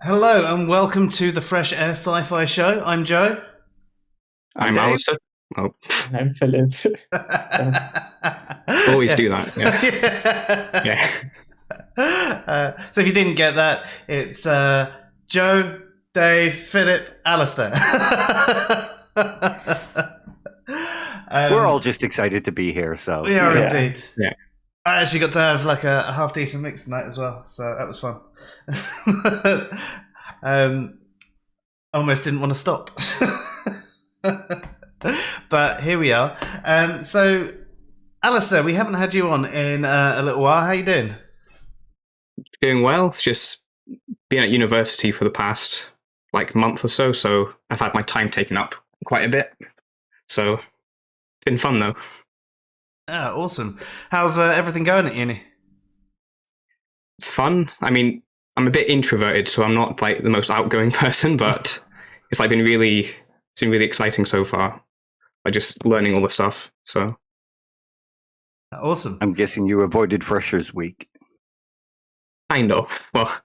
Hello and welcome to the Fresh Air Sci-Fi Show. I'm Joe. I'm Dave. Alistair. Oh, I'm Philip. always do that. Yeah. Yeah. So if you didn't get that, it's Joe, Dave, Philip, Alistair. We're all just excited to be here, so We are Yeah. indeed. Yeah. I actually got to have like a half decent mix tonight as well, so that was fun. Almost didn't want to stop. But here we are. So, Alistair, we haven't had you on in a little while. How you doing? Doing well. It's just been at university for the past month or so, so I've had my time taken up quite a bit. So it's been fun though. Ah, awesome. How's everything going at uni? It's fun. I mean, I'm a bit introverted, so I'm not the most outgoing person, but it's been really exciting so far. Just learning all the stuff. So Awesome. I'm guessing you avoided Freshers Week. kind of. Well,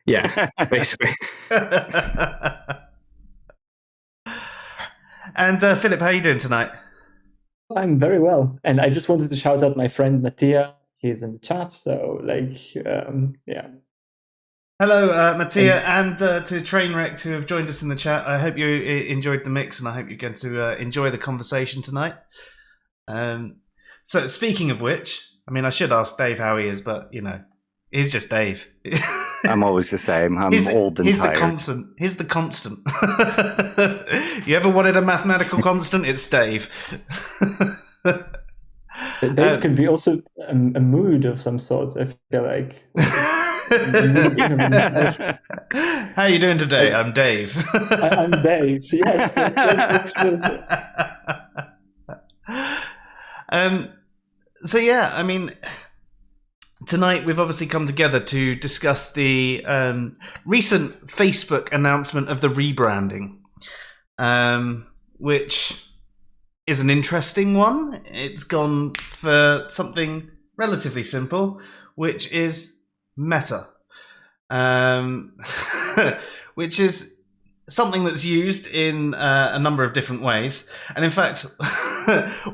yeah, basically. And Philip, how are you doing tonight? I'm very well. And I just wanted to shout out my friend Mattia. He's in the chat. So, yeah. Hello, Mattia, and to Trainwreck who have joined us in the chat. I hope you enjoyed the mix, and I hope you're going to enjoy the conversation tonight. So, speaking of which, I mean, I should ask Dave how he is, but he's just Dave. I'm always the same. I'm old and he's tired. the constant. He's the constant. You ever wanted a mathematical constant? It's Dave. Dave can be also a mood of some sort, I feel like. How are you doing today? I'm Dave. I'm Dave. Yes. That's So yeah, I mean, tonight we've obviously come together to discuss the recent Facebook announcement of the rebranding, which is an interesting one. It's gone for something relatively simple, which is Meta, which is something that's used in a number of different ways. And in fact,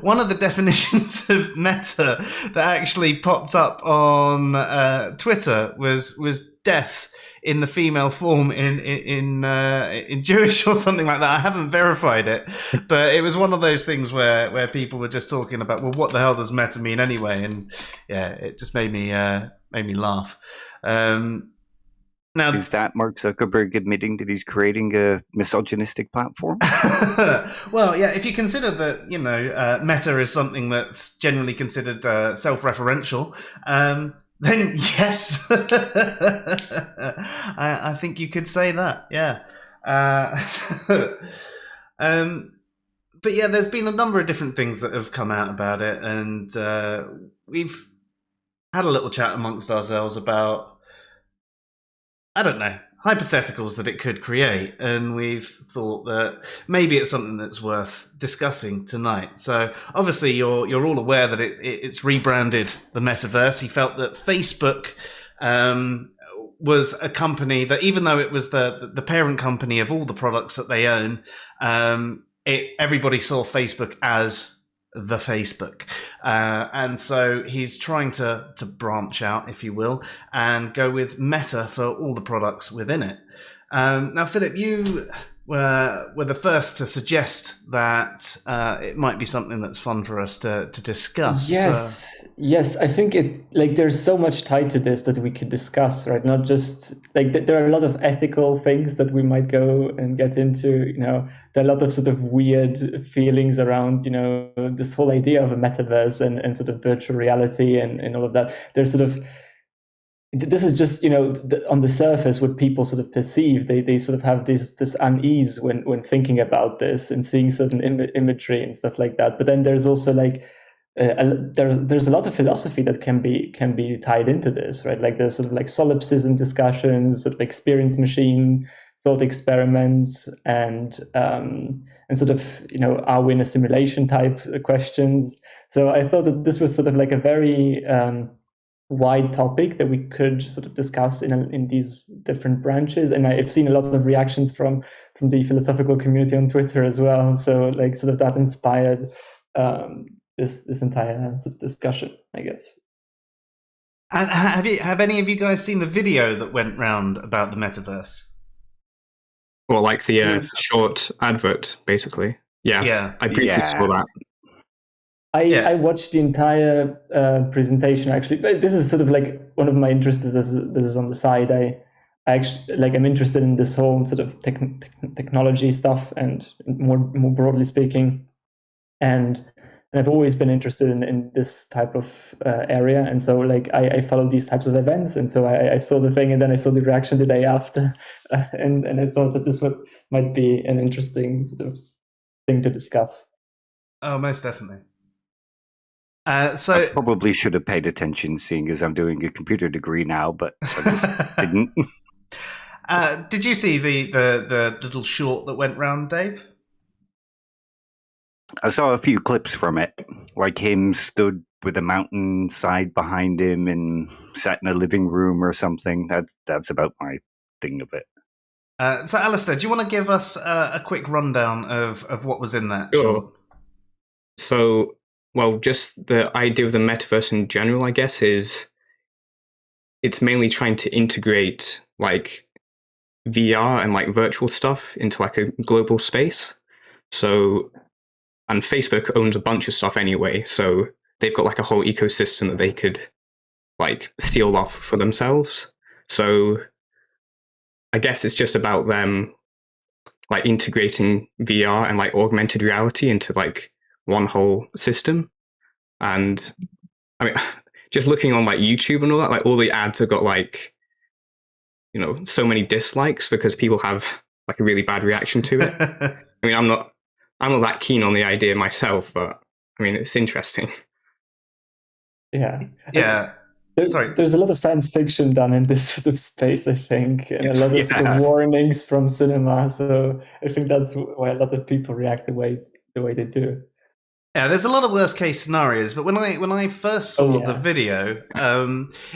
one of the definitions of meta that actually popped up on Twitter was death in the female form in Jewish or something like that. I haven't verified it, but it was one of those things where people were just talking about, well, what the hell does meta mean anyway? And yeah, it just made me laugh. Now, Is that Mark Zuckerberg admitting that he's creating a misogynistic platform? well, yeah, if you consider that, Meta is something that's generally considered self-referential, then yes, I think you could say that, yeah. But yeah, there's been a number of different things that have come out about it, and we've had a little chat amongst ourselves about, I don't know, hypotheticals that it could create, and we've thought that maybe it's something that's worth discussing tonight. So obviously you're all aware that it's rebranded the Metaverse. He felt that Facebook was a company that, even though it was the parent company of all the products that they own, everybody saw Facebook as the Facebook, and so he's trying to branch out, if you will, and go with Meta for all the products within it. Now, Philip, you were the first to suggest that it might be something that's fun for us to discuss. Yes. I think there's so much tied to this that we could discuss, right? Not just there are a lot of ethical things that we might go and get into. There are a lot of sort of weird feelings around, this whole idea of a metaverse and sort of virtual reality and all of that. There's sort of, this is just, on the surface what people sort of perceive. They sort of have this unease when thinking about this and seeing certain imagery and stuff like that. But then there's also there's a lot of philosophy that can be tied into this, right? There's sort of solipsism discussions, sort of experience machine thought experiments, and sort of, are we in a simulation type questions. So I thought that this was sort of a very wide topic that we could sort of discuss in these different branches. And I've seen a lot of reactions from the philosophical community on Twitter as well. So like sort of that inspired this entire sort of discussion, I guess. And have any of you guys seen the video that went round about the metaverse? Or like the short advert, basically. Yeah. I briefly saw that. I watched the entire presentation actually, but this is sort of like one of my interests. This is on the side. I actually I'm interested in this whole sort of technology stuff, and more broadly speaking, and I've always been interested in this type of area, and so like I follow these types of events, and so I saw the thing, and then I saw the reaction the day after, and I thought that this might be an interesting sort of thing to discuss. Oh, most definitely. So I probably should have paid attention, seeing as I'm doing a computer degree now, but I just didn't. Did you see the little short that went round, Dave? I saw a few clips from it, like him stood with a mountainside behind him and sat in a living room or something. That's about my thing of it. So, Alistair, do you want to give us a quick rundown of what was in that? Sure. So, well, just the idea of the metaverse in general, I guess, is it's mainly trying to integrate like VR and like virtual stuff into like a global space. So, and Facebook owns a bunch of stuff anyway, so they've got like a whole ecosystem that they could like seal off for themselves. So I guess it's just about them like integrating VR and like augmented reality into like one whole system. And I mean, just looking on like YouTube and all that, like all the ads have got like, you know, so many dislikes because people have like a really bad reaction to it. I mean, I'm not that keen on the idea myself, but I mean, it's interesting. Yeah. Sorry. There's a lot of science fiction done in this sort of space, I think, and a lot of sort of warnings from cinema. So I think that's why a lot of people react the way they do. Yeah, there's a lot of worst case scenarios, but when I first saw the video,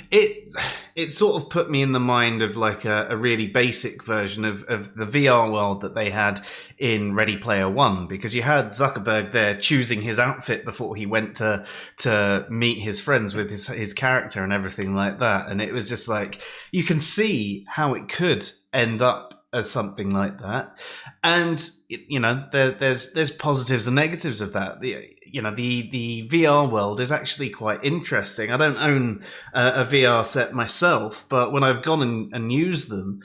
it sort of put me in the mind of like a really basic version of the VR world that they had in Ready Player One, because you had Zuckerberg there choosing his outfit before he went to meet his friends with his character and everything like that, and it was just like you can see how it could end up as something like that. And you know, there's positives and negatives of that. The VR world is actually quite interesting. I don't own a VR set myself, but when I've gone and used them,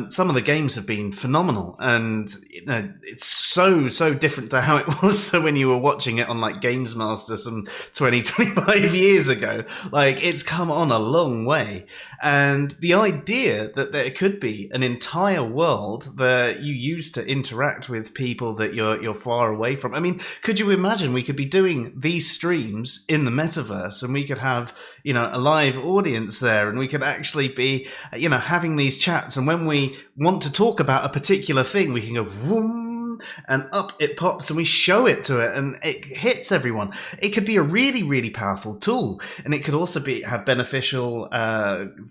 some of the games have been phenomenal, and you know, it's so different to how it was when you were watching it on like Games Master some 25 years ago. Like, it's come on a long way, and the idea that there could be an entire world that you use to interact with people that you're far away from. I mean, could you imagine we could be doing these streams in the metaverse, and we could have, you know, a live audience there, and we could actually be, you know, having these chats, and when we want to talk about a particular thing, we can go whoom, and up it pops, and we show it to it, and it hits everyone. It could be a really, really powerful tool, and it could also have beneficial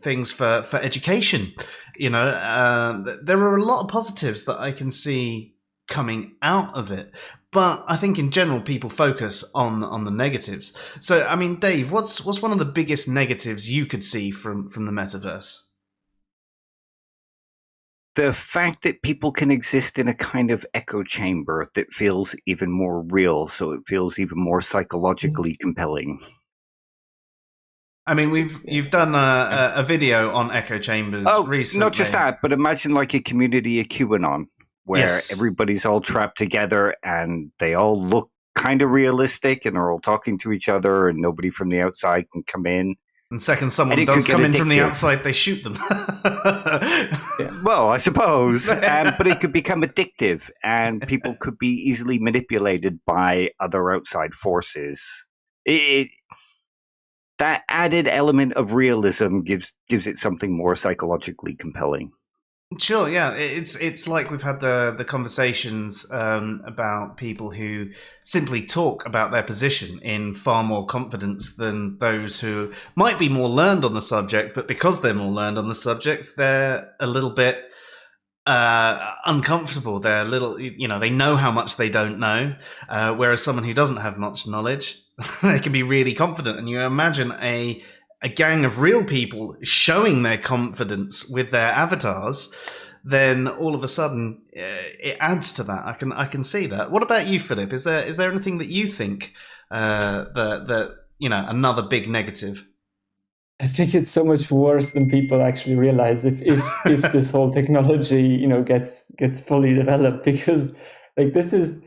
things for education. You know, there are a lot of positives that I can see coming out of it, but I think in general people focus on the negatives. So, I mean, Dave, what's one of the biggest negatives you could see from the metaverse? The fact that people can exist in a kind of echo chamber that feels even more real, so it feels even more psychologically compelling. I mean, you've done a video on echo chambers recently. Not just that, but imagine like a community of QAnon, where everybody's all trapped together and they all look kind of realistic and they're all talking to each other and nobody from the outside can come in. And second, someone does come in from the outside, they shoot them. Well, I suppose. But it could become addictive, and people could be easily manipulated by other outside forces. That added element of realism gives it something more psychologically compelling. Sure, yeah. It's like we've had the conversations about people who simply talk about their position in far more confidence than those who might be more learned on the subject, but because they're more learned on the subject, they're a little bit uncomfortable. They're a little, they know how much they don't know, whereas someone who doesn't have much knowledge, they can be really confident. And you imagine a gang of real people showing their confidence with their avatars, then all of a sudden it adds to that. I can see that. What about you, Philip? Is there anything that you think that another big negative? I think it's so much worse than people actually realize if this whole technology gets fully developed, because like this is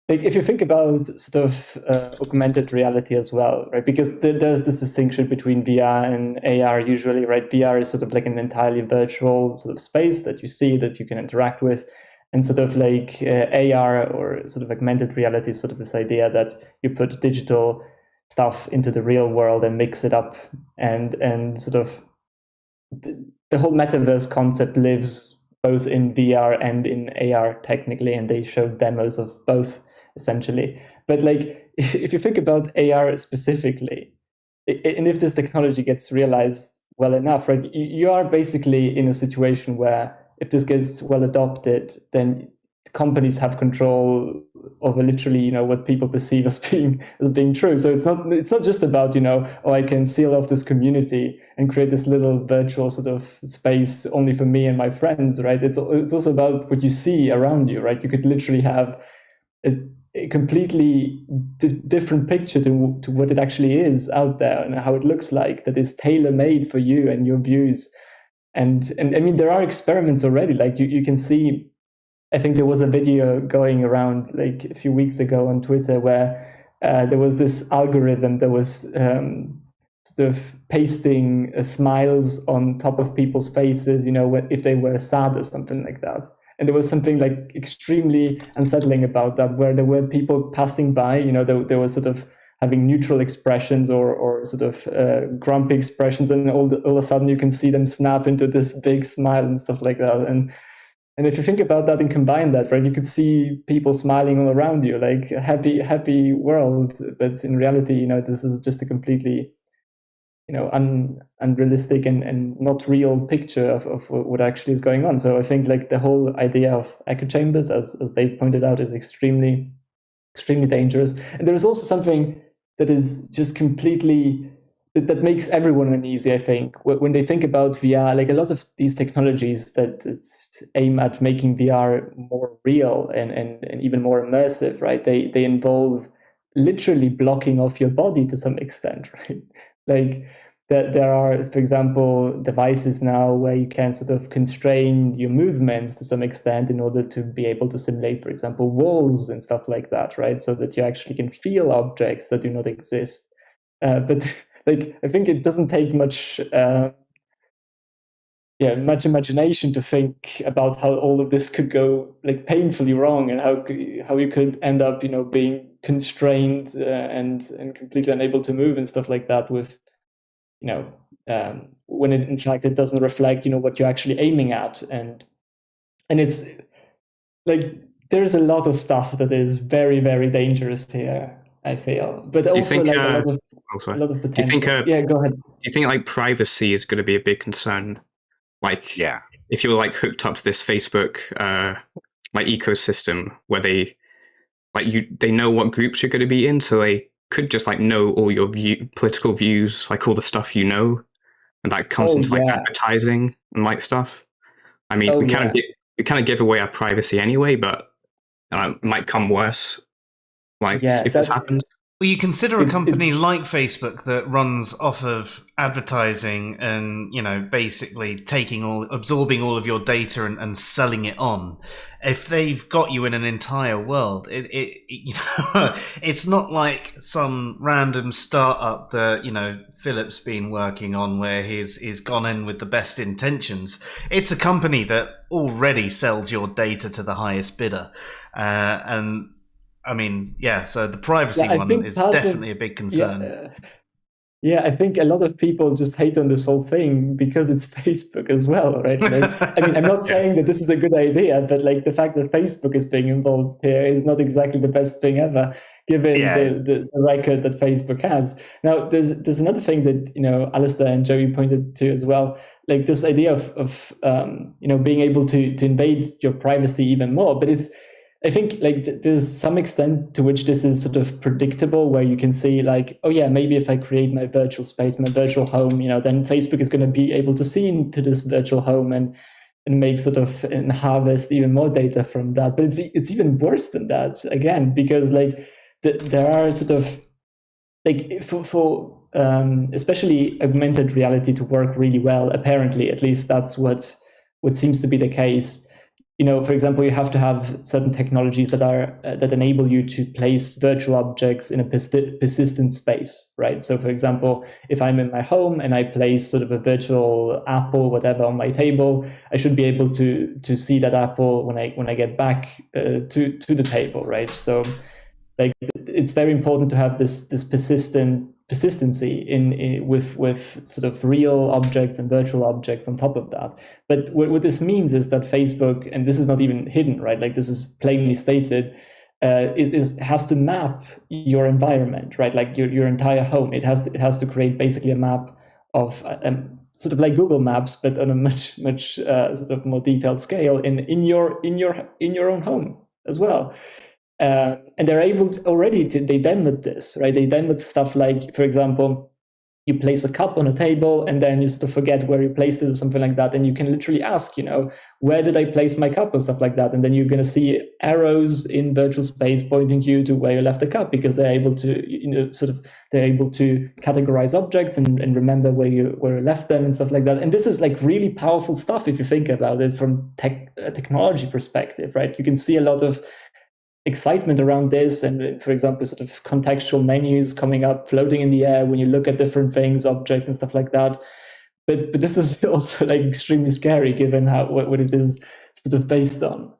like, if you think about sort of augmented reality as well, right? Because there's this distinction between VR and AR usually, right? VR is sort of like an entirely virtual sort of space that you see, that you can interact with. And sort of like AR, or sort of augmented reality, is sort of this idea that you put digital stuff into the real world and mix it up. And sort of the whole metaverse concept lives both in VR and in AR technically, and they showed demos of both essentially. But like, if you think about AR specifically, and if this technology gets realized well enough, right, you are basically in a situation where if this gets well adopted, then companies have control over literally, what people perceive as being true. So it's not just about, I can seal off this community and create this little virtual sort of space only for me and my friends, right? It's also about what you see around you, right? You could literally have a completely different picture to what it actually is out there and how it looks like, that is tailor-made for you and your views. And I mean, there are experiments already. Like you can see, I think there was a video going around like a few weeks ago on Twitter where there was this algorithm that was sort of pasting smiles on top of people's faces, if they were sad or something like that. And there was something like extremely unsettling about that, where there were people passing by, they were sort of having neutral expressions or sort of grumpy expressions, and all of a sudden you can see them snap into this big smile and stuff like that. And if you think about that and combine that, right, you could see people smiling all around you, like a happy world. But in reality, this is just a completely unrealistic and not real picture of what actually is going on. So I think like the whole idea of echo chambers, as Dave pointed out, is extremely, extremely dangerous. And there is also something that is just completely, that makes everyone uneasy, I think, when they think about VR. Like a lot of these technologies that it's aim at making VR more real and even more immersive, right? They involve literally blocking off your body to some extent, right? Like there are, for example, devices now where you can sort of constrain your movements to some extent in order to be able to simulate, for example, walls and stuff like that, right? So that you actually can feel objects that do not exist. But like, I think it doesn't take much imagination to think about how all of this could go like painfully wrong, and how you could end up, being constrained and completely unable to move and stuff like that, with, when in fact it doesn't reflect, what you're actually aiming at, and it's like there's a lot of stuff that is very, very dangerous here, I feel, but also like a lot of potential. Do you think? Yeah, go ahead. Do you think like privacy is going to be a big concern? Like, yeah, if you're like hooked up to this Facebook like ecosystem where they know what groups you're going to be in, so they could just like know all your political views, like all the stuff and that comes into like advertising and like stuff. I mean, we kind of give away our privacy anyway, but it might come worse. Like if this happens. Well, you consider a company like Facebook that runs off of advertising and, basically absorbing all of your data and selling it on. If they've got you in an entire world, it's not like some random startup that, Philip's been working on where he's gone in with the best intentions. It's a company that already sells your data to the highest bidder. And I mean, so the privacy one is definitely a big concern. Yeah, I think a lot of people just hate on this whole thing because it's Facebook as well, right? Like, I mean, I'm not saying that this is a good idea, but like the fact that Facebook is being involved here is not exactly the best thing ever, given the record that Facebook has. Now, there's another thing that Alistair and Joey pointed to as well, like this idea of being able to invade your privacy even more, but I think like there's some extent to which this is sort of predictable, where you can see like, oh yeah, maybe if I create my virtual space, my virtual home, then Facebook is going to be able to see into this virtual home and make sort of and harvest even more data from that. But it's even worse than that again, because like there are sort of like for especially augmented reality to work really well. Apparently, at least that's what seems to be the case. For example, you have to have certain technologies that enable you to place virtual objects in a persistent space, right? So, for example, if I'm in my home and I place sort of a virtual apple, whatever, on my table, I should be able to see that apple when I get back to the table, right? So, like, it's very important to have this persistency in with sort of real objects and virtual objects on top of that. But what this means is that Facebook, and this is not even hidden, right? Like this is plainly stated, has to map your environment, right? Like your entire home. It has to create basically a map of sort of like Google Maps, but on a much sort of more detailed scale in your own home as well. And they're able to already they demoed this, right? They demoed stuff like, for example, you place a cup on a table and then you sort of forget where you placed it or something like that. And you can literally ask, where did I place my cup or stuff like that? And then you're going to see arrows in virtual space pointing you to where you left the cup, because they're able to, they're able to categorize objects and remember where you left them and stuff like that. And this is like really powerful stuff if you think about it from technology perspective, right? You can see a lot of excitement around this, and for example, sort of contextual menus coming up, floating in the air when you look at different things, objects and stuff like that. But this is also like extremely scary given what it is sort of based on.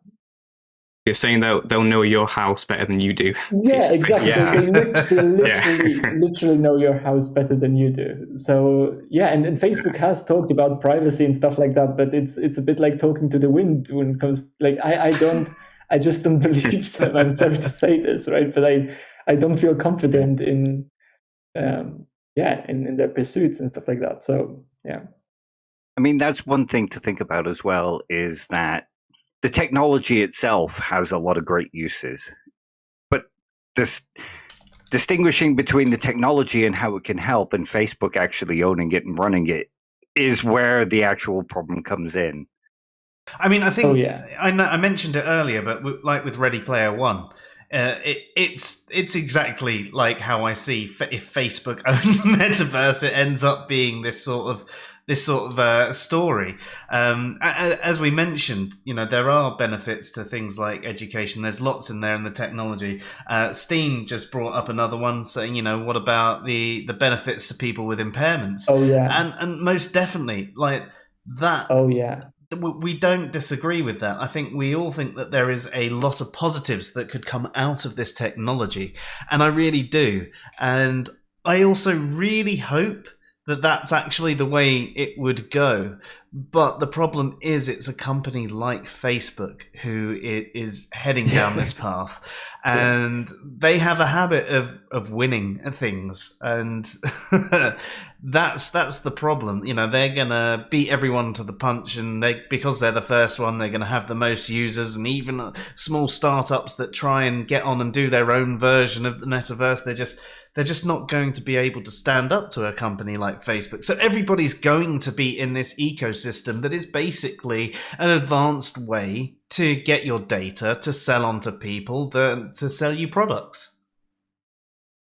You're saying they'll know your house better than you do. Yeah, exactly. Yeah. They literally know your house better than you do. So yeah, and Facebook has talked about privacy and stuff like that, but it's a bit like talking to the wind when it comes. Like I just don't believe them. I'm sorry to say this, right? But I don't feel confident in their pursuits and stuff like that. So yeah. I mean, that's one thing to think about as well, is that the technology itself has a lot of great uses, but this distinguishing between the technology and how it can help, and Facebook actually owning it and running it, is where the actual problem comes in. I mean, I think I mentioned it earlier, but like with Ready Player One, it's exactly like how I see if Facebook owns the metaverse, it ends up being this sort of story. As we mentioned, there are benefits to things like education. There's lots in there in the technology. Steen just brought up another one saying, what about the benefits to people with impairments? Oh yeah, and most definitely like that. Oh yeah. We don't disagree with that. I think we all think that there is a lot of positives that could come out of this technology, and I really do. And I also really hope that that's actually the way it would go. But the problem is it's a company like Facebook who is heading down this path, and they have a habit of winning things, and that's the problem. They're gonna beat everyone to the punch, and because they're the first one, they're gonna have the most users, and even small startups that try and get on and do their own version of the metaverse, they're just not going to be able to stand up to a company like Facebook. So everybody's going to be in this ecosystem that is basically an advanced way to get your data to sell on to people, to sell you products.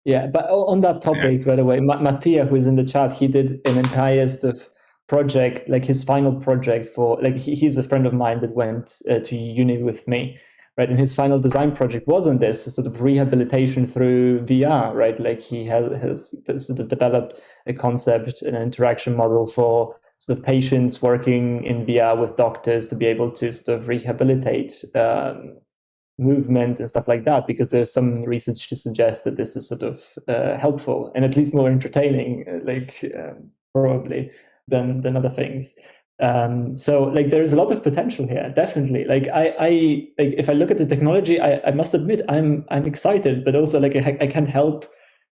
Yeah, but on that topic, by the way, Mattia, who is in the chat, he did an entire sort of project, like his final project for, like he's a friend of mine that went to uni with me. Right, and his final design project was on this sort of rehabilitation through VR, right? Like he has sort of developed a concept, an interaction model for sort of patients working in VR with doctors to be able to sort of rehabilitate movement and stuff like that, because there's some research to suggest that this is sort of helpful and at least more entertaining, probably than other things. So like there's a lot of potential here, definitely. Like I like if I look at the technology, I must admit I'm excited, but also like I can't help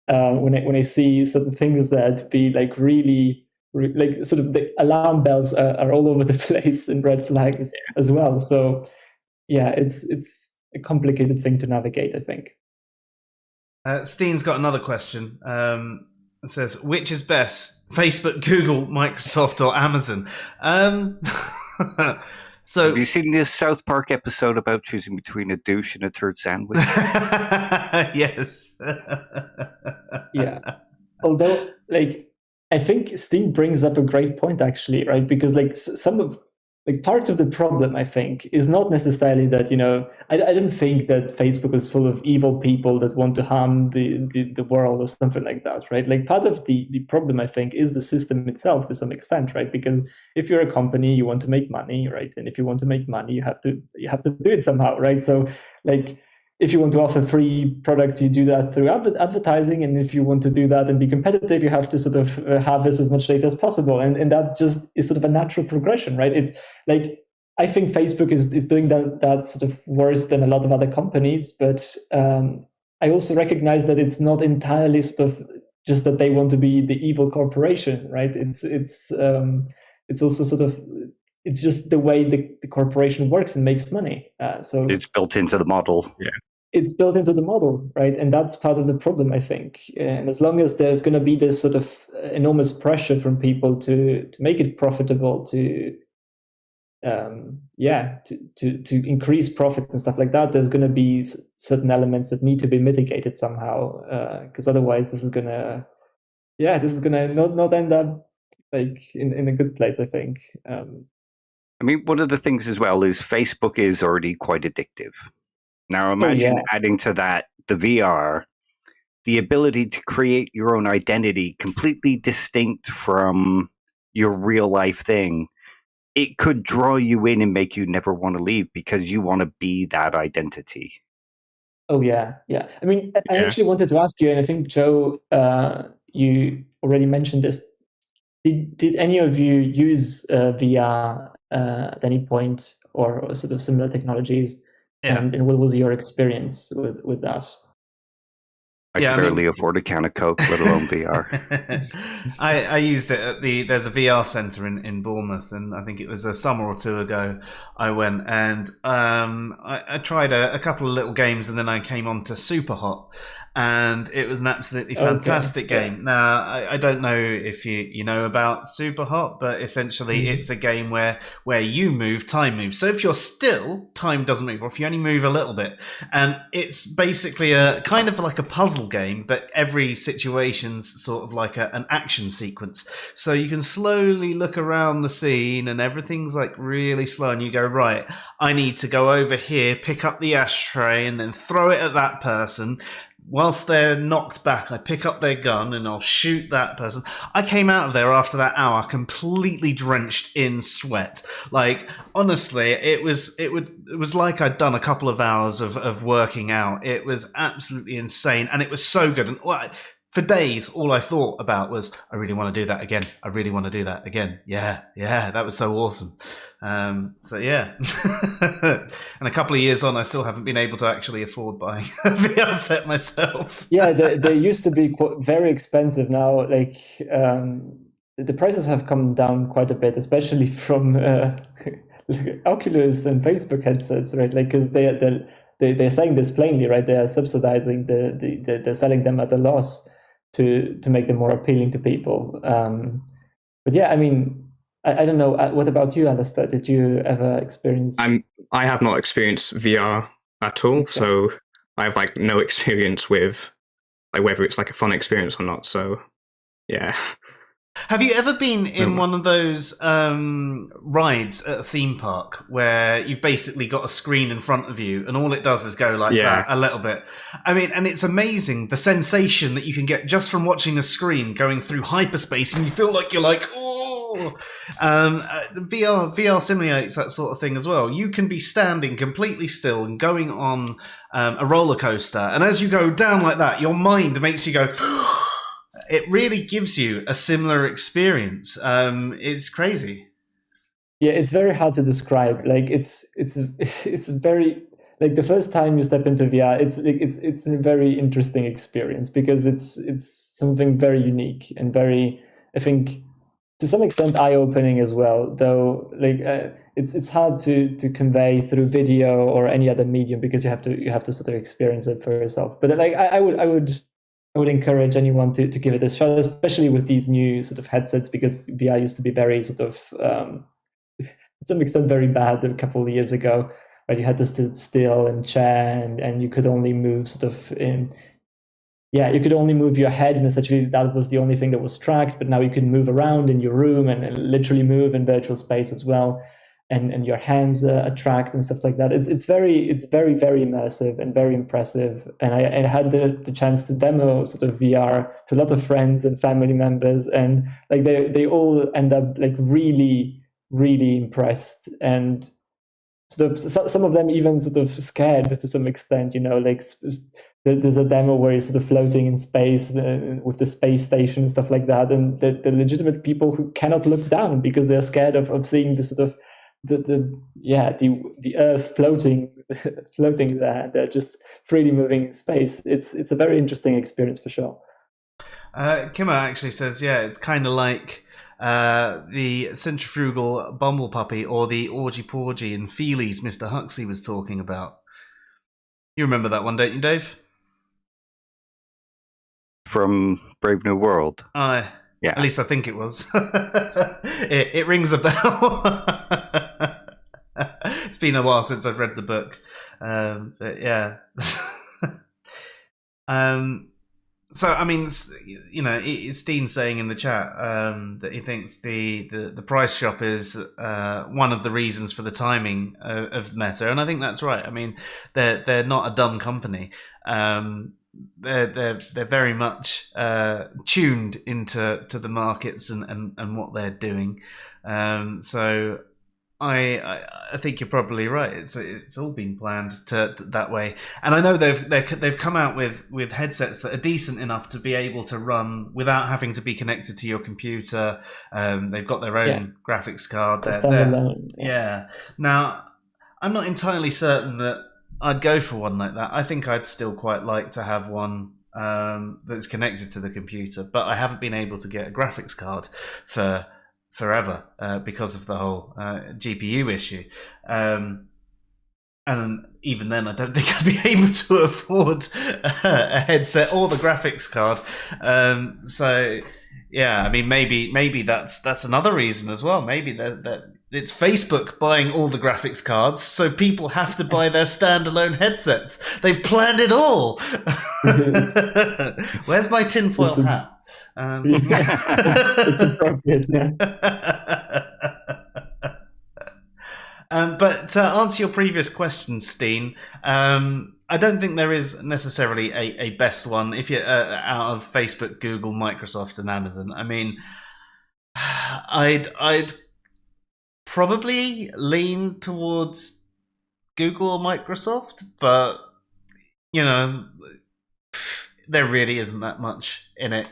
when I see certain things that be like really like sort of the alarm bells are all over the place and red flags as well. So yeah, it's a complicated thing to navigate, I think. Steen's got another question. It says, which is best, Facebook, Google, Microsoft, or Amazon? So, have you seen this South Park episode about choosing between a douche and a turd sandwich? Yes. Yeah. Although, like, I think Steen brings up a great point, actually, right? Because, like, some of like part of the problem, I think, is not necessarily that, I don't think that Facebook is full of evil people that want to harm the world or something like that, right? Like part of the problem, I think, is the system itself to some extent, right? Because if you're a company, you want to make money, right? And if you want to make money, you have to do it somehow, right? So like, if you want to offer free products, you do that through advertising. And if you want to do that and be competitive, you have to sort of harvest as much data as possible. And that just is sort of a natural progression, right? It's like, I think Facebook is doing that sort of worse than a lot of other companies. But I also recognize that it's not entirely sort of just that they want to be the evil corporation, right? It's also sort of, it's just the way the corporation works and makes money. So it's built into the model. Yeah. It's built into the model, right? And that's part of the problem, I think. And as long as there's going to be this sort of enormous pressure from people to make it profitable, to increase profits and stuff like that, there's going to be certain elements that need to be mitigated somehow. Because otherwise, this is gonna not end up like in a good place, I think. I mean, one of the things as well is Facebook is already quite addictive. Now, imagine adding to that the VR, the ability to create your own identity completely distinct from your real life thing. It could draw you in and make you never want to leave because you want to be that identity. Oh, yeah. I mean, I actually wanted to ask you, and I think, Joe, you already mentioned this. Did any of you use VR at any point or sort of similar technologies? Yeah. And what was your experience with that? I can barely afford a can of Coke, let alone VR. I used it at there's a VR center in Bournemouth, and I think it was a summer or two ago I went, and I tried a couple of little games, and then I came on to Superhot, and it was an absolutely fantastic game. Now, I don't know if you know about Superhot, but essentially it's a game where you move, time moves. So if you're still, time doesn't move, or if you only move a little bit. And it's basically a kind of like a puzzle game, but every situation's sort of like an action sequence. So you can slowly look around the scene and everything's like really slow, and you go, right, I need to go over here, pick up the ashtray and then throw it at that person. Whilst they're knocked back, I pick up their gun and I'll shoot that person. I came out of there after that hour completely drenched in sweat. Like, honestly, it was like I'd done a couple of hours of working out. It was absolutely insane, and it was so good. And for days, all I thought about was, I really want to do that again. I really want to do that again. Yeah, that was so awesome. So yeah. And a couple of years on, I still haven't been able to actually afford buying a VR set myself. Yeah, they used to be very expensive. Now, like the prices have come down quite a bit, especially from Oculus and Facebook headsets, right? Like, because they're saying this plainly, right? They are subsidizing they're selling them at a loss to make them more appealing to people. But yeah, I mean, I don't know. What about you, Alistair? Did you ever experience? I have not experienced VR at all, so I have like no experience with like whether it's like a fun experience or not. So yeah. Have you ever been in one of those rides at a theme park where you've basically got a screen in front of you and all it does is go like that a little bit? I mean, and it's amazing the sensation that you can get just from watching a screen going through hyperspace, and you feel like you're like, oh, VR simulates that sort of thing as well. You can be standing completely still and going on a roller coaster, and as you go down like that, your mind makes you go. It really gives you a similar experience. It's crazy. Yeah, it's very hard to describe. Like it's very, like the first time you step into VR, it's a very interesting experience because it's something very unique and very, I think, to some extent eye-opening as well. Though, like it's hard to convey through video or any other medium because you have to sort of experience it for yourself. But like I would encourage anyone to give it a shot, especially with these new sort of headsets, because VR used to be very sort of to some extent very bad a couple of years ago, right? You had to sit still and chair, and you could only move sort of you could only move your head, and essentially that was the only thing that was tracked. But now you can move around in your room and literally move in virtual space as well, and your hands are tracked and stuff like that. It's very very immersive and very impressive. And I had the chance to demo sort of VR to a lot of friends and family members, and like they all end up like really impressed, and sort of some of them even sort of scared to some extent. Like there's a demo where you're sort of floating in space with the space station and stuff like that, and the legitimate people who cannot look down because they're scared of seeing the sort of the Earth floating there. They're just freely moving in space. It's a very interesting experience for sure. Kimmer actually says, yeah, it's kind of like the centrifugal bumble puppy or the orgy porgy and feelies Mr. Huxley was talking about. You remember that one, don't you, Dave? From Brave New World. Yeah. At least I think it was. it rings a bell. It's been a while since I've read the book. But yeah. So, I mean, Steen's saying in the chat that he thinks the price shop is one of the reasons for the timing of Meta, and I think that's right. I mean, they're not a dumb company. They're very much tuned into the markets and what they're doing. So I think you're probably right. It's all been planned to that way, and I know they've come out with headsets that are decent enough to be able to run without having to be connected to your computer. They've got their own graphics card. Yeah. Now, I'm not entirely certain that I'd go for one like that. I think I'd still quite like to have one that's connected to the computer, but I haven't been able to get a graphics card for forever because of the whole GPU issue, and even then I don't think I'd be able to afford a headset or the graphics card. So yeah, I mean, maybe that's another reason as well. Maybe that it's Facebook buying all the graphics cards, so people have to buy their standalone headsets. They've planned it all. Where's my tinfoil hat? It's appropriate, yeah. But to answer your previous question, Steen, I don't think there is necessarily a best one if you're out of Facebook, Google, Microsoft, and Amazon. I mean, I'd probably lean towards Google or Microsoft, but there really isn't that much in it.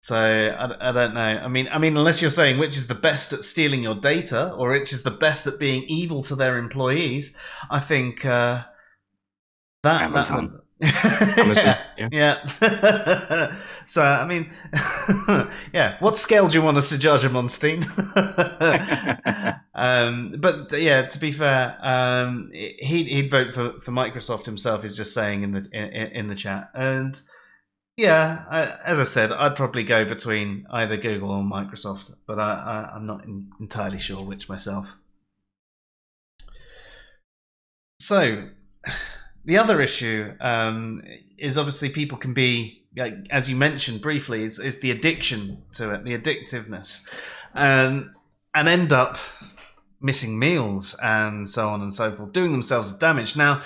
So I don't know. I mean, unless you're saying which is the best at stealing your data or which is the best at being evil to their employees, I think Amazon. Amazon, yeah. So I mean, yeah. What scale do you want us to judge him on, Steen? But yeah, to be fair, he'd vote for Microsoft himself. He's just saying in the chat, and yeah, as I said, I'd probably go between either Google or Microsoft, but I'm not entirely sure which myself. So, the other issue is obviously people can be, as you mentioned briefly, is the addiction to it, the addictiveness, and end up missing meals and so on and so forth, doing themselves damage. Now,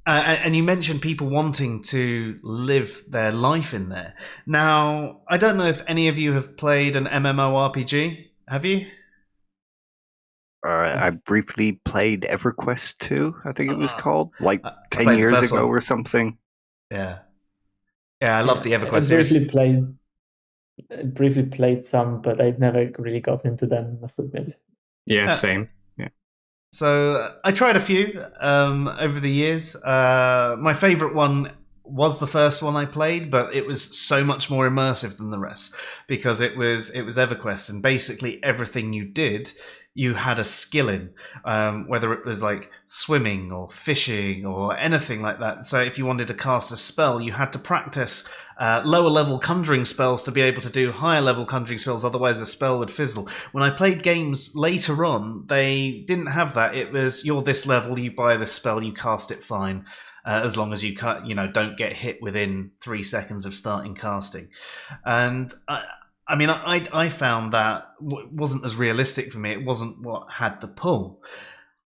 And you mentioned people wanting to live their life in there. Now, I don't know if any of you have played an MMORPG. Have you? I briefly played EverQuest 2, I think it was called, like I 10 played the years first ago one. or something. Yeah. Yeah, I love the I EverQuest series. briefly played some, but I never really got into them, must admit. Yeah, same. Yeah. So I tried a few over the years. My favorite one was the first one I played, but it was so much more immersive than the rest because it was EverQuest, and basically everything you did, you had a skill in, whether it was like swimming or fishing or anything like that. So if you wanted to cast a spell, you had to practice lower level conjuring spells to be able to do higher level conjuring spells, otherwise the spell would fizzle. When I played games later on, they didn't have that. It was, you're this level, you buy this spell, you cast it fine, as long as you don't get hit within 3 seconds of starting casting. And I found that wasn't as realistic for me. It wasn't what had the pull.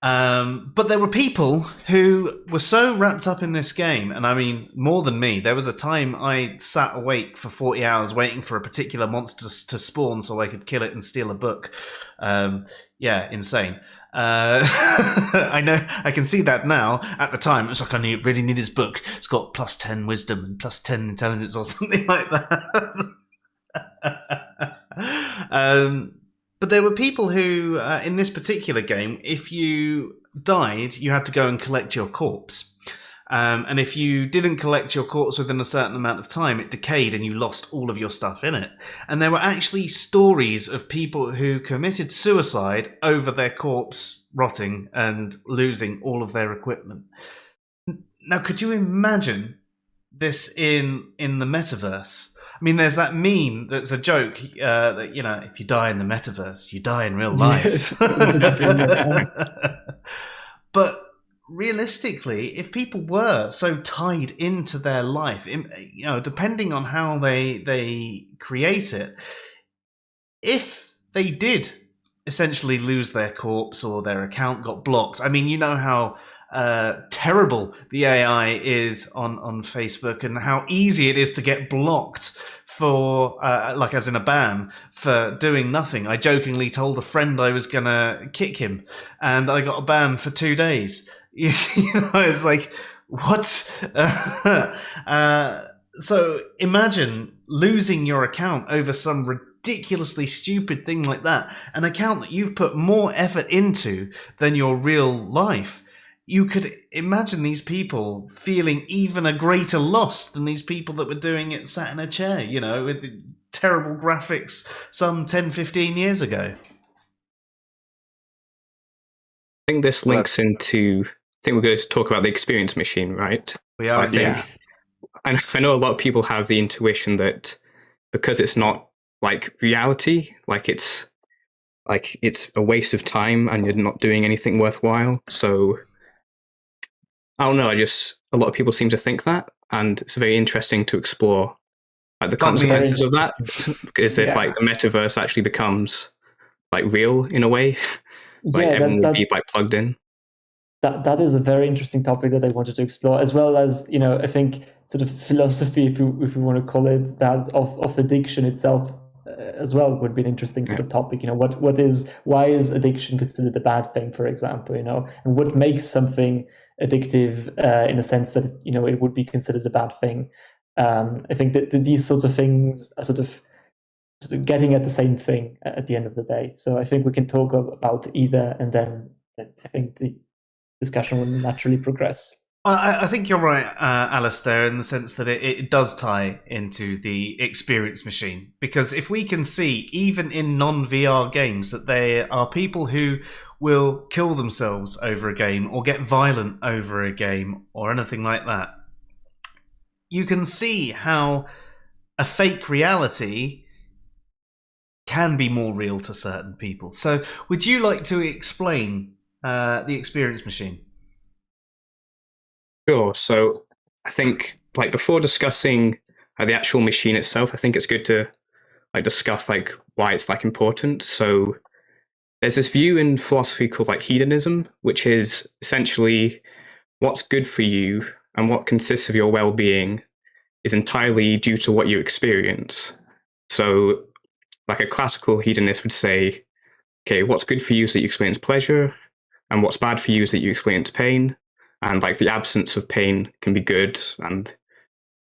But there were people who were so wrapped up in this game, and I mean, more than me. There was a time I sat awake for 40 hours waiting for a particular monster to spawn so I could kill it and steal a book. Yeah, insane. I know, I can see that now. At the time, it was like, really need this book. It's got +10 wisdom and +10 intelligence or something like that. But there were people who, in this particular game, if you died, you had to go and collect your corpse. And if you didn't collect your corpse within a certain amount of time, it decayed and you lost all of your stuff in it. And there were actually stories of people who committed suicide over their corpse rotting and losing all of their equipment. Now, could you imagine this in the metaverse? I mean, there's that meme that's a joke that, if you die in the metaverse, you die in real life. But realistically, if people were so tied into their life, depending on how they create it, if they did essentially lose their corpse or their account got blocked, I mean, you know how terrible the AI is on Facebook and how easy it is to get blocked for, like as in a ban, for doing nothing. I jokingly told a friend I was going to kick him and I got a ban for 2 days. It's like, what? So imagine losing your account over some ridiculously stupid thing like that, an account that you've put more effort into than your real life. You could imagine these people feeling even a greater loss than these people that were doing it sat in a chair, with the terrible graphics some 10, 15 years ago. I think this links into, I think we're going to talk about the experience machine, right? We are, I know a lot of people have the intuition that because it's not like reality, like it's a waste of time and you're not doing anything worthwhile. So I don't know. A lot of people seem to think that, and it's very interesting to explore like the consequences of that. Because if like the metaverse actually becomes like real in a way, like everyone would be like plugged in. That is a very interesting topic that I wanted to explore, as well as I think sort of philosophy, if we want to call it that, of addiction itself. As well would be an interesting sort of topic. Why is addiction considered a bad thing, for example? And what makes something addictive in a sense that it would be considered a bad thing. I think that these sorts of things are sort of getting at the same thing at the end of the day. So I think we can talk about either, and then I think the discussion will naturally progress. I think you're right, Alistair, in the sense that it does tie into the experience machine. Because if we can see, even in non-VR games, that there are people who will kill themselves over a game or get violent over a game or anything like that, you can see how a fake reality can be more real to certain people. So would you like to explain the experience machine? Sure. So I think like before discussing the actual machine itself, I think it's good to like discuss like why it's like important. So there's this view in philosophy called like hedonism, which is essentially what's good for you and what consists of your well-being is entirely due to what you experience. So, like a classical hedonist would say, okay, what's good for you is that you experience pleasure, and what's bad for you is that you experience pain, and like the absence of pain can be good, and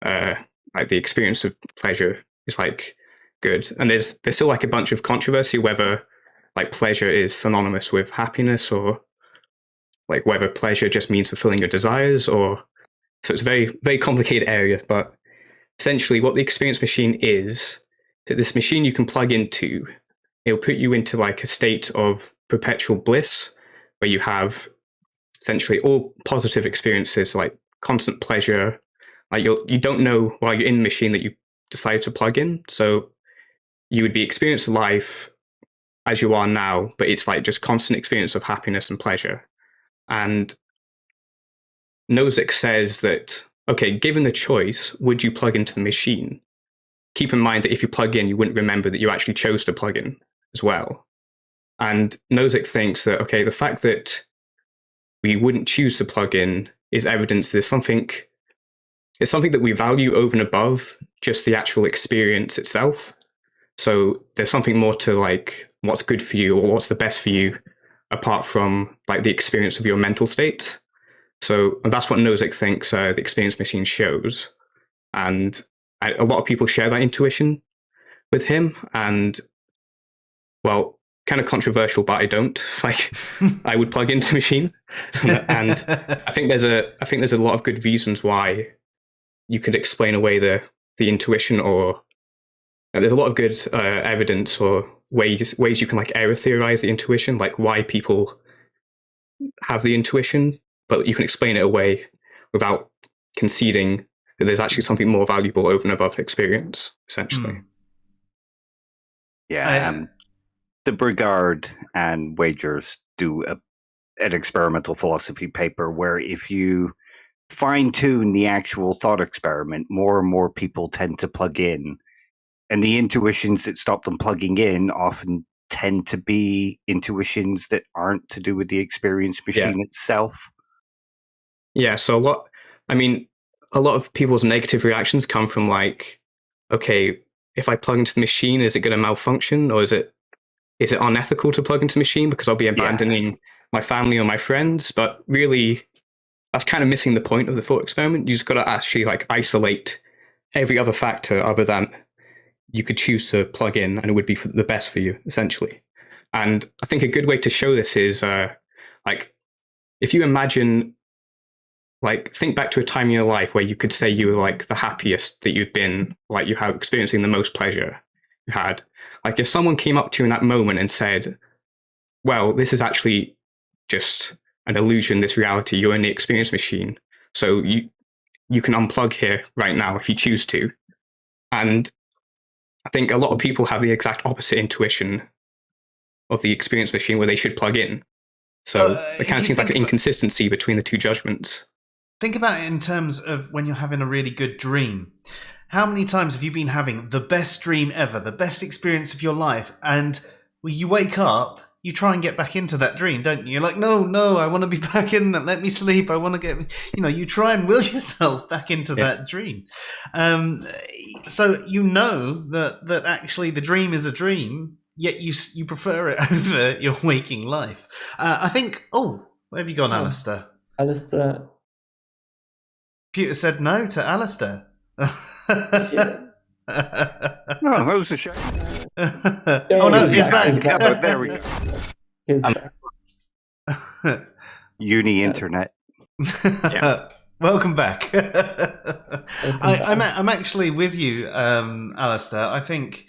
like the experience of pleasure is like good. And there's still like a bunch of controversy whether like pleasure is synonymous with happiness, or like whether pleasure just means fulfilling your desires, or so it's a very, very complicated area. But essentially what the experience machine is that this machine you can plug into, it'll put you into like a state of perpetual bliss where you have essentially all positive experiences, like constant pleasure. Like you don't know while you're in the machine that you decided to plug in. So you would be experiencing life as you are now, but it's like just constant experience of happiness and pleasure. And Nozick says that, okay, given the choice, would you plug into the machine? Keep in mind that if you plug in, you wouldn't remember that you actually chose to plug in as well. And Nozick thinks that, okay, the fact that we wouldn't choose to plug in is evidence there's something, it's something that we value over and above just the actual experience itself. So there's something more to like what's good for you or what's the best for you apart from like the experience of your mental state. So that's what Nozick thinks the experience machine shows. And a lot of people share that intuition with him. And well, kind of controversial, but I don't. Like, I would plug into the machine, and I think there's a lot of good reasons why you could explain away the intuition, or there's a lot of good evidence or ways you can like error theorize the intuition, like why people have the intuition, but you can explain it away without conceding that there's actually something more valuable over and above experience, essentially. Yeah, the Brigard and Wagers do an experimental philosophy paper where if you fine-tune the actual thought experiment, more and more people tend to plug in. And the intuitions that stop them plugging in often tend to be intuitions that aren't to do with the experience machine itself. Yeah, so a lot of people's negative reactions come from like, okay, if I plug into the machine, is it going to malfunction, or is it unethical to plug into the machine because I'll be abandoning my family or my friends? But really, that's kind of missing the point of the thought experiment. You just got to actually like isolate every other factor other than you could choose to plug in, and it would be for the best for you, essentially. And I think a good way to show this is like if you imagine, like, think back to a time in your life where you could say you were like the happiest that you've been, like you have experiencing the most pleasure you had. Like if someone came up to you in that moment and said, well, this is actually just an illusion, this reality, you're in the experience machine. So you can unplug here right now if you choose to. And I think a lot of people have the exact opposite intuition of the experience machine where they should plug in. So it kind of seems like an inconsistency between the two judgments. Think about it in terms of when you're having a really good dream. How many times have you been having the best dream ever, the best experience of your life, and when you wake up, you try and get back into that dream, don't you? You're like, no, I want to be back in that. Let me sleep. I want to get, you try and will yourself back into that dream. So you know that actually the dream is a dream, yet you prefer it over your waking life. I think, where have you gone, Alistair? Alistair. Computer said no to Alistair. Yeah. No, that was a shame. No, he's back. There we go. He's back. Uni internet. Welcome back. I'm actually with you, Alistair. I think,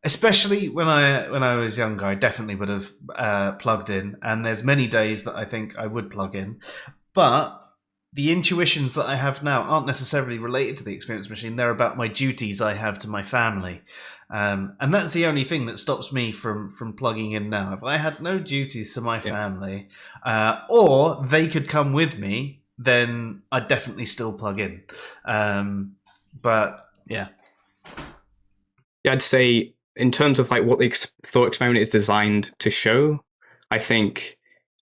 especially when I was younger, I definitely would have plugged in. And there's many days that I think I would plug in, but the intuitions that I have now aren't necessarily related to the experience machine. They're about my duties I have to my family. And that's the only thing that stops me from plugging in now. If I had no duties to my family, or they could come with me, then I'd definitely still plug in. But yeah. Yeah, I'd say in terms of like what the thought experiment is designed to show, I think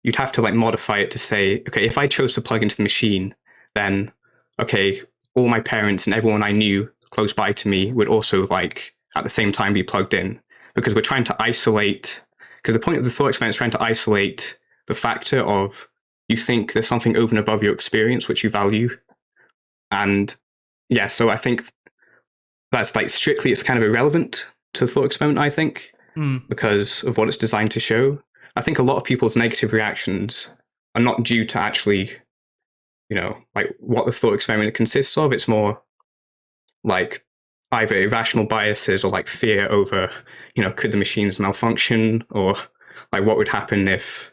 you'd have to like modify it to say, okay, if I chose to plug into the machine, then okay, all my parents and everyone I knew close by to me would also like at the same time be plugged in, because we're trying to isolate, because the point of the thought experiment is trying to isolate the factor of you think there's something over and above your experience which you value. And yeah, so I think that's like strictly, it's kind of irrelevant to the thought experiment, I think, because of what it's designed to show. I think a lot of people's negative reactions are not due to actually, like what the thought experiment consists of. It's more like either irrational biases or like fear over, could the machines malfunction, or like what would happen if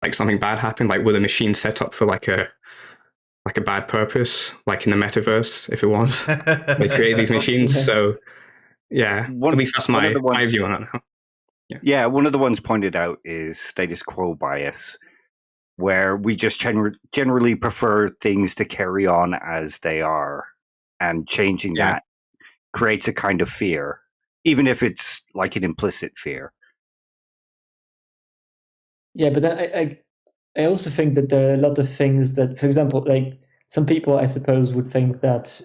like something bad happened? Like, were the machines set up for like a bad purpose, like in the metaverse, if it was? They created these machines. So yeah, at least that's my view on it now. Yeah, one of the ones pointed out is status quo bias, where we just generally prefer things to carry on as they are, and changing that creates a kind of fear, even if it's like an implicit fear. Yeah, but then I also think that there are a lot of things that, for example, like some people, I suppose, would think that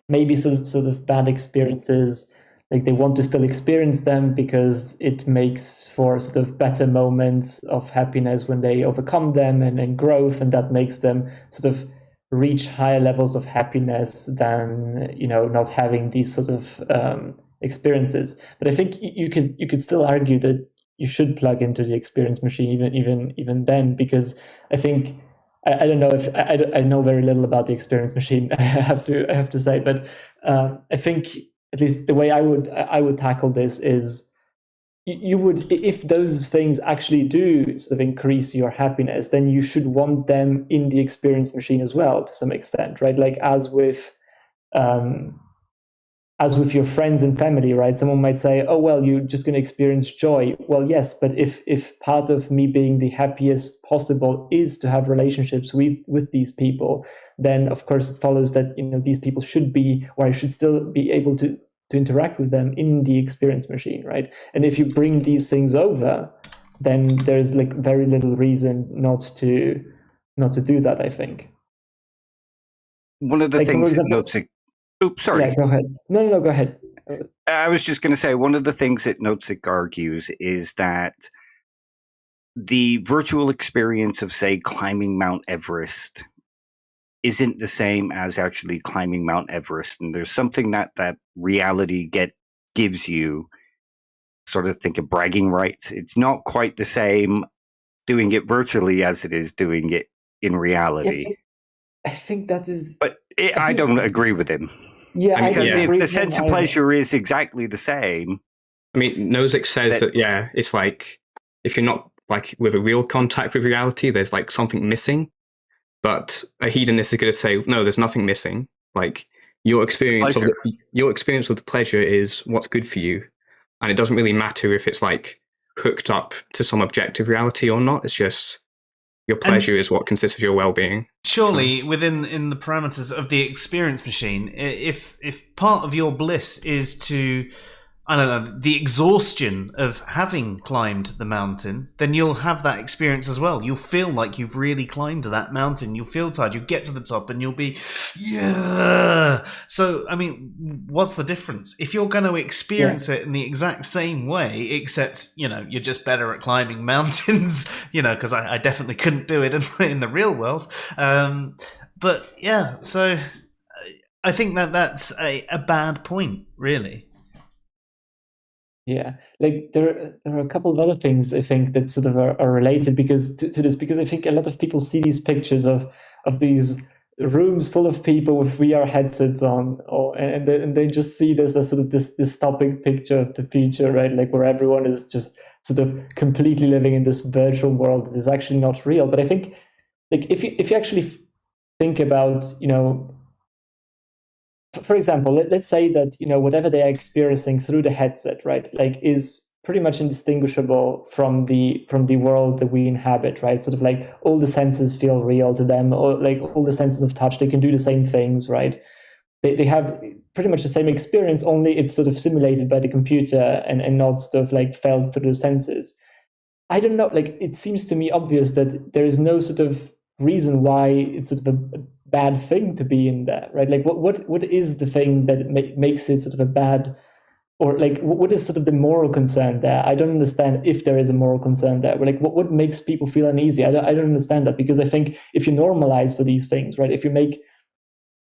maybe sort of bad experiences, like they want to still experience them because it makes for sort of better moments of happiness when they overcome them and growth, and that makes them sort of reach higher levels of happiness than not having these sort of experiences. But I think you could still argue that you should plug into the experience machine even then, because I think I don't know if I know very little about the experience machine. I have to say, but I think at least the way I would tackle this is you would, if those things actually do sort of increase your happiness, then you should want them in the experience machine as well to some extent, right? Like as with your friends and family, right? Someone might say, oh, well, you're just going to experience joy. Well, yes, but if part of me being the happiest possible is to have relationships with these people, then of course it follows that these people should be, or I should still be able to interact with them in the experience machine, right? And if you bring these things over, then there's like very little reason not to do that, I think. One of the things that Nozick... Oops, sorry. Yeah, go ahead. No, go ahead. I was just going to say, one of the things that Nozick argues is that the virtual experience of, say, climbing Mount Everest isn't the same as actually climbing Mount Everest. And there's something that reality gives you, sort of think of bragging rights. It's not quite the same doing it virtually as it is doing it in reality. Yeah, I think that is... But I don't agree with him. Yeah, because if the sense of pleasure is exactly the same... I mean, Nozick says that, it's like, if you're not like with a real contact with reality, there's like something missing. But a hedonist is going to say, no, there's nothing missing. Like your experience with pleasure is what's good for you. And it doesn't really matter if it's like hooked up to some objective reality or not. It's just your pleasure is what consists of your well-being. Surely, in the parameters of the experience machine, if part of your bliss is to, I don't know, the exhaustion of having climbed the mountain, then you'll have that experience as well. You'll feel like you've really climbed that mountain. You'll feel tired. You'll get to the top and you'll be, yeah. So, I mean, what's the difference? If you're going to experience it in the exact same way, except, you're just better at climbing mountains, because I definitely couldn't do it in the real world. But yeah, so I think that's a bad point, really. Yeah, like there are a couple of other things I think that sort of are related to this, because I think a lot of people see these pictures of these rooms full of people with VR headsets on, and they just see this as sort of this dystopic picture of the future, right? Like where everyone is just sort of completely living in this virtual world that is actually not real. But I think, like if you actually think about, for example, let's say that whatever they are experiencing through the headset, right, like is pretty much indistinguishable from the world that we inhabit, right? Sort of like all the senses feel real to them, or like all the senses of touch, they can do the same things, right? They have pretty much the same experience, only it's sort of simulated by the computer and not sort of like felt through the senses. I don't know, like it seems to me obvious that there is no sort of reason why it's sort of a bad thing to be in there, right? Like what is the thing that makes it sort of a bad, or like what is sort of the moral concern there? I don't understand if there is a moral concern there. But like what makes people feel uneasy? I don't understand that, because I think if you normalize for these things, right? If you make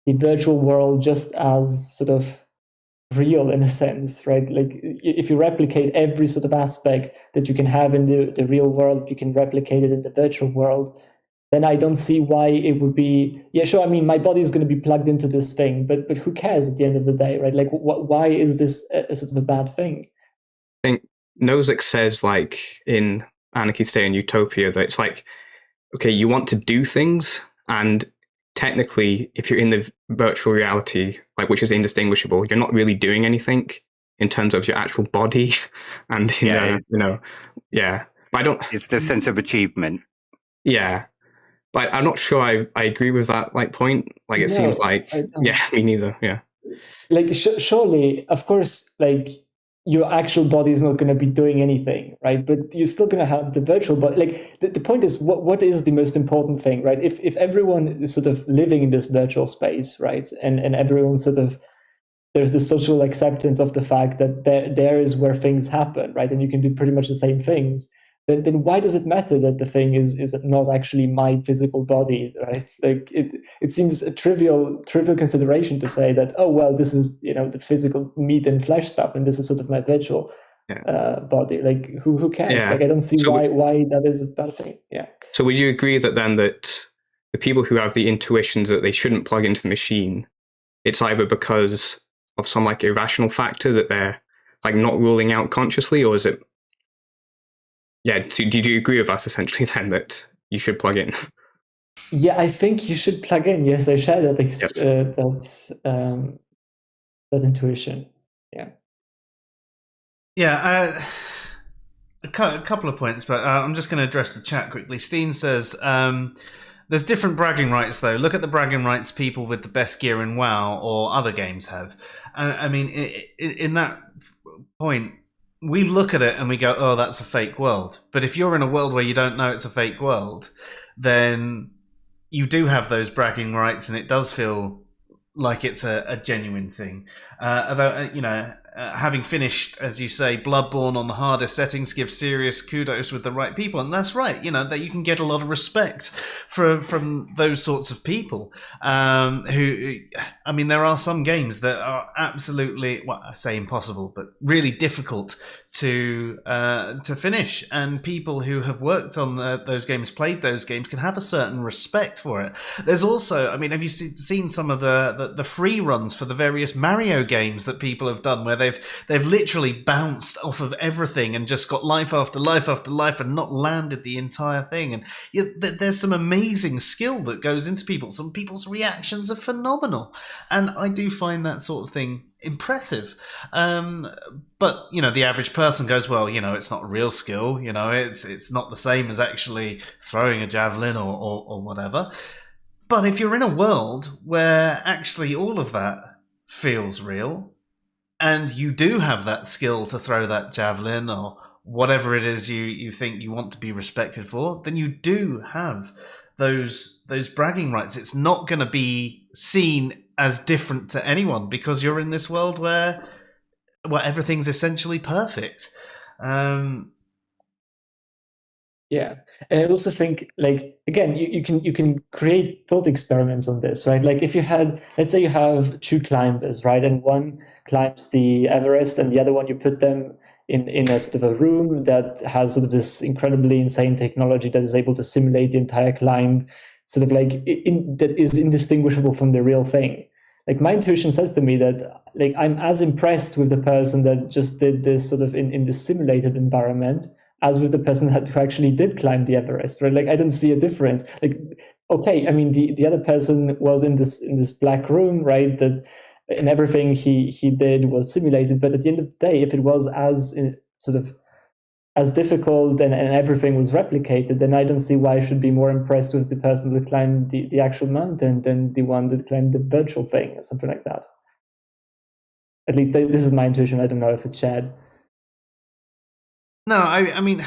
the virtual world just as sort of real in a sense, right? Like if you replicate every sort of aspect that you can have in the real world, you can replicate it in the virtual world, then I don't see why it would be, yeah, sure, I mean, my body is going to be plugged into this thing, but who cares at the end of the day, right? Like why is this a sort of a bad thing? I think Nozick says, like, in Anarchy State and Utopia, that it's like, okay, you want to do things, and technically, if you're in the virtual reality, like, which is indistinguishable, you're not really doing anything in terms of your actual body, and yeah. I don't. It's the sense of achievement. Yeah, but I'm not sure I agree with that like point. Like, it seems like, yeah, me neither. Yeah, like surely, of course, like your actual body is not going to be doing anything, right? But you're still going to have the virtual body. Like the point is, what is the most important thing, right? If everyone is sort of living in this virtual space, right, and everyone sort of, there's this social acceptance of the fact that there is where things happen, right, and you can do pretty much the same things. Then why does it matter that the thing is not actually my physical body, right? Like it seems a trivial consideration to say that, oh well, this is the physical meat and flesh stuff, and this is sort of my virtual body. Like who cares? Yeah. Like I don't see why that is a bad thing. Yeah. So would you agree that then that the people who have the intuitions that they shouldn't plug into the machine, it's either because of some like irrational factor that they're like not ruling out consciously, or is it? Yeah, so do you agree with us essentially then that you should plug in? Yeah, I think you should plug in. Yes, I share that that intuition. Yeah. Yeah, a couple of points, but I'm just going to address the chat quickly. Steen says, there's different bragging rights, though. Look at the bragging rights people with the best gear in WoW or other games have. I mean, in that point, we look at it and we go, oh, that's a fake world. But if you're in a world where you don't know it's a fake world, then you do have those bragging rights, and it does feel like it's a genuine thing. Although, having finished, as you say, Bloodborne on the hardest settings gives serious kudos with the right people. And that's right, that you can get a lot of respect from those sorts of people. There are some games that are absolutely, well, I say impossible, but really difficult to finish. And people who have worked on those games, played those games, can have a certain respect for it. There's also, have you seen some of the free runs for the various Mario games that people have done, where they've literally bounced off of everything and just got life after life after life and not landed the entire thing. And there's some amazing skill that goes into people. Some people's reactions are phenomenal, and I do find that sort of thing impressive. But the average person goes, well, it's not real skill. It's not the same as actually throwing a javelin or whatever. But if you're in a world where actually all of that feels real, and you do have that skill to throw that javelin or whatever it is you think you want to be respected for, then you do have those bragging rights. It's not going to be seen as different to anyone because you're in this world where everything's essentially perfect. Yeah, and I also think, like, again, you can create thought experiments on this, right? Like if you had, let's say you have two climbers, right, and one climbs the Everest and the other one, you put them in a sort of a room that has sort of this incredibly insane technology that is able to simulate the entire climb, sort of like that is indistinguishable from the real thing. Like my intuition says to me that like I'm as impressed with the person that just did this sort of in the simulated environment as with the person who actually did climb the Everest, right? Like I don't see a difference. Like, okay, the other person was in this black room, right? That and everything he did was simulated. But at the end of the day, if it was as difficult and everything was replicated, then I don't see why I should be more impressed with the person that climbed the actual mountain than the one that climbed the virtual thing or something like that. At least this is my intuition. I don't know if it's shared. No, I mean,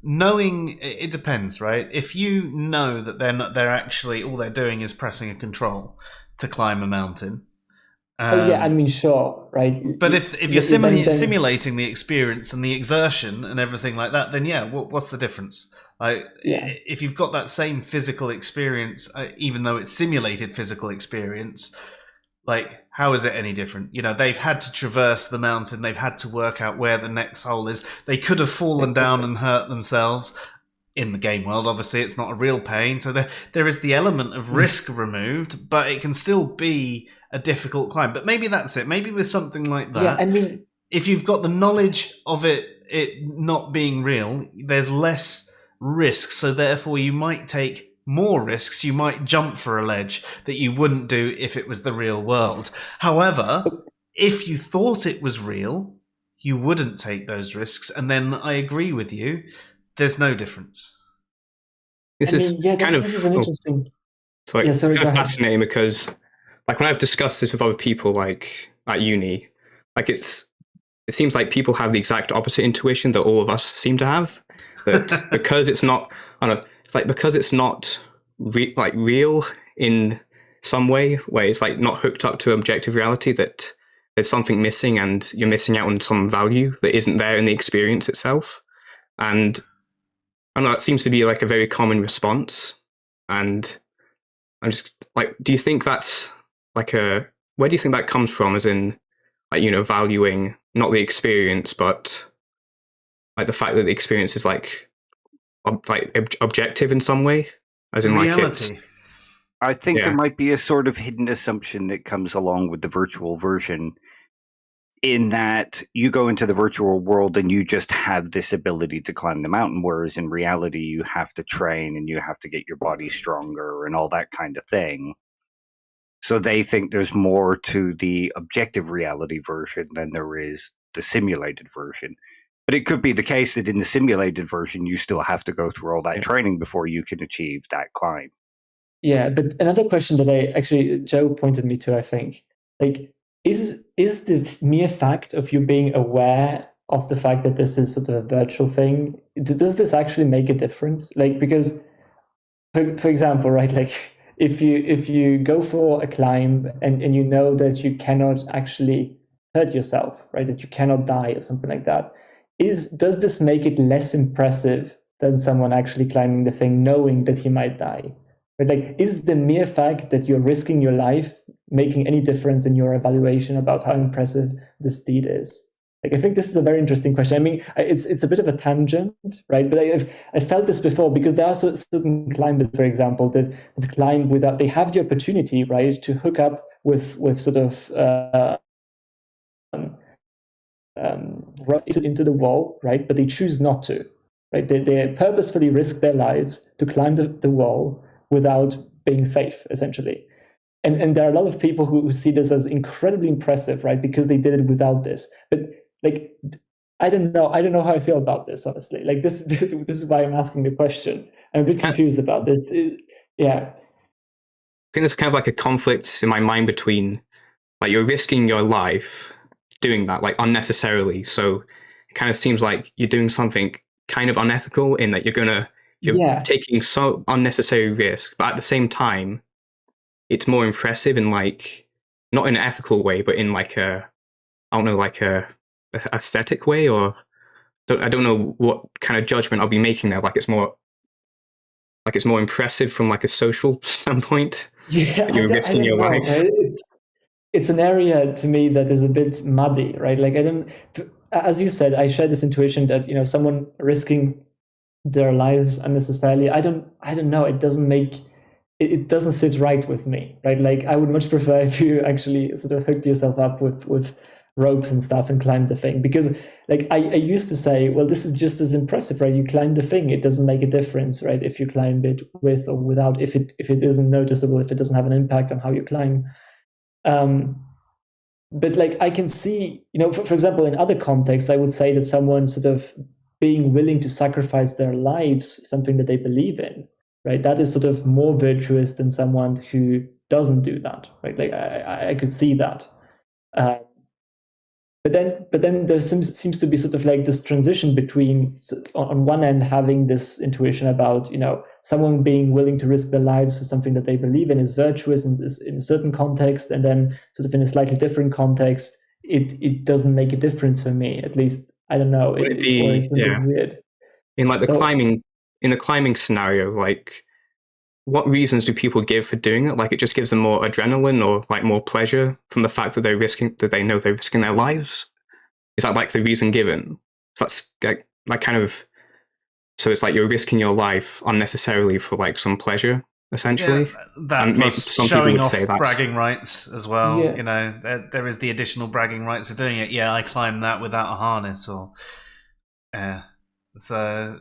knowing it depends, right? If you know that they're actually all they're doing is pressing a control to climb a mountain. Oh yeah, I mean, sure, right. But if you're simulating the experience and the exertion and everything like that, then yeah, what's the difference? If you've got that same physical experience, even though it's simulated physical experience, like, how is it any different? You know, they've had to traverse the mountain. They've had to work out where the next hole is. They could have fallen down and hurt themselves. In the game world, obviously, it's not a real pain. So there is the element of risk removed, but it can still be a difficult climb. But maybe that's it. Maybe with something like that, yeah, I mean, if you've got the knowledge of it not being real, there's less risk. So therefore, you might take more risks. You might jump for a ledge that you wouldn't do if it was the real world. However, if you thought it was real, you wouldn't take those risks. And then I agree with you. There's no difference. This is kind of interesting. Sorry, kind of fascinating because, like, when I've discussed this with other people, like at uni, like it seems like people have the exact opposite intuition that all of us seem to have. That because it's not, I don't know, it's like because it's not real in some way, where it's like not hooked up to objective reality, that there's something missing and you're missing out on some value that isn't there in the experience itself. And I don't know, it seems to be like a very common response. And I'm just like, do you think that's like where do you think that comes from? As in, like, you know, valuing not the experience, but like the fact that the experience is like objective in some way, as in reality. Like I think there might be a sort of hidden assumption that comes along with the virtual version, in that you go into the virtual world and you just have this ability to climb the mountain, whereas in reality you have to train and you have to get your body stronger and all that kind of thing. So they think there's more to the objective reality version than there is the simulated version. But it could be the case that in the simulated version you still have to go through all that training before you can achieve that climb. Yeah, but another question that Joe pointed me to, I think, like, is the mere fact of you being aware of the fact that this is sort of a virtual thing, does this actually make a difference? Like, because, for example, right, like, if you go for a climb and you know that you cannot actually hurt yourself, right, that you cannot die or something like that, does this make it less impressive than someone actually climbing the thing knowing that he might die? But like, is the mere fact that you're risking your life making any difference in your evaluation about how impressive this deed is? Like, I think this is a very interesting question. I mean, it's a bit of a tangent, right? But I felt this before, because there are certain climbers, for example, that climb without, they have the opportunity, right, to hook up with sort of into the wall, right? But they choose not to, right? They purposefully risk their lives to climb the wall without being safe, essentially. And there are a lot of people who see this as incredibly impressive, right? Because they did it without this. But like, I don't know how I feel about this, honestly. Like, this is why I'm asking the question. I'm a bit confused about this. Yeah. I think there's kind of like a conflict in my mind between, like, you're risking your life doing that, like, unnecessarily. So it kind of seems like you're doing something kind of unethical in that you're taking so unnecessary risk, but at the same time, it's more impressive in, like, not in an ethical way, but in like a aesthetic way, or I don't know what kind of judgment I'll be making there. Like, it's more impressive from like a social standpoint. Yeah, you're risking your life. Right? It's an area to me that is a bit muddy, right? Like, as you said, I share this intuition that, you know, someone risking their lives unnecessarily, I don't know, it doesn't sit right with me, right? Like, I would much prefer if you actually sort of hooked yourself up with ropes and stuff and climbed the thing, because like I used to say, well, this is just as impressive, right? You climb the thing, it doesn't make a difference, right? If you climb it with or without, if it isn't noticeable, if it doesn't have an impact on how you climb. But like, I can see, you know, for example, in other contexts, I would say that someone sort of being willing to sacrifice their lives, something that they believe in, right? That is sort of more virtuous than someone who doesn't do that, right? Like, I could see that. But then there seems to be sort of like this transition between, on one end, having this intuition about, someone being willing to risk their lives for something that they believe in is virtuous and is in a certain context, and then sort of in a slightly different context, it doesn't make a difference for me. At least, I don't know, or it's a bit weird. In like the climbing scenario, like, what reasons do people give for doing it? Like, it just gives them more adrenaline or like more pleasure from the fact that they know they're risking their lives. Is that like the reason given? So that's like kind of, so it's like you're risking your life unnecessarily for like some pleasure, essentially. Yeah, that and plus some showing people would off say that's bragging rights as well. Yeah. There is the additional bragging rights of doing it. Yeah, I climbed that without a harness, or so.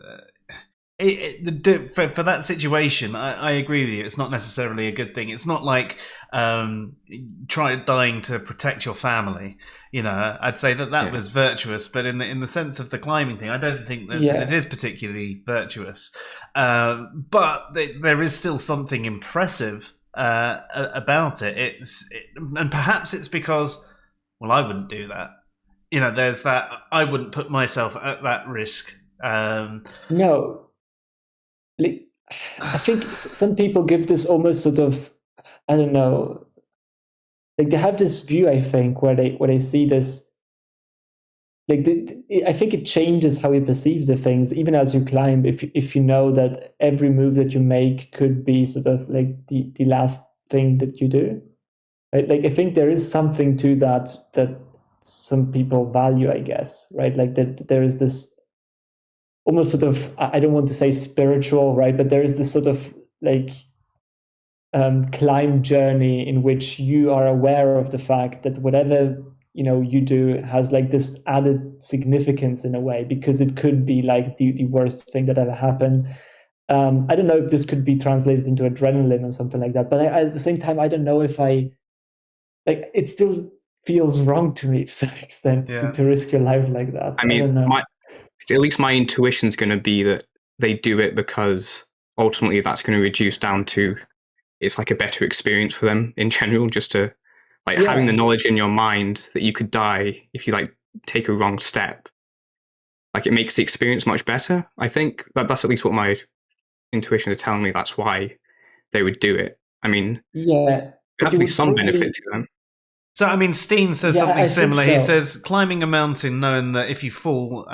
For that situation, I agree with you. It's not necessarily a good thing. It's not like try dying to protect your family. I'd say that was virtuous, but in the sense of the climbing thing, I don't think that it is particularly virtuous. But there is still something impressive about it. And perhaps it's because, well, I wouldn't do that. There's that. I wouldn't put myself at that risk. No. I think some people give this almost sort of, I don't know, like they have this view, I think, where they see this, like I think it changes how you perceive the things, even as you climb. If you know that every move that you make could be sort of like the last thing that you do, right? Like I think there is something to that some people value, I guess, right? Like that there is this almost sort of, I don't want to say spiritual, right? But there is this sort of like climb journey in which you are aware of the fact that whatever you do has like this added significance in a way, because it could be like the worst thing that ever happened. I don't know if this could be translated into adrenaline or something like that, but at the same time, I don't know if it still feels wrong to me to some extent to risk your life like that. I mean, don't know. At least my intuition is going to be that they do it because ultimately that's going to reduce down to it's like a better experience for them in general, just to like having the knowledge in your mind that you could die if you like take a wrong step. Like it makes the experience much better. I think that's at least what my intuition is telling me. That's why they would do it. I mean, there has to be some benefit to them. So, I mean, Steen says something similar. So. He says, climbing a mountain knowing that if you fall,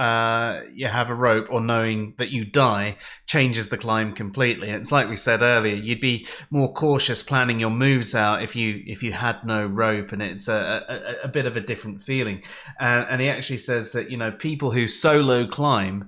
you have a rope, or knowing that you die, changes the climb completely. It's like we said earlier, you'd be more cautious planning your moves out if you had no rope, and it's a bit of a different feeling. And he actually says that, people who solo climb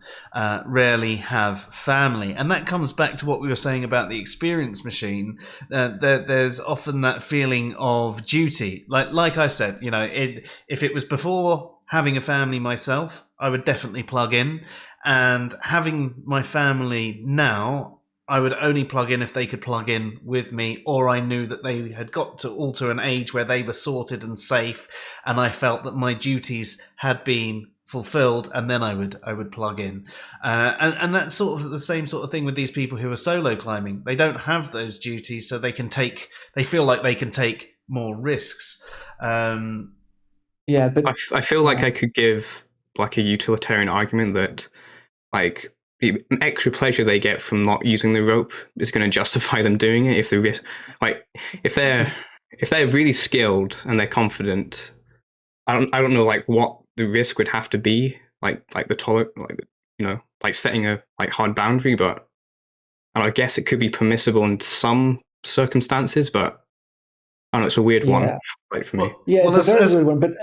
rarely have family. And that comes back to what we were saying about the experience machine. There's often that feeling of duty. Like I said, if it was before having a family myself, I would definitely plug in. And having my family now, I would only plug in if they could plug in with me, or I knew that they had got to an age where they were sorted and safe, and I felt that my duties had been fulfilled, and then I would plug in. And that's sort of the same sort of thing with these people who are solo climbing. They don't have those duties, so they feel like they can take more risks. But I feel like I could give like a utilitarian argument that like the extra pleasure they get from not using the rope is going to justify them doing it. If they're really skilled and they're confident, I don't know like what the risk would have to be, like setting a like hard boundary, but I guess it could be permissible in some circumstances, but I don't know, it's a weird one, right, for me. It's a very weird one, but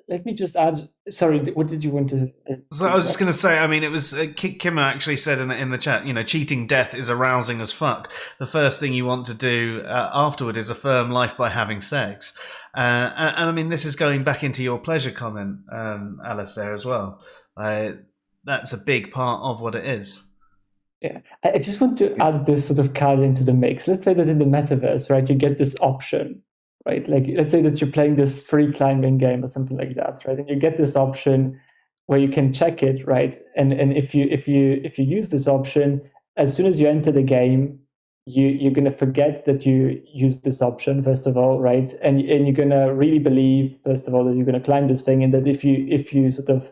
let me just add. Sorry, what did you want to? So I was just going to say. I mean, it was Kimmer actually said in the chat. Cheating death is arousing as fuck. The first thing you want to do afterward is affirm life by having sex. And I mean, this is going back into your pleasure comment, Alice, there as well. That's a big part of what it is. Yeah, I just want to add this sort of card into the mix. Let's say that in the metaverse, right, you get this option, right? Like, let's say that you're playing this free climbing game or something like that, right? And you get this option where you can check it, right? And if you use this option, as soon as you enter the game, you're going to forget that you used this option, first of all, right? And you're going to really believe, first of all, that you're going to climb this thing, and that if you sort of,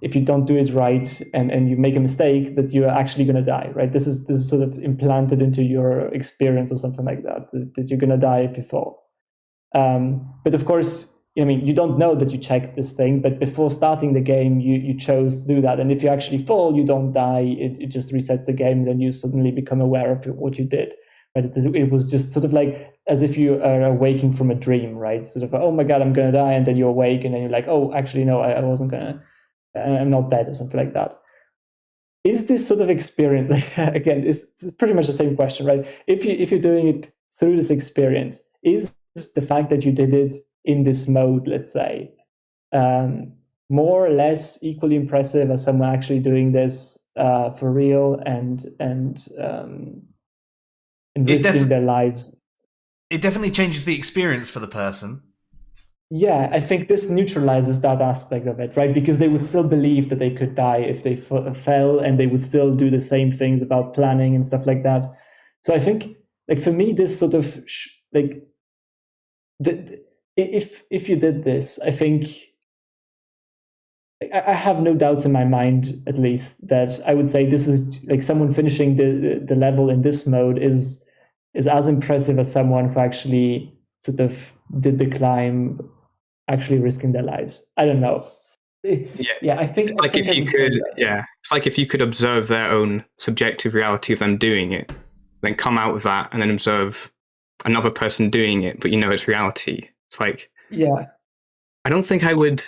if you don't do it right and you make a mistake, that you're actually going to die, right? This is sort of implanted into your experience or something like that you're going to die if you fall. But of course, you don't know that you checked this thing, but before starting the game, you chose to do that. And if you actually fall, you don't die. It just resets the game, and then you suddenly become aware of what you did. Right? It was just sort of like as if you are awaking from a dream, right? Sort of, oh my God, I'm going to die. And then you awake, and then you're like, oh, actually, no, I wasn't going to. I'm not dead, or something like that. Is this sort of experience, again, it's pretty much the same question, right? If you're doing it through this experience, is the fact that you did it in this mode, let's say, more or less equally impressive as someone actually doing this for real and risking their lives? It definitely changes the experience for the person. Yeah, I think this neutralizes that aspect of it, right? Because they would still believe that they could die if they fell, and they would still do the same things about planning and stuff like that. So I think, like, for me, this sort of if you did this, I think I have no doubts in my mind, at least, that I would say this is like someone finishing the level in this mode is as impressive as someone who actually sort of did the climb, actually risking their lives. I don't know. Yeah, I think it's like if you could, it's like if you could observe their own subjective reality of them doing it, then come out with that, and then observe another person doing it, but it's reality. It's like, I don't think I would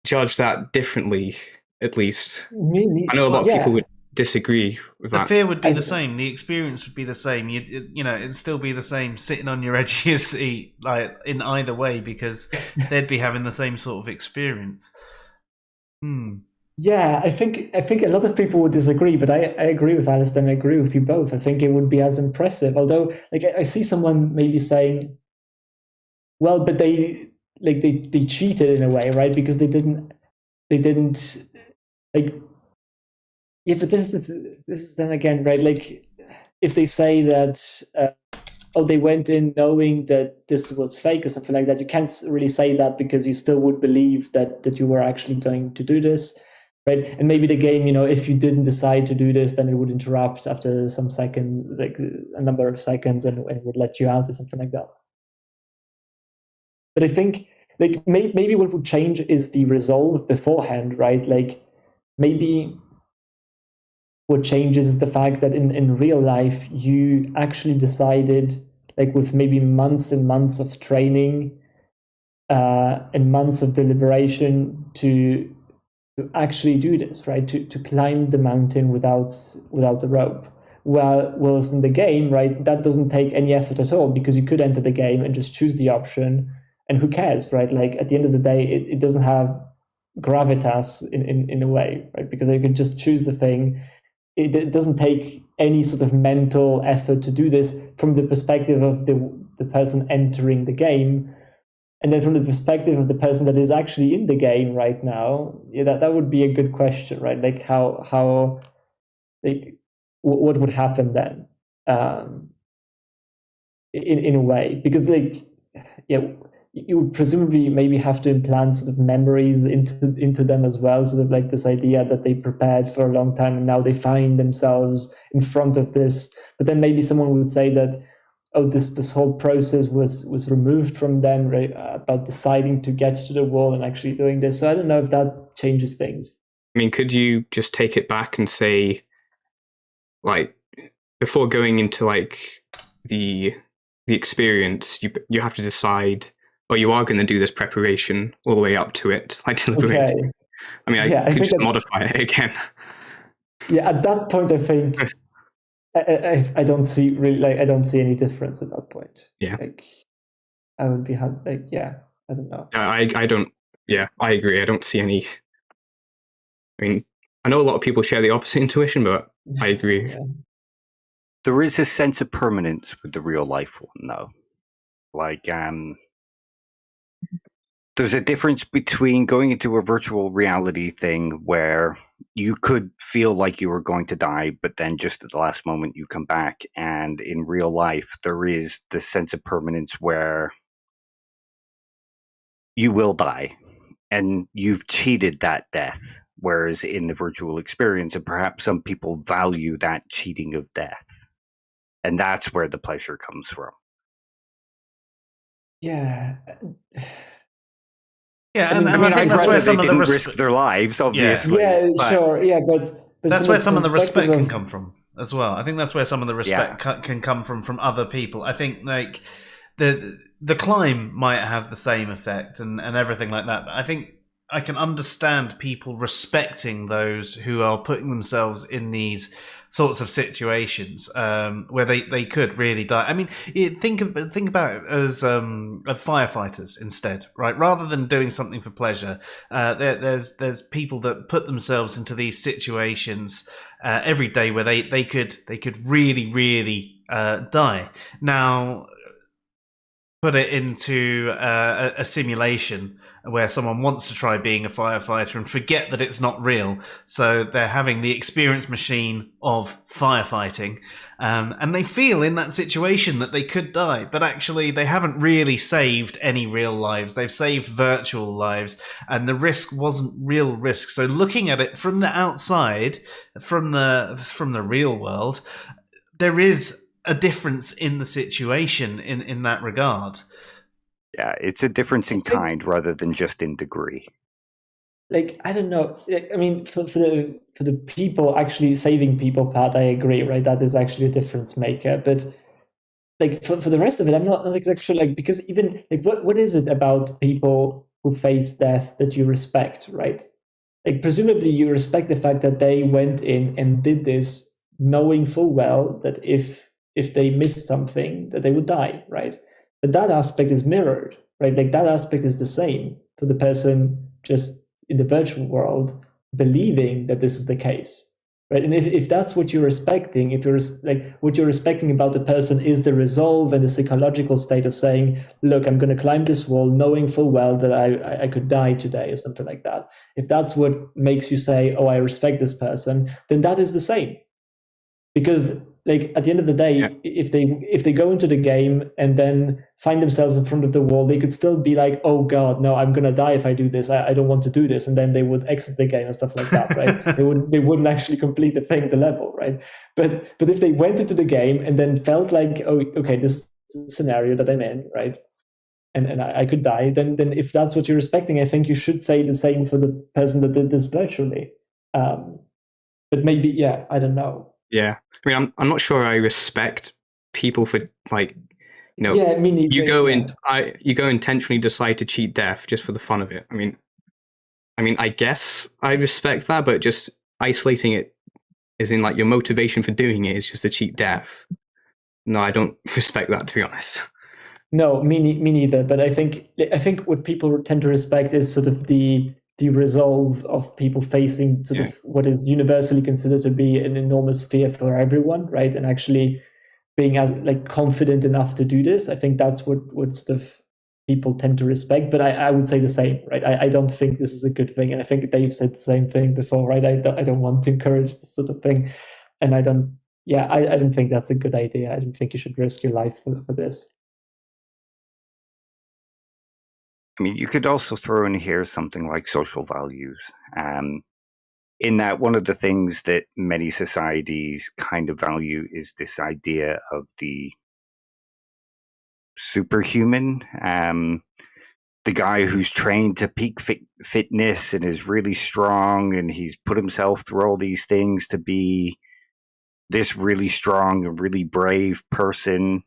judge that differently. At least I know a lot of people would disagree with that. The fear would be the same. The experience would be the same. It'd still be the same, sitting on your edge of your seat, like in either way, because they'd be having the same sort of experience. Yeah, I think a lot of people would disagree, but I agree with Alistair, and I agree with you both. I think it would be as impressive. Although, like, I see someone maybe saying, well, but they cheated in a way, right? Because they didn't like. Yeah, but this is then again, right? Like, if they say that they went in knowing that this was fake or something like that, you can't really say that, because you still would believe that you were actually going to do this, right? And maybe the game, if you didn't decide to do this, then it would interrupt after some seconds, like a number of seconds, and it would let you out or something like that. But I think, like, maybe what would change is the resolve beforehand, right? Like, maybe what changes is the fact that in real life, you actually decided, like, with maybe months and months of training and months of deliberation, to actually do this, right? To climb the mountain without the rope. Whereas in the game, right, that doesn't take any effort at all, because you could enter the game and just choose the option, and who cares, right? Like, at the end of the day, it doesn't have gravitas in a way, right? Because you can just choose the thing. It doesn't take any sort of mental effort to do this from the perspective of the person entering the game. And then from the perspective of the person that is actually in the game right now, that would be a good question, right? Like, how like, what would happen then, in a way? Because, like, you would presumably maybe have to implant sort of memories into them as well, sort of like this idea that they prepared for a long time and now they find themselves in front of this. But then maybe someone would say that, this whole process was removed from them, right, about deciding to get to the wall and actually doing this. So I don't know if that changes things. I mean, could you just take it back and say, like, before going into, like, the experience, you have to decide, you are going to do this preparation all the way up to it, like, deliberate. Okay. I mean, I could just modify it again. Yeah, at that point, I think I don't see any difference at that point. Yeah, like, I would be like, I don't know. I don't. Yeah, I agree. I don't see any. I mean, I know a lot of people share the opposite intuition, but I agree. Yeah. There is a sense of permanence with the real life one, though. Like, there's a difference between going into a virtual reality thing where you could feel like you were going to die, but then just at the last moment you come back. And in real life, there is this sense of permanence where you will die and you've cheated that death. Whereas in the virtual experience, and perhaps some people value that cheating of death. And that's where the pleasure comes from. Yeah. Yeah, I mean, I think that's where some of the risk their lives, obviously. Yeah, sure. Yeah, but that's from where the some of the respect perspective can of- come from as well. I think that's where some of the respect can come from other people. I think like the climb might have the same effect and everything like that. But I think I can understand people respecting those who are putting themselves in these sorts of situations where they could really die. I mean, think about it as firefighters instead, right? Rather than doing something for pleasure, there's people that put themselves into these situations every day where they could really die. Now, put it into a simulation where someone wants to try being a firefighter and forget that it's not real. So they're having the experience machine of firefighting. And they feel in that situation that they could die, but actually they haven't really saved any real lives. They've saved virtual lives, and the risk wasn't real risk. So looking at it from the outside, from the real world, there is a difference in the situation in that regard. Yeah, it's a difference in kind rather than just in degree. Like, I don't know. I mean, for the people actually saving people part, I agree, right? That is actually a difference maker. But like for the rest of it, I'm not exactly sure. Like, because even like what is it about people who face death that you respect, right? Like, presumably you respect the fact that they went in and did this knowing full well that if they missed something, that they would die, right? But that aspect is mirrored, right? Like that aspect is the same for the person just in the virtual world believing that this is the case, right? And if that's what you're respecting, if you're like what you're respecting about the person is the resolve and the psychological state of saying, look, I'm going to climb this wall knowing full well that I could die today or something like that. If that's what makes you say, oh, I respect this person, then that is the same. Because like at the end of the day, if they go into the game and then find themselves in front of the wall, they could still be like, oh God, no, I'm gonna die if I do this. I don't want to do this, and then they would exit the game and stuff like that, right? they wouldn't actually complete the level, right? But if they went into the game and then felt like, oh, okay, this is the scenario that I'm in, right? And I could die, then if that's what you're respecting, I think you should say the same for the person that did this virtually. But maybe, yeah, I don't know. Yeah, I mean, I'm not sure I respect people for like, you know, yeah, me neither, you go intentionally decide to cheat death just for the fun of it. I mean, I guess I respect that, but just isolating it as in like your motivation for doing it is just to cheat death. No, I don't respect that, to be honest. No, me neither. But I think what people tend to respect is sort of the resolve of people facing sort of what is universally considered to be an enormous fear for everyone, right? And actually being as like confident enough to do this. I think that's what sort of people tend to respect. But I would say the same, right? I don't think this is a good thing, and I think Dave said the same thing before, right? I don't want to encourage this sort of thing, and I don't think that's a good idea. I don't think you should risk your life for this. I mean, you could also throw in here something like social values. In that one of the things that many societies kind of value is this idea of the superhuman, the guy who's trained to peak fitness and is really strong, and he's put himself through all these things to be this really strong and really brave person.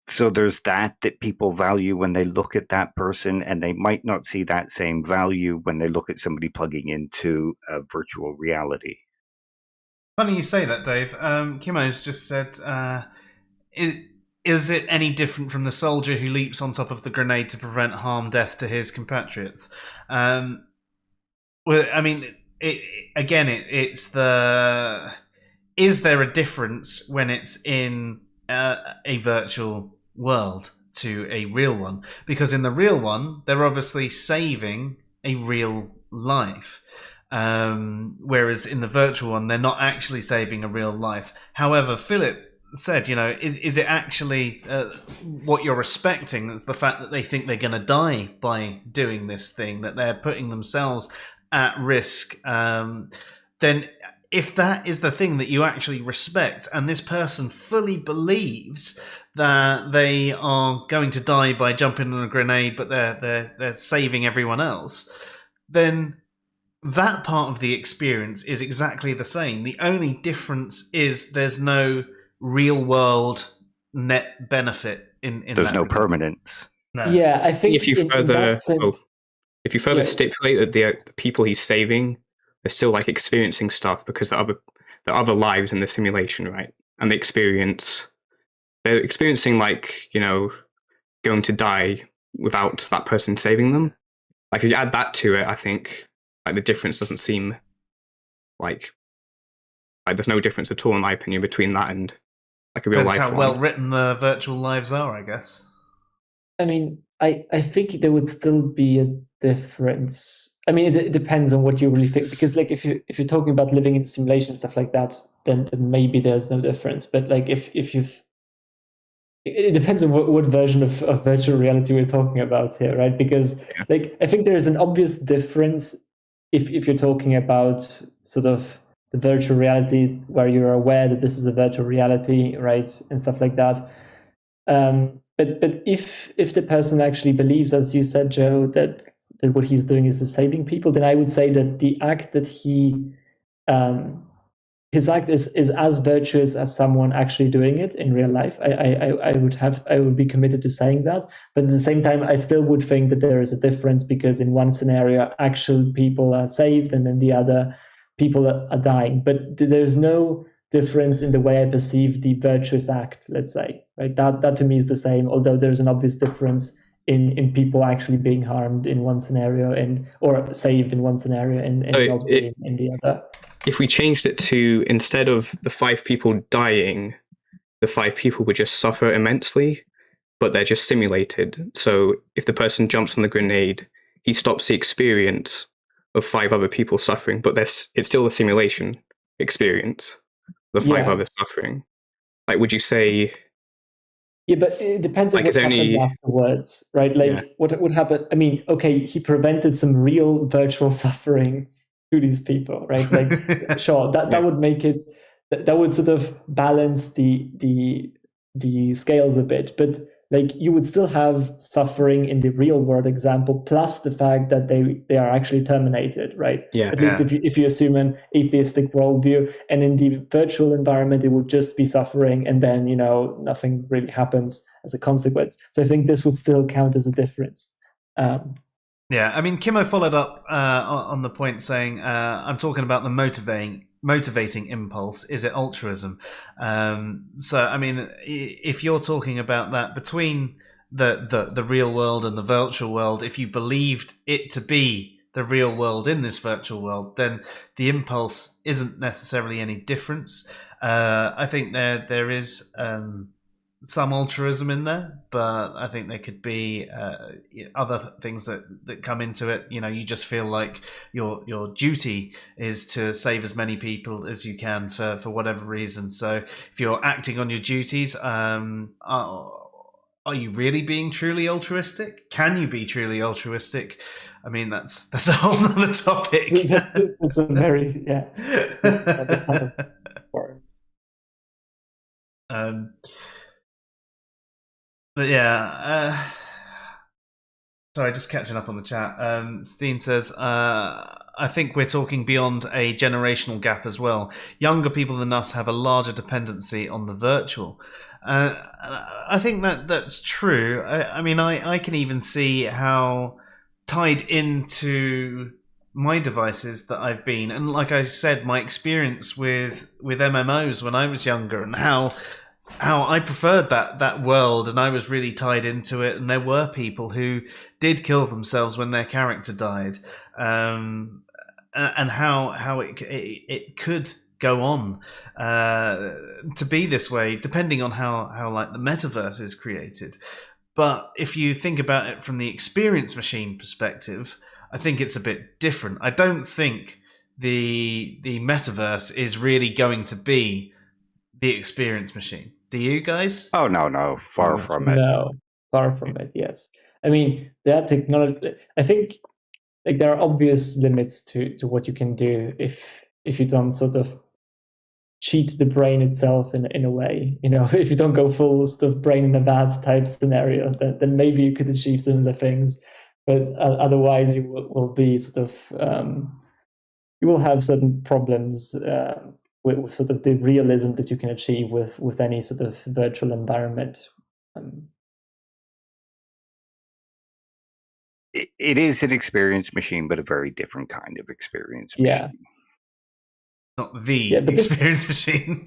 So there's that people value when they look at that person, and they might not see that same value when they look at somebody plugging into a virtual reality. Funny you say that, Dave. Kimo's just said, is it any different from the soldier who leaps on top of the grenade to prevent harm, death to his compatriots? Well, I mean, it's the... Is there a difference when it's in a virtual world to a real one? Because in the real one, they're obviously saving a real life. Whereas in the virtual one, they're not actually saving a real life. However, Philip said, is it actually what you're respecting? That's the fact that they think they're going to die by doing this thing, that they're putting themselves at risk. Then if that is the thing that you actually respect, and this person fully believes that they are going to die by jumping on a grenade, but they're saving everyone else, then that part of the experience is exactly the same. The only difference is there's no real world net benefit in there's that no regard. permanence. No. Yeah, I think if you further stipulate that the people he's saving are still like experiencing stuff because the other lives in the simulation, right? And they're experiencing like, going to die without that person saving them. Like if you add that to it, I think like the difference doesn't seem like there's no difference at all in my opinion between that and like a real life. That's how well written the virtual lives are, I guess. I mean, I think there would still be a difference. I mean, it depends on what you really think, because like if you're talking about living in simulation and stuff like that, then maybe there's no difference. But like it depends on what version of virtual reality we're talking about here, right? Because like I think there is an obvious difference if you're talking about sort of the virtual reality where you're aware that this is a virtual reality, right, and stuff like that. But if the person actually believes, as you said, Joe, that what he's doing is saving people, then I would say that the act that his act is as virtuous as someone actually doing it in real life. I would be committed to saying that, but at the same time, I still would think that there is a difference, because in one scenario, actual people are saved, and then the other people are dying. But there's no difference in the way I perceive the virtuous act, let's say, right? That to me is the same, although there's an obvious difference in people actually being harmed in one scenario or saved in one scenario and not being in the other. If we changed it to, instead of the 5 people dying, the 5 people would just suffer immensely, but they're just simulated. So if the person jumps on the grenade, he stops the experience of 5 other people suffering, but it's still a simulation experience. The 5 others suffering. Like, would you say? Yeah, but it depends on what happens afterwards, right? Like, what would happen? I mean, okay, he prevented some real virtual suffering to these people, right? Like, sure, that would make it. That would sort of balance the scales a bit, but like you would still have suffering in the real world example, plus the fact that they are actually terminated, right? Yeah. At least if you assume an atheistic worldview, and in the virtual environment, it would just be suffering, and then nothing really happens as a consequence. So I think this would still count as a difference. Yeah, I mean, Kimmo followed up on the point saying, I'm talking about the motivating impulse. Is it altruism? So, I mean, if you're talking about that between the real world and the virtual world, if you believed it to be the real world in this virtual world, then the impulse isn't necessarily any difference. I think there is some altruism in there, but I think there could be other things that come into it. You just feel like your duty is to save as many people as you can for whatever reason. So if you're acting on your duties, are you really being truly altruistic? Can you be truly altruistic? I mean, that's a whole other topic. That's a very But yeah, sorry, just catching up on the chat. Steen says, I think we're talking beyond a generational gap as well. Younger people than us have a larger dependency on the virtual. I think that's true. I mean, I can even see how tied into my devices that I've been, and like I said, my experience with MMOs when I was younger, and how I preferred that world, and I was really tied into it, and there were people who did kill themselves when their character died, and how it could go on to be this way, depending on how like the metaverse is created. But if you think about it from the experience machine perspective, I think it's a bit different. I don't think the metaverse is really going to be the experience machine. Do you guys? Oh no, far from it. No, far from it. Yes, I mean that technology. I think like there are obvious limits to what you can do if you don't sort of cheat the brain itself in a way. If you don't go full sort of brain in a vat type scenario, then maybe you could achieve similar things. But otherwise, you will be sort of you will have certain problems with sort of the realism that you can achieve with any sort of virtual environment. It is an experience machine, but a very different kind of experience machine. Not the experience machine.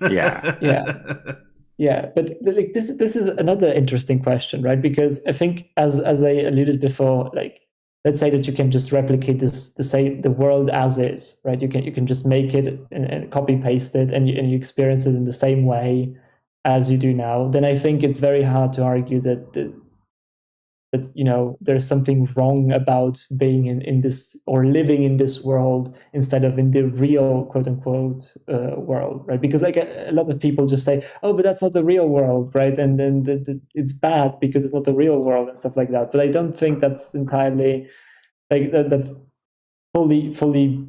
Yeah, but like this is another interesting question, right? Because I think as I alluded before, like let's say that you can just replicate the world as is, right? You can just make it and copy paste it, and you experience it in the same way as you do now. Then I think it's very hard to argue that there's something wrong about being in this or living in this world instead of in the real quote unquote world, right? Because like a lot of people just say, oh, but that's not the real world, right? And then it's bad because it's not the real world and stuff like that. But I don't think that's entirely like that fully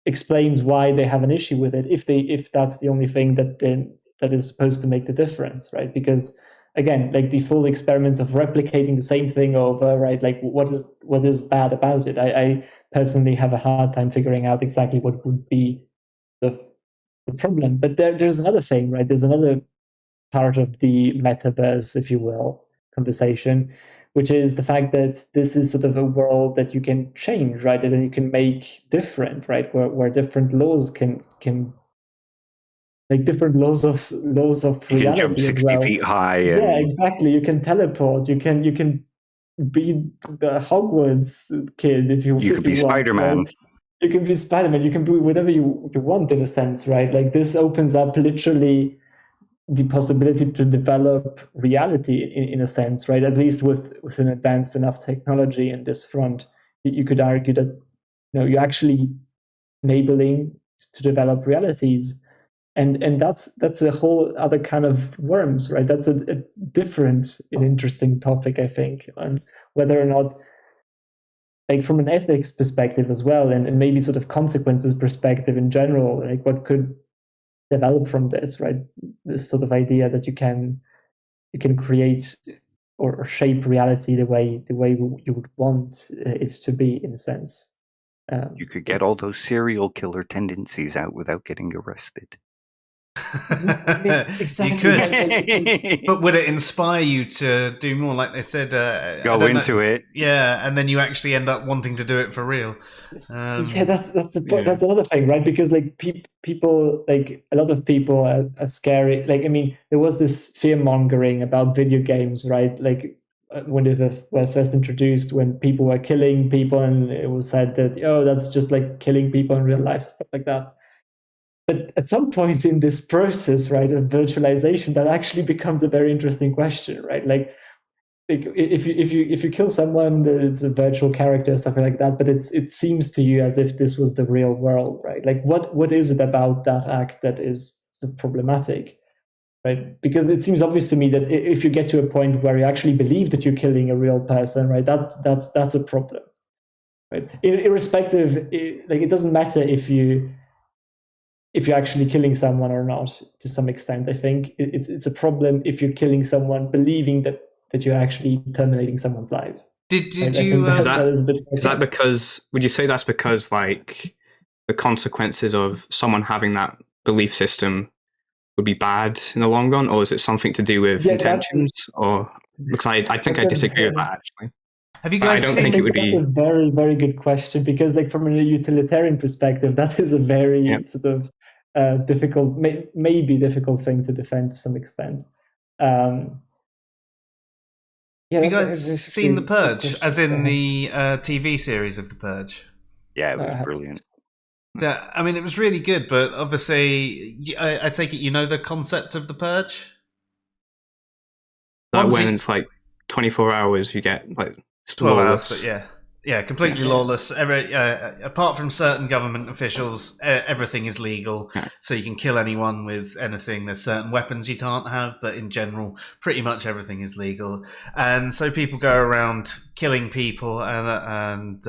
explains why they have an issue with it if that's the only thing that is supposed to make the difference, right? Because again, like the full experiments of replicating the same thing over, right? Like what is bad about it? I personally have a hard time figuring out exactly what would be the problem. But there's another thing, right? There's another part of the metaverse, if you will, conversation, which is the fact that this is sort of a world that you can change, right? And then you can make different, right? Where different laws can like different laws of reality. You can jump 60 feet high. Yeah, exactly. You can teleport. You can be the Hogwarts kid if you. You could be Spider-Man. Right? You can be Spider-Man. You can be whatever you want in a sense, right? Like this opens up literally the possibility to develop reality in a sense, right? At least with an advanced enough technology in this front, you could argue that you're actually enabling to develop realities. And that's a whole other kind of worms, right? That's a different and interesting topic, I think, on whether or not, like from an ethics perspective as well, and maybe sort of consequences perspective in general, like what could develop from this, right? This sort of idea that you can create or shape reality the way you would want it to be, in a sense. You could get all those serial killer tendencies out without getting arrested. Exactly. You could, but would it inspire you to do more? Like they said, go into it. Yeah, and then you actually end up wanting to do it for real. Yeah, that's that's another thing, right? Because like people, like a lot of people are scary. Like I mean, there was this fear mongering about video games, right? Like when they were first introduced, when people were killing people, and it was said that that's just like killing people in real life, stuff like that. But at some point in this process, right, of virtualization, that actually becomes a very interesting question, right? Like if you kill someone, it's a virtual character, something like that. But it seems to you as if this was the real world, right? Like what is it about that act that is so problematic, right? Because it seems obvious to me that if you get to a point where you actually believe that you're killing a real person, right, that's a problem, right? Irrespective, like it doesn't matter if you're actually killing someone or not, to some extent. I think it's a problem if you're killing someone believing that you're actually terminating someone's life. Did you? Is that because? Would you say that's because like the consequences of someone having that belief system would be bad in the long run, or is it something to do with intentions? Or because I think I disagree with that actually. Have you guys? I don't think it would be. That's a very, very good question, because like from a utilitarian perspective, that is a very sort of difficult, maybe difficult thing to defend to some extent. Have you guys seen The Purge, as in the TV series of The Purge? Yeah, it was brilliant. Yeah, I mean, it was really good, but obviously, I take it you know the concept of The Purge? That when it's like 24 hours, you get like 12 hours, but yeah. Yeah, completely lawless. Apart from certain government officials, everything is legal. So you can kill anyone with anything. There's certain weapons you can't have, but in general, pretty much everything is legal. And so people go around killing people and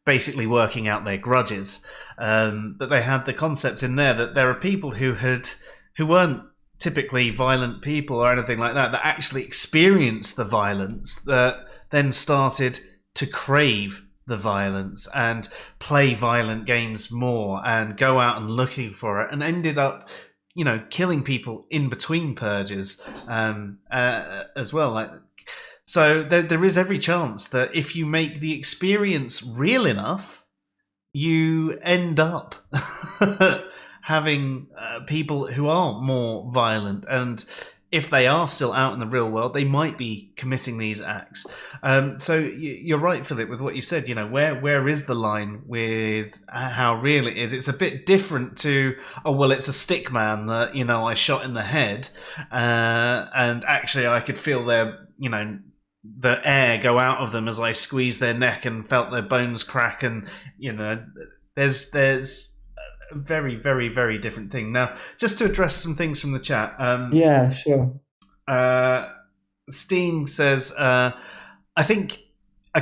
basically working out their grudges. But they had the concept in there that there are people who weren't typically violent people or anything like that actually experienced the violence that then started to crave the violence and play violent games more and go out and looking for it, and ended up, killing people in between purges as well. So there is every chance that if you make the experience real enough, you end up having people who are more violent, and if they are still out in the real world, they might be committing these acts. So you're right, Philip, with what you said. Where is the line with how real it is? It's a bit different to, it's a stick man that I shot in the head, and actually I could feel their the air go out of them as I squeezed their neck and felt their bones crack, and there's a very, very, very different thing. Now, just to address some things from the chat. Yeah, sure. Steen says, I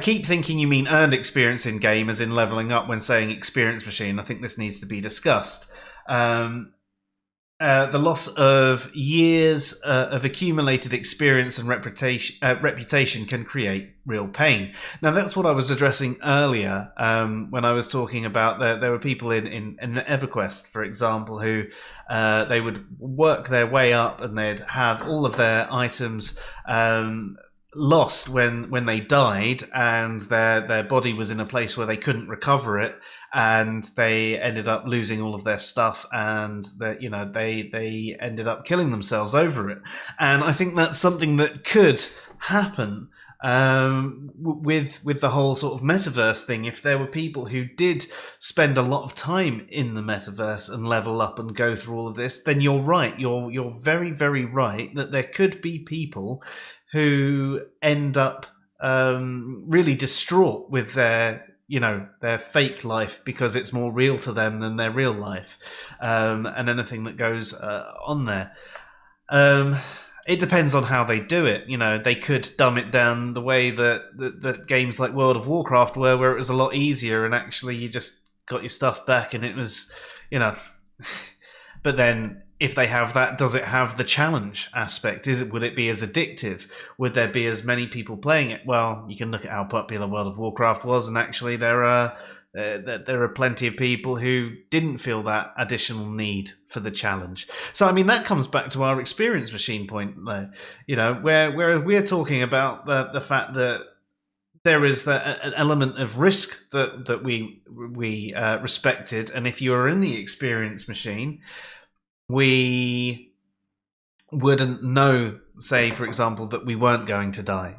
keep thinking you mean earned experience in game, as in leveling up when saying experience machine. I think this needs to be discussed. The loss of years of accumulated experience and reputation can create real pain. Now, that's what I was addressing earlier when I was talking about there were people in EverQuest, for example, who they would work their way up and they'd have all of their items lost when they died, and their body was in a place where they couldn't recover it, and they ended up losing all of their stuff, and they ended up killing themselves over it. And I think that's something that could happen with the whole sort of metaverse thing. If there were people who did spend a lot of time in the metaverse and level up and go through all of this, then you're right. You're very, very right that there could be people who end up really distraught with their fake life because it's more real to them than their real life, and anything that goes on there. It depends on how they do it. They could dumb it down the way that games like World of Warcraft were, where it was a lot easier and actually you just got your stuff back and it was, but then if they have that, does it have the challenge aspect? Would it be as addictive? Would there be as many people playing it? Well, you can look at how popular World of Warcraft was, and actually there are plenty of people who didn't feel that additional need for the challenge. So, I mean, that comes back to our experience machine point, though. Where we're talking about the fact that there is an element of risk that we respected, and if you are in the experience machine, we wouldn't know, say, for example, that we weren't going to die,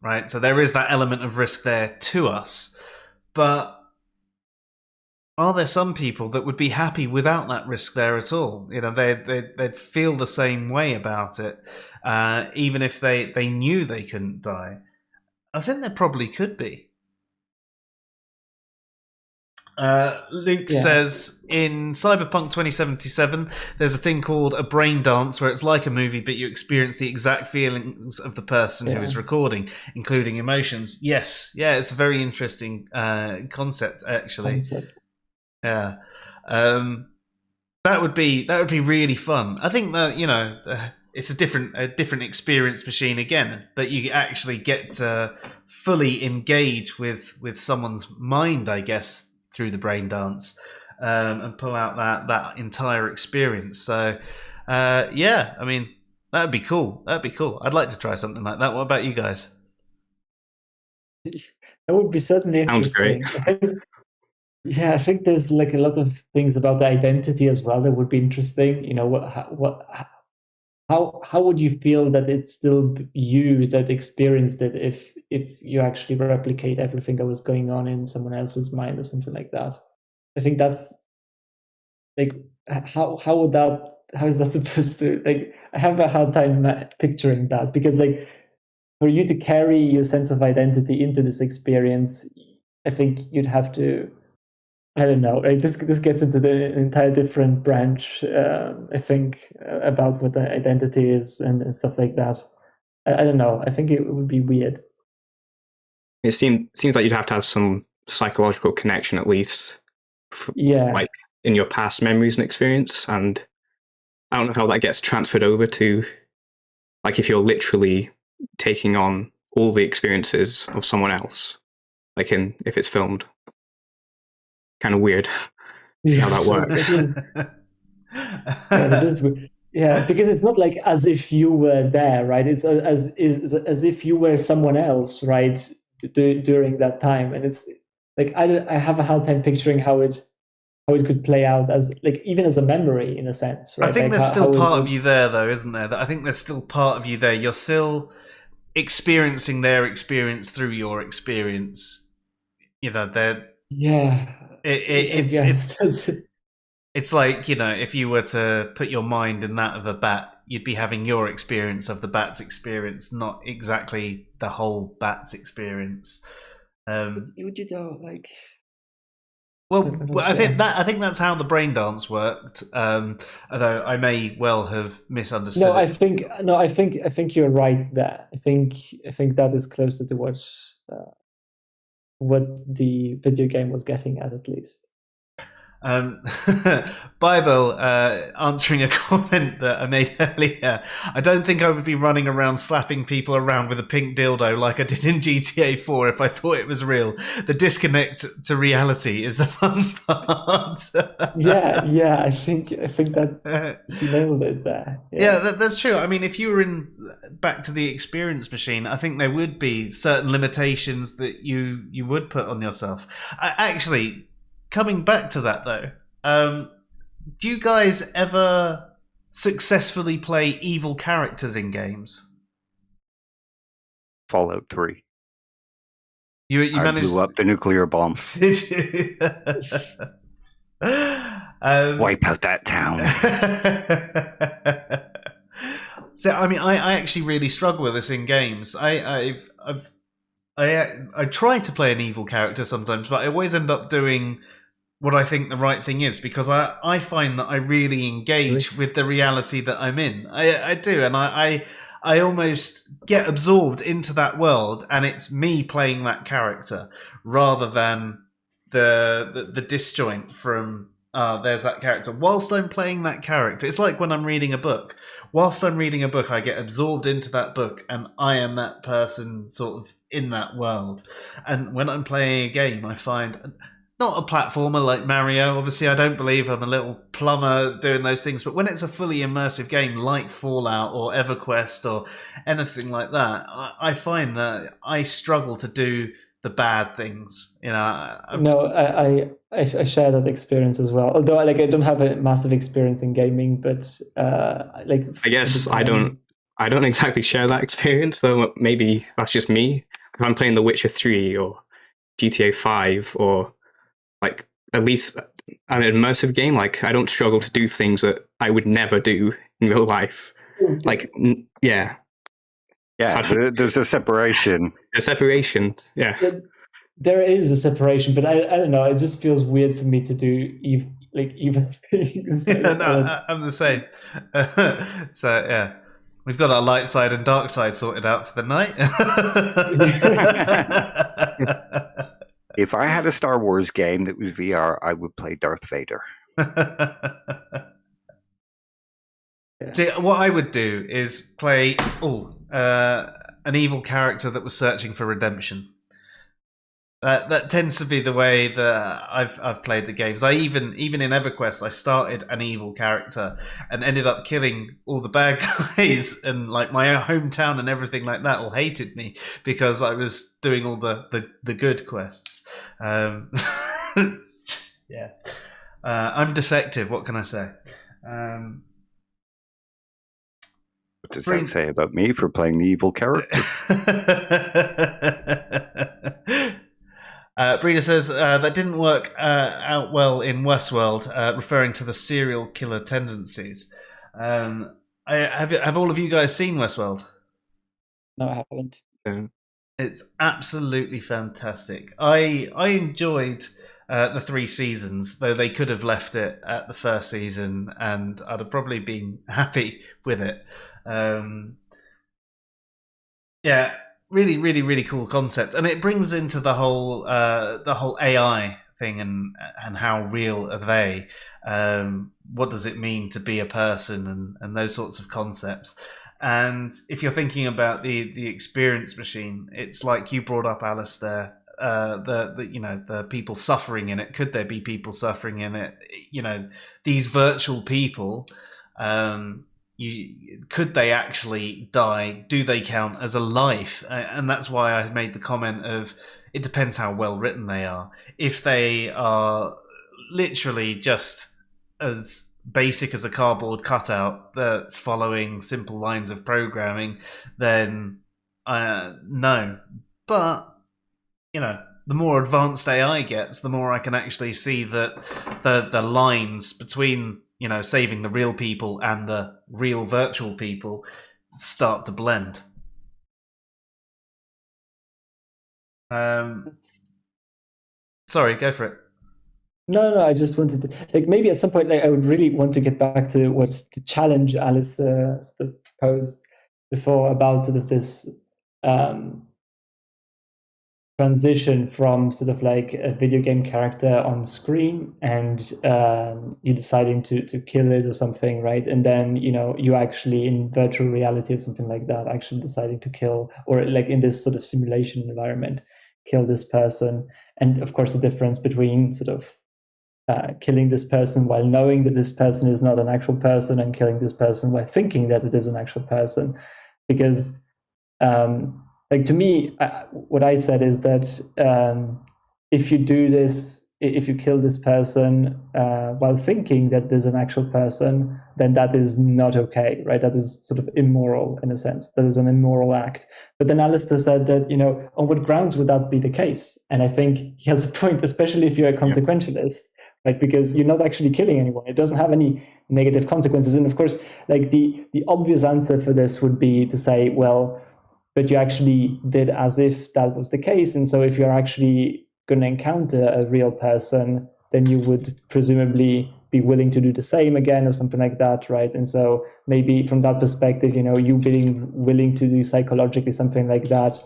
right? So there is that element of risk there to us. But are there some people that would be happy without that risk there at all? They'd feel the same way about it, even if they knew they couldn't die. I think there probably could be. Luke says, in Cyberpunk 2077, there's a thing called a brain dance where it's like a movie, but you experience the exact feelings of the person who is recording, including emotions. Yes, it's a very interesting concept, actually. Yeah, that would be really fun. I think that it's a different experience machine again, but you actually get to fully engage with someone's mind, I guess, through the brain dance, and pull out that entire experience. So, I mean, that'd be cool. I'd like to try something like that. What about you guys? That would be certainly interesting. I think there's like a lot of things about the identity as well that would be interesting. How would you feel that it's still you that experienced it if you actually replicate everything that was going on in someone else's mind or something like that? I think that's like how is that supposed to, like, I have a hard time picturing that, because like for you to carry your sense of identity into this experience, I think you'd have to. I don't know. Like this gets into the entire different branch. I think about what the identity is and stuff like that. I don't know. I think it would be weird. It seems like you'd have to have some psychological connection at least, like in your past memories and experience. And I don't know how that gets transferred over to, like, if you're literally taking on all the experiences of someone else, like if it's filmed. Kind of weird. See how that works. It is weird. Yeah, because it's not like as if you were there, right? It's as if you were someone else, right? During that time, and it's like I have a hard time picturing how it could play out as, like, even as a memory in a sense, right? I think like there's still part of you there, though, isn't there? I think there's still part of you there. You're still experiencing their experience through your experience. You know, they're It's like, you know, if you were to put your mind in that of a bat, you'd be having your experience of the bat's experience, not exactly the whole bat's experience. Would you though, like? Well, I think that's how the brain dance worked. Although I may well have misunderstood. No, I think you're right there. I think that is closer to what the video game was getting at least. Bible, answering a comment that I made earlier, I don't think I would be running around slapping people around with a pink dildo like I did in GTA 4 if I thought it was real. The disconnect to reality is the fun part. yeah, I think that you nailed it there. Yeah, that's true. I mean, if you were in back to the experience machine, I think there would be certain limitations that you would put on yourself. Actually, coming back to that, though, do you guys ever successfully play evil characters in games? Fallout 3. You I managed blew up the nuclear bomb. Did you? Wipe out that town. So, I mean, I actually really struggle with this in games. I try to play an evil character sometimes, but I always end up doing what I think the right thing is, because I find that I really engage with the reality that I'm in. I do, and I almost get absorbed into that world, and it's me playing that character rather than the disjoint from there's that character. Whilst I'm playing that character, it's like when I'm reading a book. Whilst I'm reading a book, I get absorbed into that book, and I am that person sort of in that world. And when I'm playing a game, I find, not a platformer like Mario, obviously I don't believe I'm a little plumber doing those things, but when it's a fully immersive game like Fallout or EverQuest or anything like that, I find that I struggle to do the bad things. You know. I share that experience as well. Although, like, I don't have a massive experience in gaming, but like, I guess I don't exactly share that experience, though. Maybe that's just me. If I'm playing The Witcher 3 or GTA 5 or, like, at least an immersive game, like, I don't struggle to do things that I would never do in real life. Like, yeah. Yeah, there's a separation. A separation, yeah. There is a separation, but I don't know. It just feels weird for me to do even things. No, I'm the same. So, yeah. We've got our light side and dark side sorted out for the night. If I had a Star Wars game that was VR, I would play Darth Vader. See, what I would do is play an evil character that was searching for redemption. That tends to be the way that I've played the games. I even in EverQuest, I started an evil character and ended up killing all the bad guys, and like my hometown and everything like that all hated me because I was doing all the good quests. It's just, yeah, I'm defective. What can I say? What does that say about me for playing the evil character? Breeder says that didn't work out well in Westworld, referring to the serial killer tendencies. Have all of you guys seen Westworld? No, I haven't. Yeah. It's absolutely fantastic. I enjoyed the 3 seasons, though they could have left it at the first season, and I'd have probably been happy with it. Um, yeah, really, really, really cool concept, and it brings into the whole AI thing and how real are they? What does it mean to be a person, and those sorts of concepts. And if you're thinking about the experience machine, it's like you brought up, Alistair. The people suffering in it. Could there be people suffering in it? These virtual people. Could they actually die? Do they count as a life? And that's why I made the comment of it depends how well written they are. If they are literally just as basic as a cardboard cutout that's following simple lines of programming, then no. But the more advanced AI gets, the more I can actually see that the lines between saving the real people and the real virtual people start to blend. Sorry, go for it. No, I just wanted to maybe at some point I would really want to get back to what's the challenge Alice sort of proposed before about sort of this transition from sort of like a video game character on screen and you deciding to kill it or something, right? And then you actually in virtual reality or something like that actually deciding to kill, or like in this sort of simulation environment, kill this person. And of course the difference between sort of killing this person while knowing that this person is not an actual person and killing this person while thinking that it is an actual person. Because like to me, what I said is that if you do this, if you kill this person while thinking that there's an actual person, then that is not okay, right? That is sort of immoral in a sense. That is an immoral act. But then Alistair said that, on what grounds would that be the case? And I think he has a point, especially if you're a consequentialist. Like, because you're not actually killing anyone. It doesn't have any negative consequences. And of course, like the obvious answer for this would be to say, well, but you actually did as if that was the case. And so if you're actually going to encounter a real person, then you would presumably be willing to do the same again or something like that, right? And so maybe from that perspective, you being willing to do psychologically something like that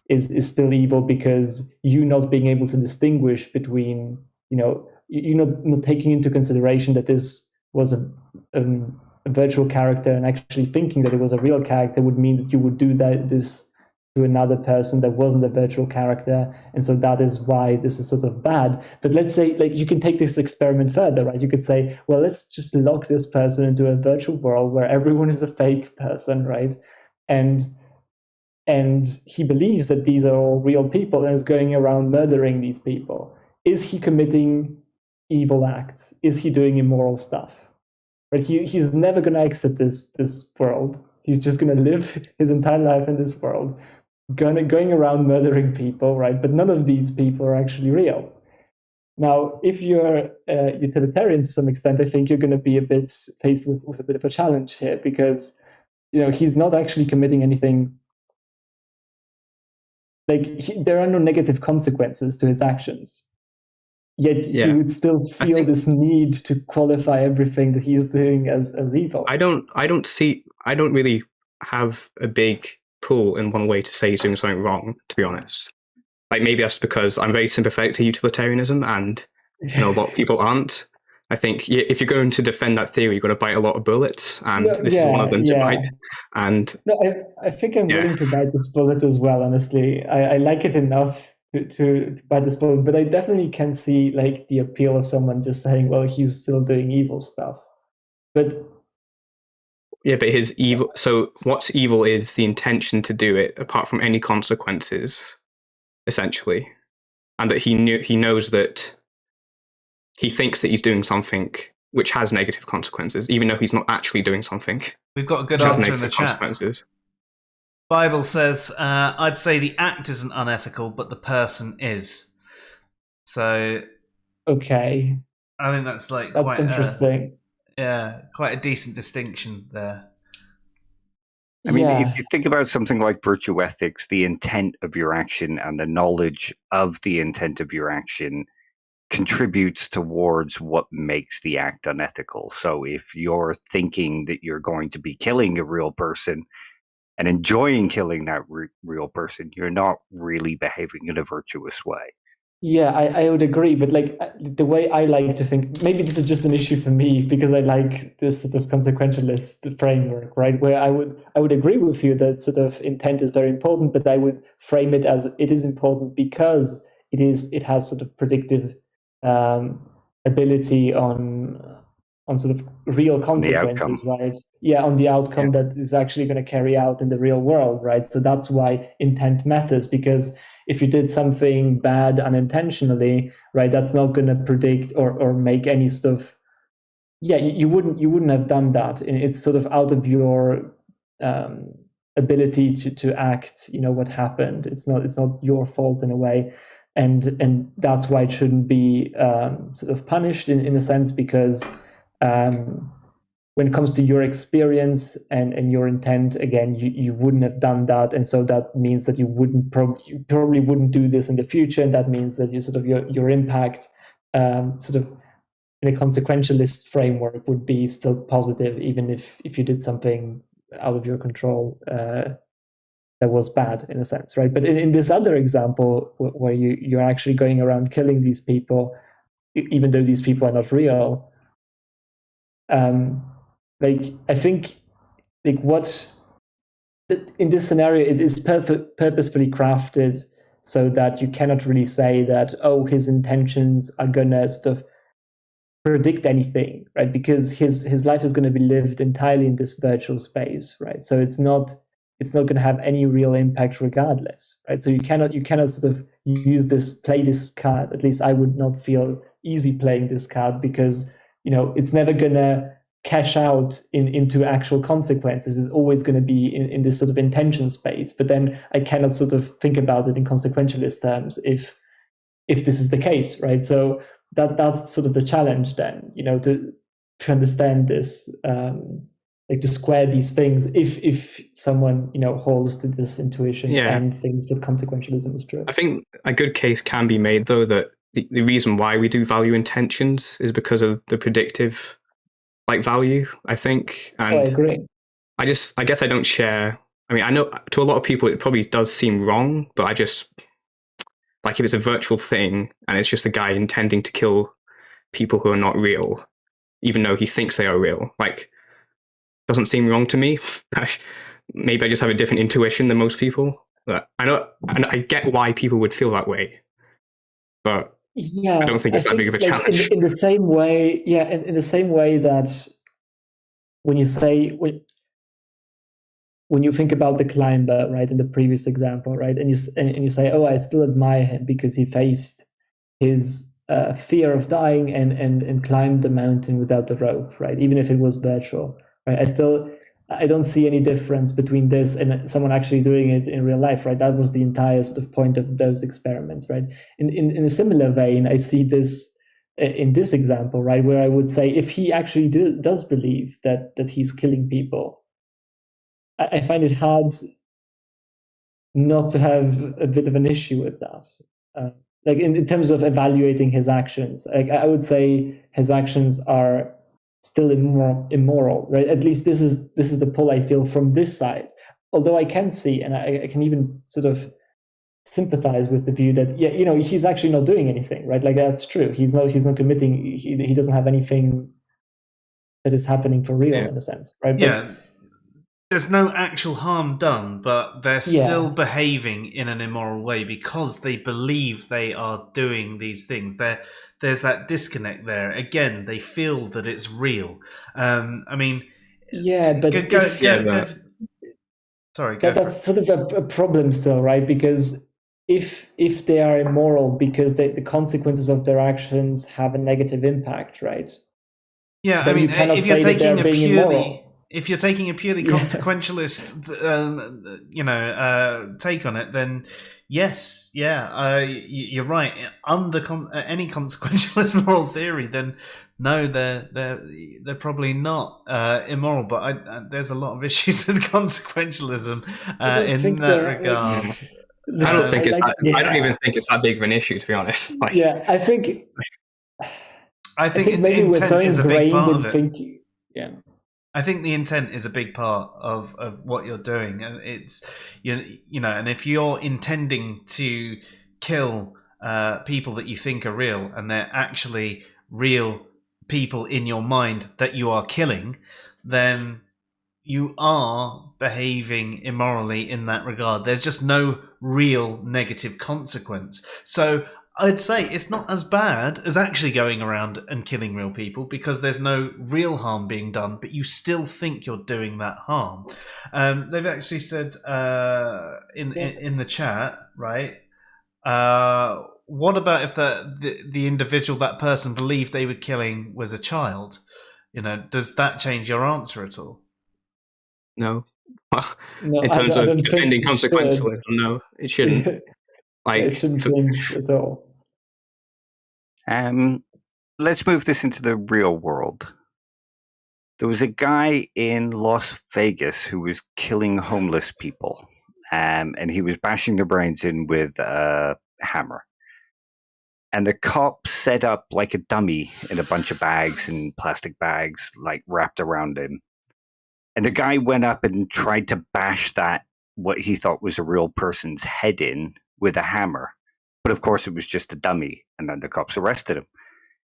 is still evil, because you not being able to distinguish between, you're not taking into consideration that this was a virtual character and actually thinking that it was a real character would mean that you would do this to another person that wasn't a virtual character. And so that is why this is sort of bad. But let's say, like, you can take this experiment further, right? You could say, well, let's just lock this person into a virtual world where everyone is a fake person, right? And he believes that these are all real people and is going around murdering these people. Is he committing evil acts? Is he doing immoral stuff? But he's never going to exit this world. He's just going to live his entire life in this world, going around murdering people, right? But none of these people are actually real. Now, if you're a utilitarian to some extent, I think you're going to be a bit faced with a bit of a challenge here, because he's not actually committing anything. Like, there are no negative consequences to his actions. Yet he would still feel this need to qualify everything that he's doing as evil. I don't really have a big pull in one way to say he's doing something wrong, to be honest. Like, maybe that's because I'm very sympathetic to utilitarianism, and a lot of people aren't. I think if you're going to defend that theory, you've got to bite a lot of bullets, and this is one of them to bite. And I think I'm willing to bite this bullet as well, honestly. I like it enough to bite this bullet, but I definitely can see like the appeal of someone just saying, well, he's still doing evil stuff. But his evil. So what's evil is the intention to do it, apart from any consequences, essentially, and that he knows that he thinks that he's doing something which has negative consequences, even though he's not actually doing something. We've got a good answer in the chat. Bible says, I'd say the act isn't unethical, but the person is. So, okay, I think that's interesting. Quite a decent distinction there. I mean, if Yeah, you think about something like virtue ethics, the intent of your action and the knowledge of the intent of your action contributes towards what makes the act unethical. So if you're thinking that you're going to be killing a real person and enjoying killing that real person, you're not really behaving in a virtuous way. yeah, I would agree. But like the way I like to think, maybe this is just an issue for me because I like this sort of consequentialist framework, right? Where I would agree with you that sort of intent is very important, but I would frame it as it is important because it has sort of predictive ability on sort of real consequences, right? Yeah, on the outcome that is actually going to carry out in the real world, right? So that's why intent matters, because if you did something bad unintentionally, right, that's not going to predict or make any sort of, yeah, you wouldn't have done that. It's sort of out of your ability to act. You know what happened. It's not your fault in a way, and that's why it shouldn't be sort of punished in a sense, because when it comes to your experience and your intent, again, you wouldn't have done that, and so that means that you probably wouldn't do this in the future, and that means that you sort of your impact sort of in a consequentialist framework would be still positive, even if you did something out of your control that was bad in a sense, right? But in this other example where you're actually going around killing these people, even though these people are not real, like I think like what in this scenario it is purposefully crafted so that you cannot really say that, oh, his intentions are gonna sort of predict anything, right? Because his life is going to be lived entirely in this virtual space, right? So it's not going to have any real impact regardless, right? So you cannot sort of play this card. At least I would not feel easy playing this card, because it's never going to cash out into actual consequences. It's always going to be in this sort of intention space. But then I cannot sort of think about it in consequentialist terms if this is the case, right? So that's sort of the challenge then, to understand this, like to square these things if someone holds to this intuition and thinks that consequentialism is true. I think a good case can be made, though, that the reason why we do value intentions is because of the predictive value, I think. And I agree. I guess I don't share. I mean, I know to a lot of people it probably does seem wrong, but I just if it's a virtual thing and it's just a guy intending to kill people who are not real, even though he thinks they are real, doesn't seem wrong to me. Maybe I just have a different intuition than most people. But I know, and I get why people would feel that way, but I don't think it's that big of a challenge. In the same way, in the same way that when you say when you think about the climber, right, in the previous example, right, and you say, oh, I still admire him because he faced his fear of dying and climbed the mountain without the rope, right, even if it was virtual, right? I don't see any difference between this and someone actually doing it in real life, right? That was the entire sort of point of those experiments, right? In a similar vein, I see this in this example, right, where I would say if he actually does believe that he's killing people, I find it hard not to have a bit of an issue with that. In terms of evaluating his actions, I would say his actions are still immoral, right? At least this is the pull I feel from this side. Although I can see, and I can even sort of sympathize with the view that he's actually not doing anything, right? That's true. He's not committing. He doesn't have anything that is happening for real in a sense, right? But there's no actual harm done, but they're still behaving in an immoral way because they believe they are doing these things. There's that disconnect there. Again, they feel that it's real. I mean, sorry, that's sort of a problem still, right? Because if they are immoral because the consequences of their actions have a negative impact, right? Yeah, I mean, if you're taking a purely consequentialist, take on it, then yes, you're right. Under any consequentialist moral theory, then no, they're probably not immoral. But there's a lot of issues with consequentialism in that regard. I don't think I don't even think it's that big of an issue, to be honest. Like, yeah, I think maybe we're so intent is a big ingrained part in of it. thinking. Yeah. I think the intent is a big part of what you're doing, and it's you know, and if you're intending to kill people that you think are real, and they're actually real people in your mind that you are killing, then you are behaving immorally in that regard. There's just no real negative consequence. So I'd say it's not as bad as actually going around and killing real people, because there's no real harm being done, but you still think you're doing that harm. They've actually said in the chat, right? What about if the individual, that person, believed they were killing was a child? You know, does that change your answer at all? No. No, in terms I of don't defending think it should. consequentialism, no, it shouldn't. Like, it shouldn't change at all. Let's move this into the real world. There was a guy in Las Vegas who was killing homeless people, and he was bashing their brains in with a hammer. And the cops set up like a dummy in a bunch of bags and plastic bags, like wrapped around him. And the guy went up and tried to bash what he thought was a real person's head in with a hammer. But of course, it was just a dummy. And then the cops arrested him.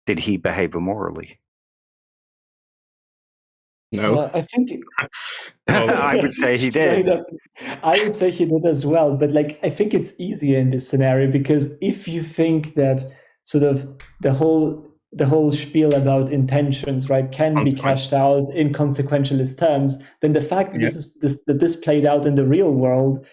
Did he behave immorally? no. I think I would say he did. I would say he did as well. But like, I think it's easier in this scenario, because if you think that sort of the whole spiel about intentions, right, can be cashed out in consequentialist terms, then the fact that this played out in the real world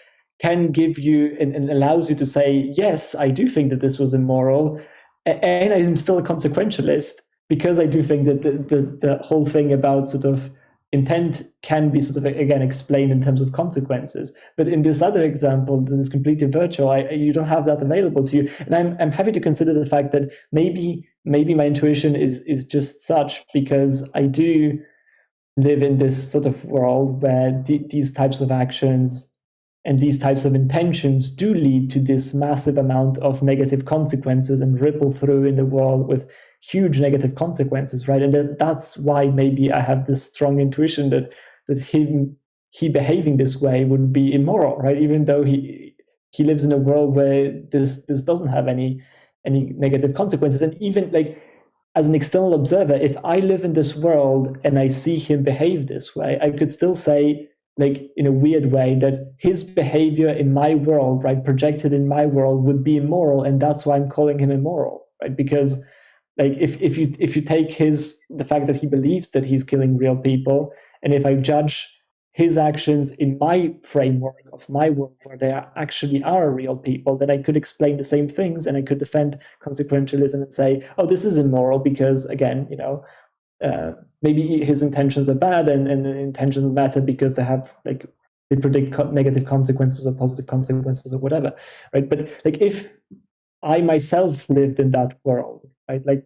can give you and allows you to say, yes, I do think that this was immoral, and I'm still a consequentialist, because I do think that the whole thing about sort of intent can be sort of, again, explained in terms of consequences. But in this other example that is completely virtual, you don't have that available to you. And I'm happy to consider the fact that maybe my intuition is just such, because I do live in this sort of world where these types of actions and these types of intentions do lead to this massive amount of negative consequences and ripple through in the world with huge negative consequences, right? And that's why maybe I have this strong intuition that he behaving this way would be immoral, right? Even though he lives in a world where this doesn't have any negative consequences. And even like, as an external observer, if I live in this world and I see him behave this way, I could still say, like, in a weird way, that his behavior in my world, right, projected in my world, would be immoral, and that's why I'm calling him immoral, right? Because like, if you take the fact that he believes that he's killing real people, and if I judge his actions in my framework of my world, where they actually are real people, then I could explain the same things, and I could defend consequentialism and say, oh, this is immoral because, again, you know, maybe his intentions are bad, and intentions matter because they predict negative consequences or positive consequences or whatever, right? But like, if I myself lived in that world, right, like,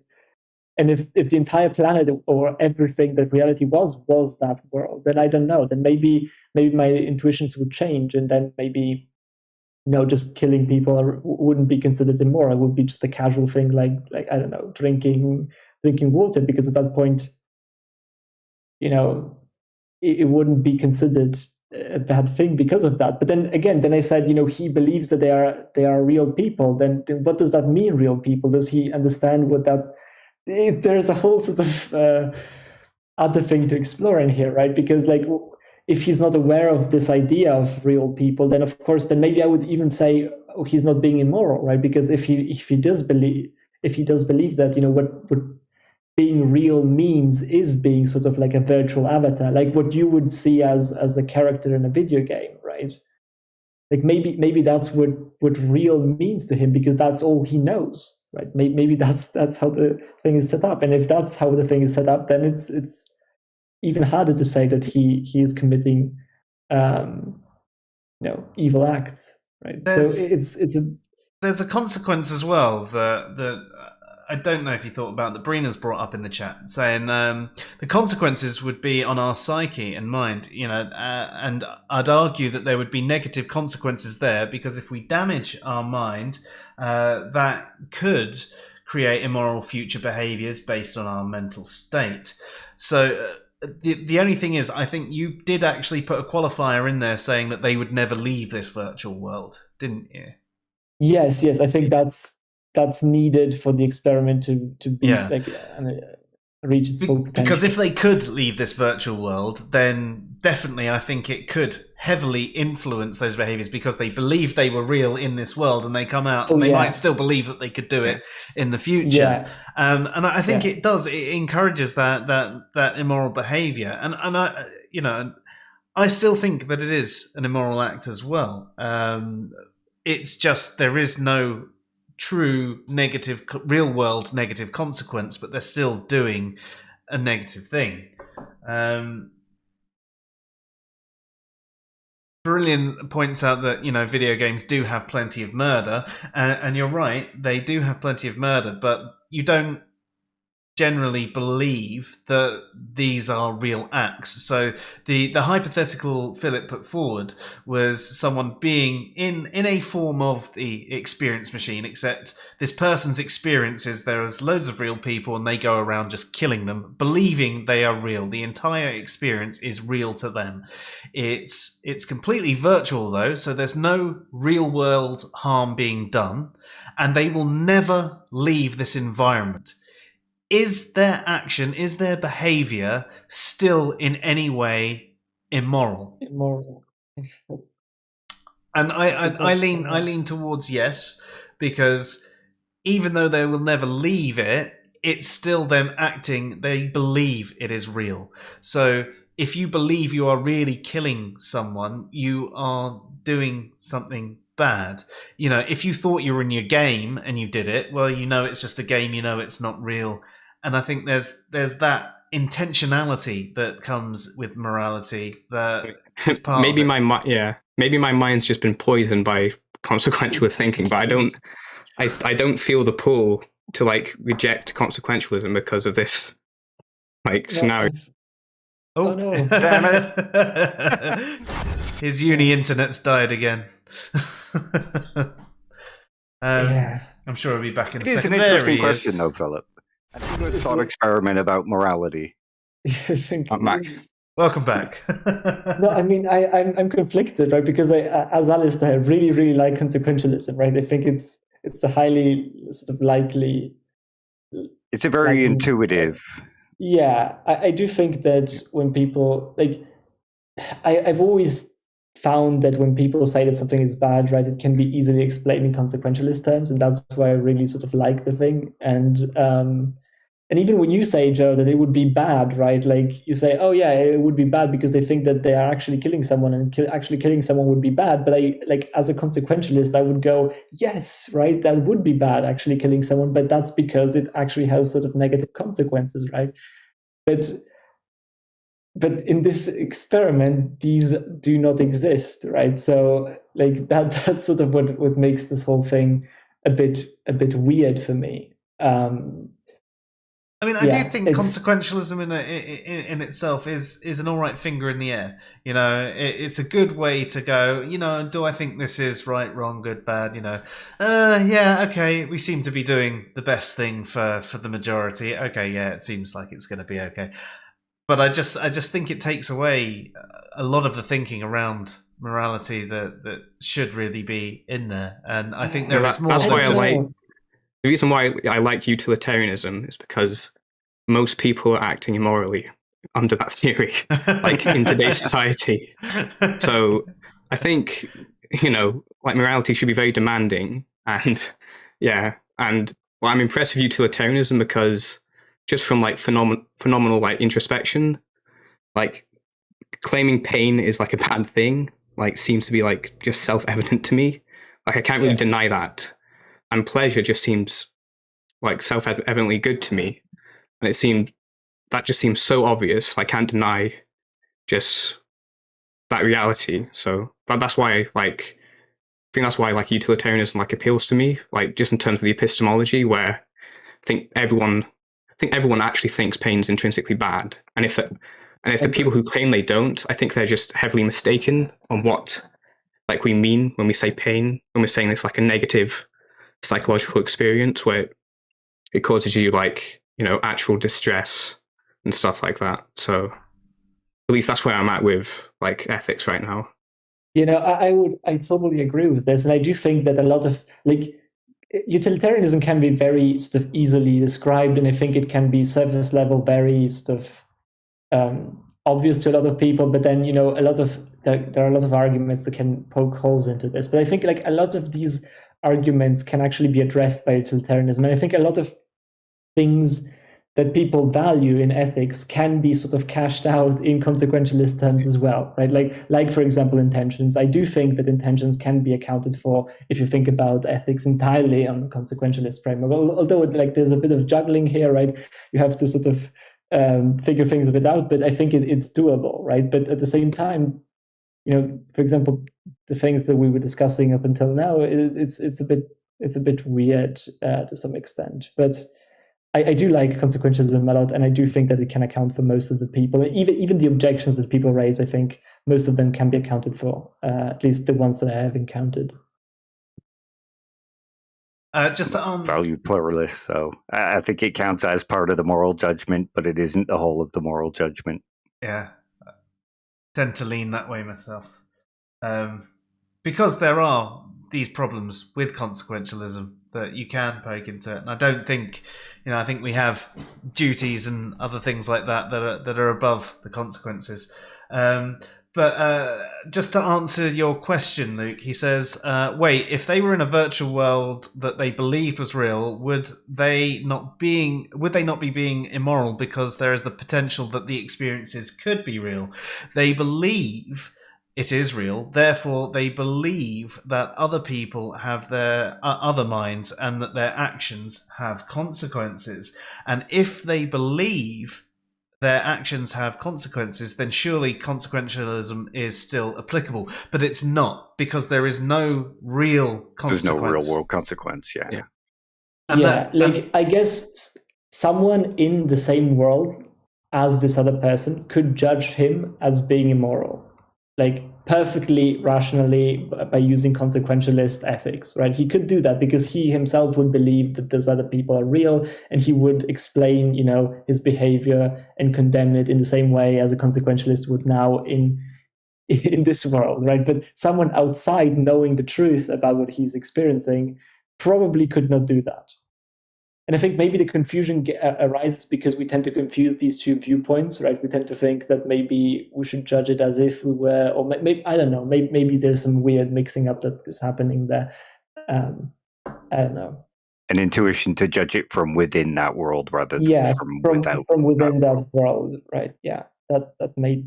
and if the entire planet or everything that reality was that world, then I don't know. Then maybe my intuitions would change, and then maybe, you know, just killing people wouldn't be considered immoral. It would be just a casual thing, like I don't know, drinking water, because at that point, you know, it wouldn't be considered a bad thing because of that. But then again, I said, you know, he believes that they are real people. Then what does that mean, real people? Does he understand what that? There's a whole sort of other thing to explore in here, right? Because like, if he's not aware of this idea of real people, then of course, then maybe I would even say, oh, he's not being immoral, right? Because if he does believe that, you know, what being real means is being sort of like a virtual avatar, like what you would see as a character in a video game, right? Like maybe that's what real means to him, because that's all he knows, right? Maybe that's how the thing is set up, and if that's how the thing is set up, then it's even harder to say that he is committing, you know, evil acts, right? So there's a consequence as well that I don't know if you thought about that. Brina's brought up in the chat saying the consequences would be on our psyche and mind, and I'd argue that there would be negative consequences there, because if we damage our mind, that could create immoral future behaviors based on our mental state. So the only thing is, I think you did actually put a qualifier in there saying that they would never leave this virtual world, didn't you? Yes, I think that's needed for the experiment to be reach its full potential. Because if they could leave this virtual world, then definitely I think it could heavily influence those behaviors, because they believe they were real in this world, and they come out and they might still believe that they could do it in the future. And I think it does. It encourages that immoral behavior, and I still think that it is an immoral act as well. It's just there is no true negative, real world negative consequence, but they're still doing a negative thing. Brilliant points out that video games do have plenty of murder, and you're right, they do have plenty of murder, but you don't generally believe that these are real acts. So the hypothetical Philip put forward was someone being in a form of the experience machine, except this person's experience is there is loads of real people and they go around just killing them, believing they are real. The entire experience is real to them. It's completely virtual though, so there's no real world harm being done, and they will never leave this environment. Is their action, is their behavior still in any way immoral? Immoral. And I lean towards yes, because even though they will never leave it, it's still them acting. They believe it is real. So if you believe you are really killing someone, you are doing something bad. If you thought you were in your game and you did it, well, it's just a game. It's not real. And I think there's that intentionality that comes with morality that is part maybe of it. Maybe my mind's just been poisoned by consequentialist thinking, but I don't feel the pull to reject consequentialism because of this scenario. Oh no! Damn it! His uni internet's died again. I'm sure he'll be back in a second. It's an interesting question, though, Philip. I think it was a thought experiment about morality. I'm back. Welcome back. No, I mean, I'm conflicted, right? Because as Alistair, I really, really like consequentialism, right? I think it's a highly sort of likely. It's a very intuitive. Yeah, I do think that when people I've always found that when people say that something is bad, right, it can be easily explained in consequentialist terms, and that's why I really sort of like the thing. And even when you say, Joe, that it would be bad, right? You say, oh yeah, it would be bad because they think that they are actually killing someone, and actually killing someone would be bad. But as a consequentialist, I would go, yes, right, that would be bad, actually killing someone, but that's because it actually has sort of negative consequences, right? But in this experiment, these do not exist, right? So that's sort of what makes this whole thing a bit weird for me. I do think consequentialism in itself is an all right finger in the air. It's a good way to go. Do I think this is right, wrong, good, bad? Yeah, okay. We seem to be doing the best thing for the majority. Okay, yeah, it seems like it's going to be okay. But I just think it takes away a lot of the thinking around morality that should really be in there. And I think there is more. That's why the reason why I like utilitarianism is because most people are acting immorally under that theory, in today's society. So I think, morality should be very demanding. And I'm impressed with utilitarianism because just from phenomenal introspection, claiming pain is a bad thing, seems to be just self-evident to me. I can't really deny that. And pleasure just seems self-evidently good to me. And that just seems so obvious. I can't deny just that reality. So that's why I think that's why utilitarianism appeals to me, just in terms of the epistemology, where think everyone actually thinks pain's intrinsically bad, and if the people who claim they don't, I think they're just heavily mistaken on what like we mean when we say pain, when we're saying it's like a negative psychological experience where it causes you like, you know, actual distress and stuff like that. So at least that's where I'm at with like ethics right now. You know, I totally agree with this, and I do think that a lot of like utilitarianism can be very sort of easily described, and I think it can be surface level, very sort of obvious to a lot of people. But then, you know, there are a lot of arguments that can poke holes into this. But I think like a lot of these arguments can actually be addressed by utilitarianism, and I think a lot of things that people value in ethics can be sort of cashed out in consequentialist terms as well, right? Like for example, intentions. I do think that intentions can be accounted for if you think about ethics entirely on a consequentialist framework. Although like there's a bit of juggling here, right? You have to sort of figure things a bit out, but I think it's doable, right? But at the same time, you know, for example, the things that we were discussing up until now, it's a bit weird to some extent, but. I do like consequentialism a lot, and I do think that it can account for most of the people. Even the objections that people raise, I think most of them can be accounted for, at least the ones that I have encountered. Just to answer, value pluralist, so I think it counts as part of the moral judgment, but it isn't the whole of the moral judgment. Yeah, I tend to lean that way myself, because there are these problems with consequentialism that you can poke into it, and I don't think, you know, I think we have duties and other things like that that are above the consequences. But just to answer your question, Luke, he says, wait, if they were in a virtual world that they believed was real, would they not be being immoral because there is the potential that the experiences could be real? They believe it is real, therefore they believe that other people have their other minds and that their actions have consequences. And if they believe their actions have consequences, then surely consequentialism is still applicable. But it's not, because there is no real consequence. There's no real world consequence, yeah. And I guess someone in the same world as this other person could judge him as being immoral. Like perfectly rationally by using consequentialist ethics, right? He could do that because he himself would believe that those other people are real, and he would explain, you know, his behavior and condemn it in the same way as a consequentialist would now in this world, right? But someone outside knowing the truth about what he's experiencing probably could not do that. And I think maybe the confusion arises because we tend to confuse these two viewpoints, right? We tend to think that maybe we should judge it as if we were, or maybe, I don't know, maybe there's some weird mixing up that is happening there. I don't know. An intuition to judge it from within that world rather than from within that world, right? Yeah, that might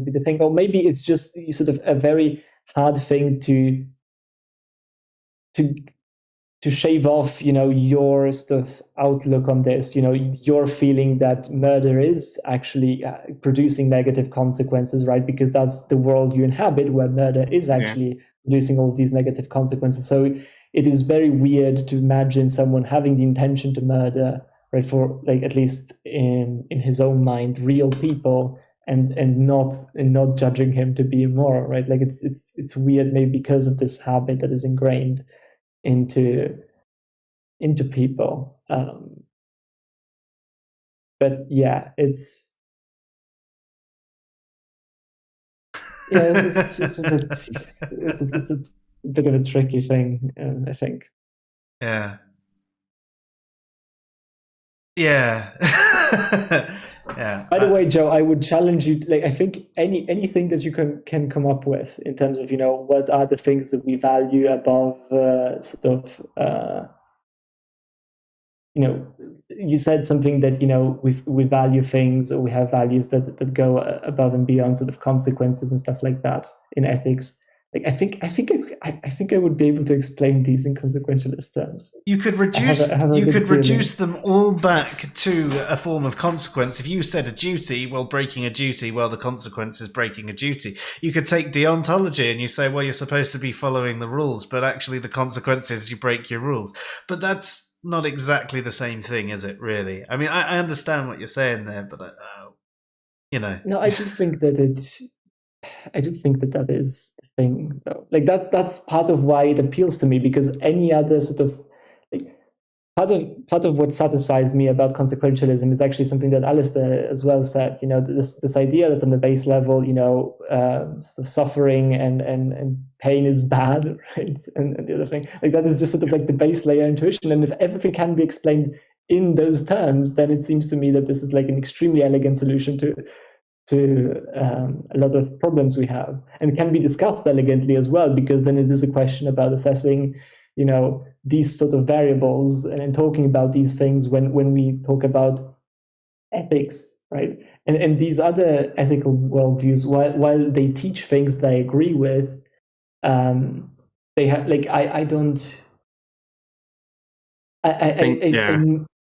be the thing. Or maybe it's just sort of a very hard thing to shave off, you know, your sort of outlook on this, you know, your feeling that murder is actually producing negative consequences, right? Because that's the world you inhabit, where murder is actually producing all of these negative consequences. So it is very weird to imagine someone having the intention to murder, right, for like at least in his own mind, real people, and not judging him to be immoral, right? Like it's weird, maybe because of this habit that is ingrained into people, but yeah, it's a bit of a tricky thing, I think. Yeah. By the way, Joe, I would challenge you. Like, I think anything that you can come up with in terms of, you know, what are the things that we value above sort of. You know, you said something that, you know, we value things, or we have values that go above and beyond sort of consequences and stuff like that in ethics. Like, I think I would be able to explain these in consequentialist terms. You could reduce them all back to a form of consequence. If you said a duty, well, breaking a duty, well, the consequence is breaking a duty. You could take deontology and you say, well, you're supposed to be following the rules, but actually the consequence is you break your rules. But that's not exactly the same thing, is it? Really? I mean, I understand what you're saying there, but No, I do think that that is the thing, though. Like that's part of why it appeals to me, because any other sort of like part of what satisfies me about consequentialism is actually something that Alistair as well said. This idea that on the base level, sort of suffering and pain is bad, right? And the other thing, like that is just sort of like the base layer intuition. And if everything can be explained in those terms, then it seems to me that this is like an extremely elegant solution to a lot of problems we have, and can be discussed elegantly as well, because then it is a question about assessing these sort of variables and talking about these things when we talk about ethics, right? And these other ethical worldviews, while they teach things that I agree with, they have like I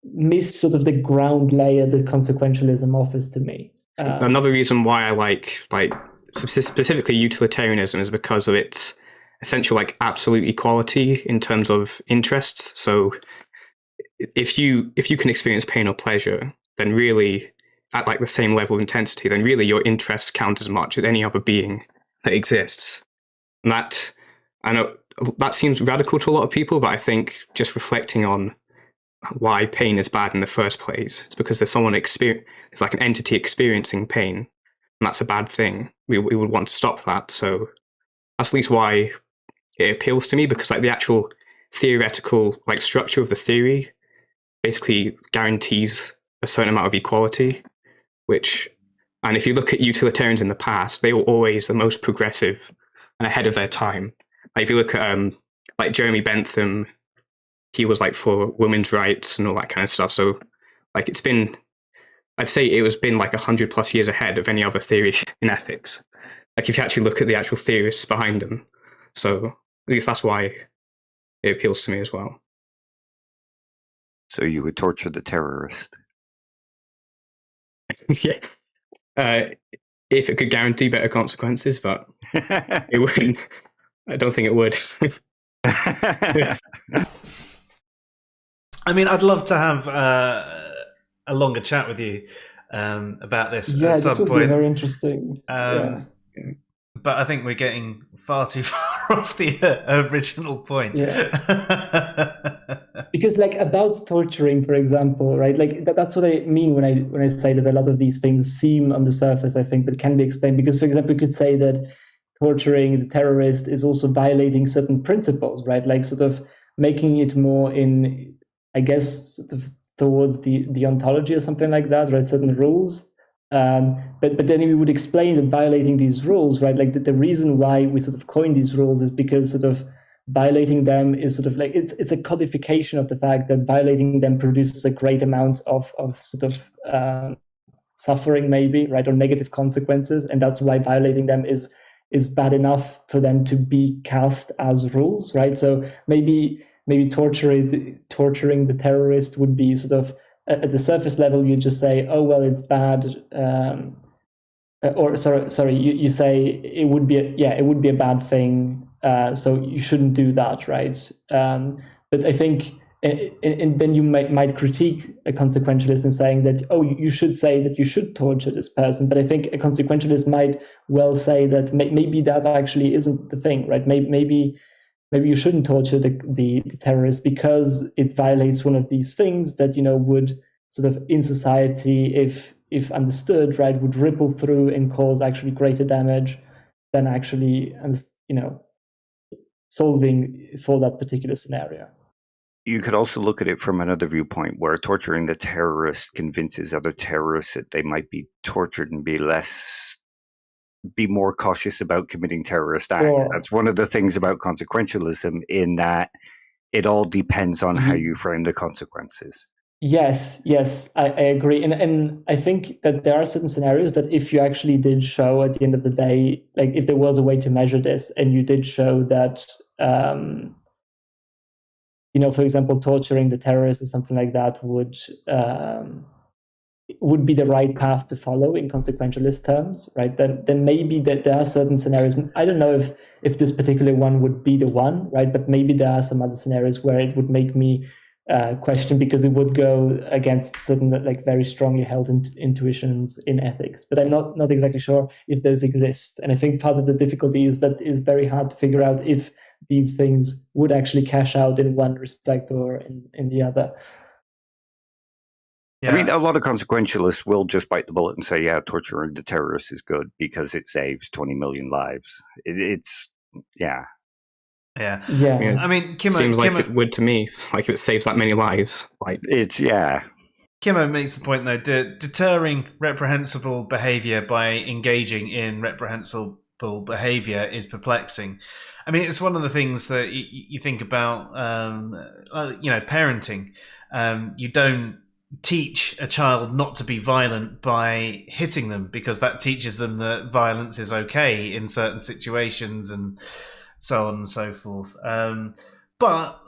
miss sort of the ground layer that consequentialism offers to me. Another reason why I like specifically utilitarianism is because of its essential like absolute equality in terms of interests. So if you can experience pain or pleasure, then really at like the same level of intensity, then really your interests count as much as any other being that exists. And that, I know that seems radical to a lot of people, but I think just reflecting on why pain is bad in the first place, it's because there's it's like an entity experiencing pain, and that's a bad thing. We would want to stop that. So that's at least why it appeals to me, because like the actual theoretical like structure of the theory basically guarantees a certain amount of equality, and if you look at utilitarians in the past, they were always the most progressive and ahead of their time. Like if you look at like Jeremy Bentham, he was like for women's rights and all that kind of stuff. So like I'd say it was been like 100+ years ahead of any other theory in ethics. Like if you actually look at the actual theorists behind them. So at least that's why it appeals to me as well. So you would torture the terrorist? Yeah. If it could guarantee better consequences, but it wouldn't. I don't think it would. I mean, I'd love to have a longer chat with you about this at some this would point. be very interesting. But I think we're getting far too far off the original point. Because like about torturing, for example, right? Like that's what I mean when I say that a lot of these things seem on the surface, I think, but can be explained. Because, for example, you could say that torturing the terrorist is also violating certain principles, right? Like sort of making it more in, I guess, sort of towards the ontology or something like that, right? Certain rules. But then we would explain that violating these rules, right? Like the reason why we sort of coin these rules is because sort of violating them is sort of like it's a codification of the fact that violating them produces a great amount of sort of suffering, maybe, right, or negative consequences, and that's why violating them is bad enough for them to be cast as rules, right? So maybe torturing the terrorist would be sort of at the surface level, you just say, oh well, it's bad, or sorry, you say it would be a bad thing, so you shouldn't do that, right? But I think, and then you might critique a consequentialist in saying that, oh, you should say that you should torture this person. But I think a consequentialist might well say that maybe that actually isn't the thing, right? Maybe you shouldn't torture the terrorist because it violates one of these things that, would sort of in society, if understood, right, would ripple through and cause actually greater damage than actually, solving for that particular scenario. You could also look at it from another viewpoint, where torturing the terrorist convinces other terrorists that they might be tortured and be more cautious about committing terrorist acts. Sure. That's one of the things about consequentialism, in that it all depends on how you frame the consequences. Yes, I agree. And I think that there are certain scenarios that if you actually did show at the end of the day, like if there was a way to measure this and you did show that, for example, torturing the terrorists or something like that would be the right path to follow in consequentialist terms, right? Then maybe that there are certain scenarios. I don't know if this particular one would be the one, right? But maybe there are some other scenarios where it would make me question, because it would go against certain like very strongly held intuitions in ethics. But I'm not exactly sure if those exist. And I think part of the difficulty is that it's very hard to figure out if these things would actually cash out in one respect or in the other. Yeah. I mean, a lot of consequentialists will just bite the bullet and say, yeah, torturing the terrorists is good because it saves 20 million lives. It's, yeah. Yeah. Yeah. I mean, Kimmo, seems like it would to me, like it saves that many lives. Like it's, yeah. Kimmo makes the point, though, deterring reprehensible behavior by engaging in reprehensible behavior is perplexing. I mean, it's one of the things that you think about, parenting. You don't teach a child not to be violent by hitting them, because that teaches them that violence is okay in certain situations and so on and so forth. But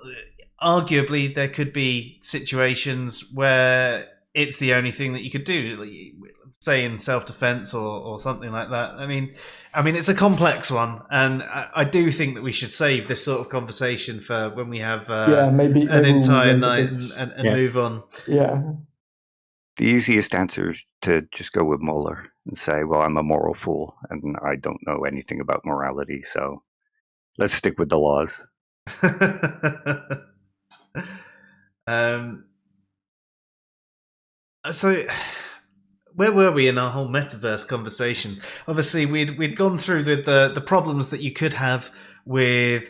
arguably, there could be situations where it's the only thing that you could do, say in self-defense or something like that. I mean, it's a complex one, and I do think that we should save this sort of conversation for when we have maybe an entire night and move on. Yeah. The easiest answer is to just go with Mueller and say, well, I'm a moral fool and I don't know anything about morality, so let's stick with the laws. So where were we in our whole metaverse conversation? Obviously, we'd gone through the problems that you could have with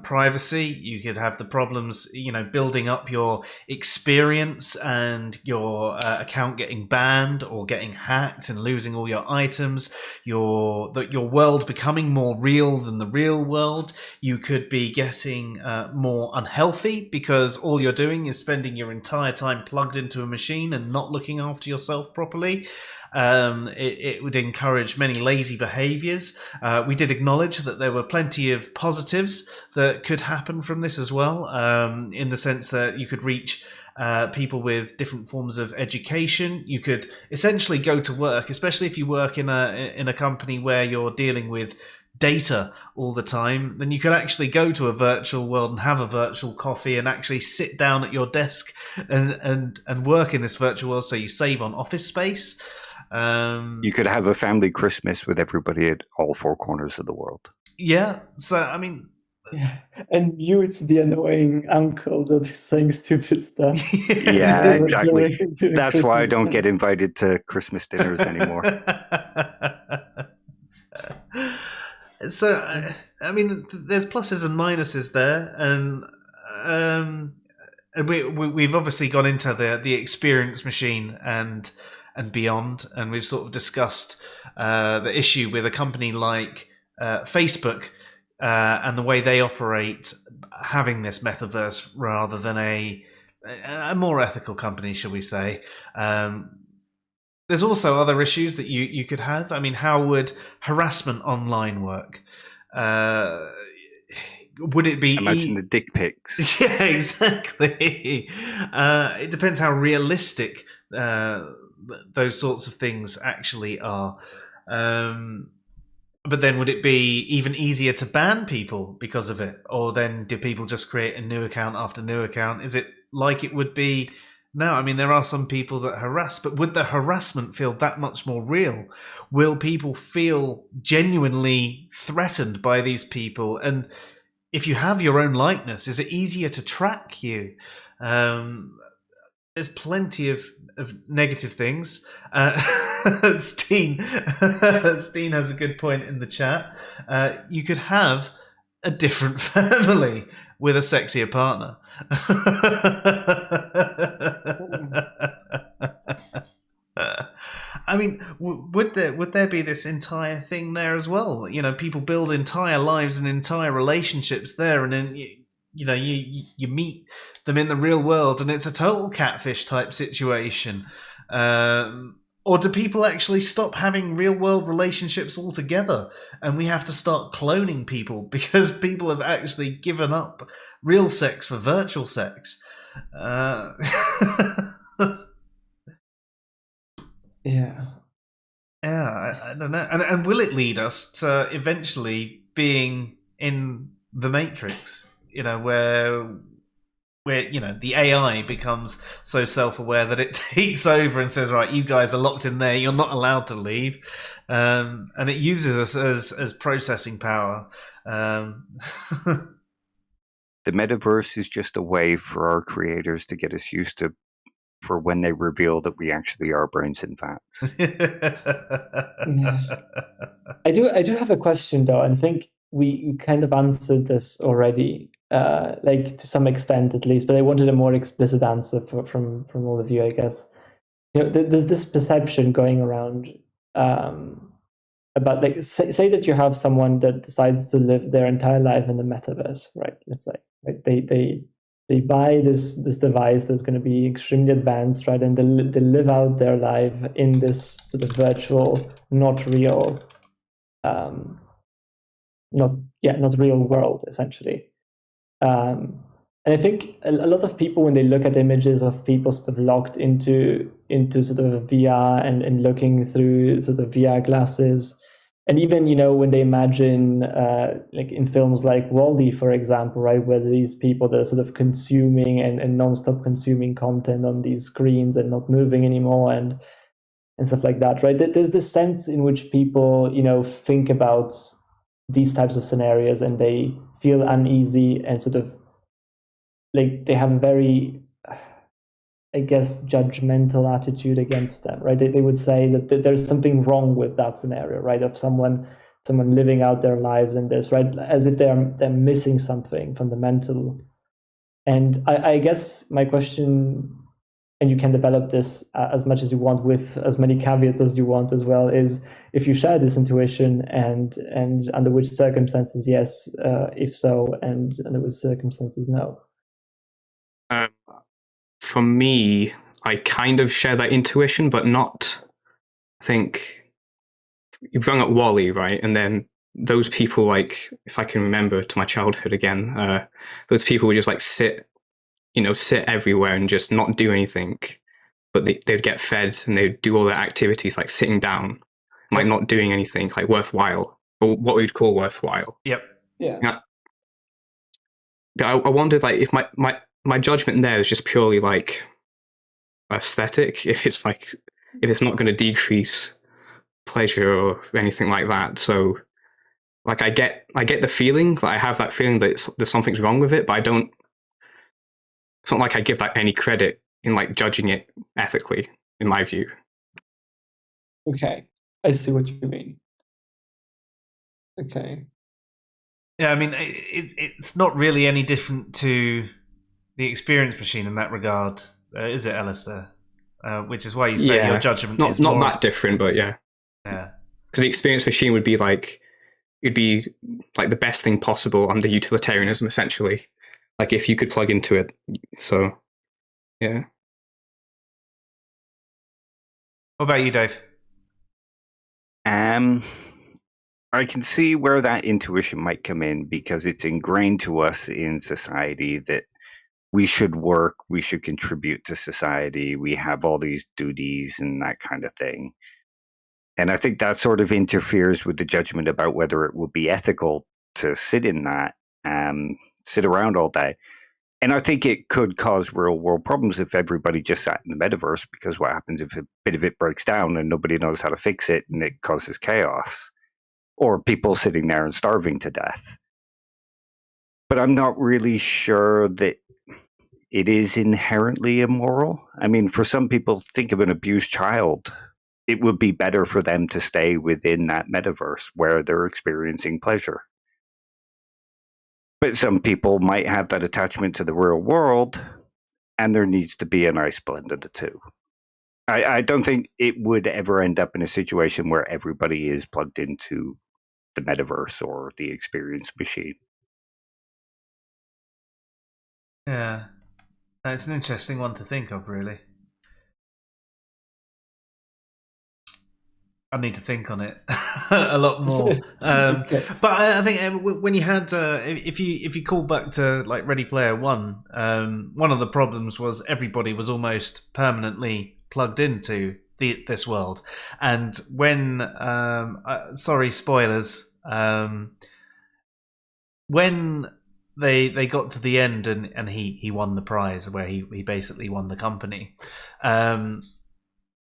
privacy. You could have the problems, building up your experience and your account getting banned or getting hacked and losing all your items. Your world becoming more real than the real world. You could be getting more unhealthy because all you're doing is spending your entire time plugged into a machine and not looking after yourself properly. It would encourage many lazy behaviors. We did acknowledge that there were plenty of positives that could happen from this as well, in the sense that you could reach people with different forms of education. You could essentially go to work, especially if you work in a company where you're dealing with data all the time, then you could actually go to a virtual world and have a virtual coffee and actually sit down at your desk and work in this virtual world, so you save on office space. You could have a family Christmas with everybody at all four corners of the world. Yeah, so I mean, yeah, and mute the annoying uncle that is saying stupid stuff. Yeah, exactly. That's why I don't get invited to Christmas dinners anymore. So, I mean, there's pluses and minuses there, and we've obviously gone into the experience machine and beyond, and we've sort of discussed the issue with a company like Facebook and the way they operate, having this metaverse rather than a more ethical company, shall we say. There's also other issues that you could have. I mean, how would harassment online work? Would it be... Imagine the dick pics. Yeah, exactly. It depends how realistic those sorts of things actually are. But then would it be even easier to ban people because of it? Or then do people just create a new account after new account? Is it like it would be... No, I mean, there are some people that harass, but would the harassment feel that much more real? Will people feel genuinely threatened by these people? And if you have your own likeness, is it easier to track you? There's plenty of negative things. Steen has a good point in the chat. You could have a different family with a sexier partner. I mean, would there be this entire thing there as well? People build entire lives and entire relationships there, and then you meet them in the real world, and it's a total catfish type situation. Or do people actually stop having real world relationships altogether, and we have to start cloning people because people have actually given up real sex for virtual sex? Yeah. Yeah, I don't know. And will it lead us to eventually being in the Matrix, where where the AI becomes so self-aware that it takes over and says, right, you guys are locked in there, you're not allowed to leave, and it uses us as processing power. The metaverse is just a way for our creators to get us used to, for when they reveal that we actually are brains and fats. Yeah. I do have a question though, and I think we kind of answered this already, like to some extent at least, but I wanted a more explicit answer from all of you, I guess. There's this perception going around about, like, say that you have someone that decides to live their entire life in the metaverse, right? Let's say, right? They buy this device that's going to be extremely advanced, right? And they live out their life in this sort of virtual, not real, not real world, essentially. And I think a lot of people, when they look at images of people sort of locked into sort of VR and looking through sort of VR glasses, and even when they imagine like in films like WALL-E, for example, right, where these people that are sort of consuming and non-stop consuming content on these screens and not moving anymore and stuff like that, right? There's this sense in which people think about these types of scenarios and they feel uneasy and sort of like they have a very, I guess, judgmental attitude against them, right? They would say that there's something wrong with that scenario, right? Of someone living out their lives in this, right? As if they're missing something fundamental. And I guess my question, and you can develop this as much as you want with as many caveats as you want as well, is if you share this intuition and under which circumstances, yes, if so, and under which circumstances, no. For me, I kind of share that intuition, but not. I think you brought up WALL-E, right? And then those people, like, if I can remember to my childhood again, those people would just like sit everywhere and just not do anything. But they'd get fed and they'd do all their activities like sitting down, like not doing anything like worthwhile, or what we'd call worthwhile. Yep. Yeah. I wondered, like, if my judgment there is just purely like aesthetic, if it's not going to decrease pleasure or anything like that. So like I get the feeling that I have that feeling that there's something's wrong with it, but it's not like I give that any credit in like judging it ethically, in my view. Okay, I see what you mean. Okay. Yeah, I mean, it's not really any different to the experience machine in that regard, is it, Alistair? Which is why you say your judgment is not that different, but yeah. Yeah. Because the experience machine would be like, it'd be like the best thing possible under utilitarianism, essentially. Like if you could plug into it. So, yeah. What about you, Dave? I can see where that intuition might come in because it's ingrained to us in society that we should work, we should contribute to society, we have all these duties and that kind of thing. And I think that sort of interferes with the judgment about whether it would be ethical to sit in that, sit around all day. And I think it could cause real world problems if everybody just sat in the metaverse, because what happens if a bit of it breaks down and nobody knows how to fix it and it causes chaos? Or people sitting there and starving to death. But I'm not really sure that it is inherently immoral. I mean, for some people, think of an abused child. It would be better for them to stay within that metaverse where they're experiencing pleasure. But some people might have that attachment to the real world, and there needs to be a nice blend of the two. I don't think it would ever end up in a situation where everybody is plugged into the metaverse or the experience machine. Yeah. It's an interesting one to think of, really. I need to think on it a lot more. Okay. But I think when you had, if you call back to like Ready Player One, one of the problems was everybody was almost permanently plugged into this world, and when sorry, spoilers, when they got to the end and he won the prize, where he basically won the company.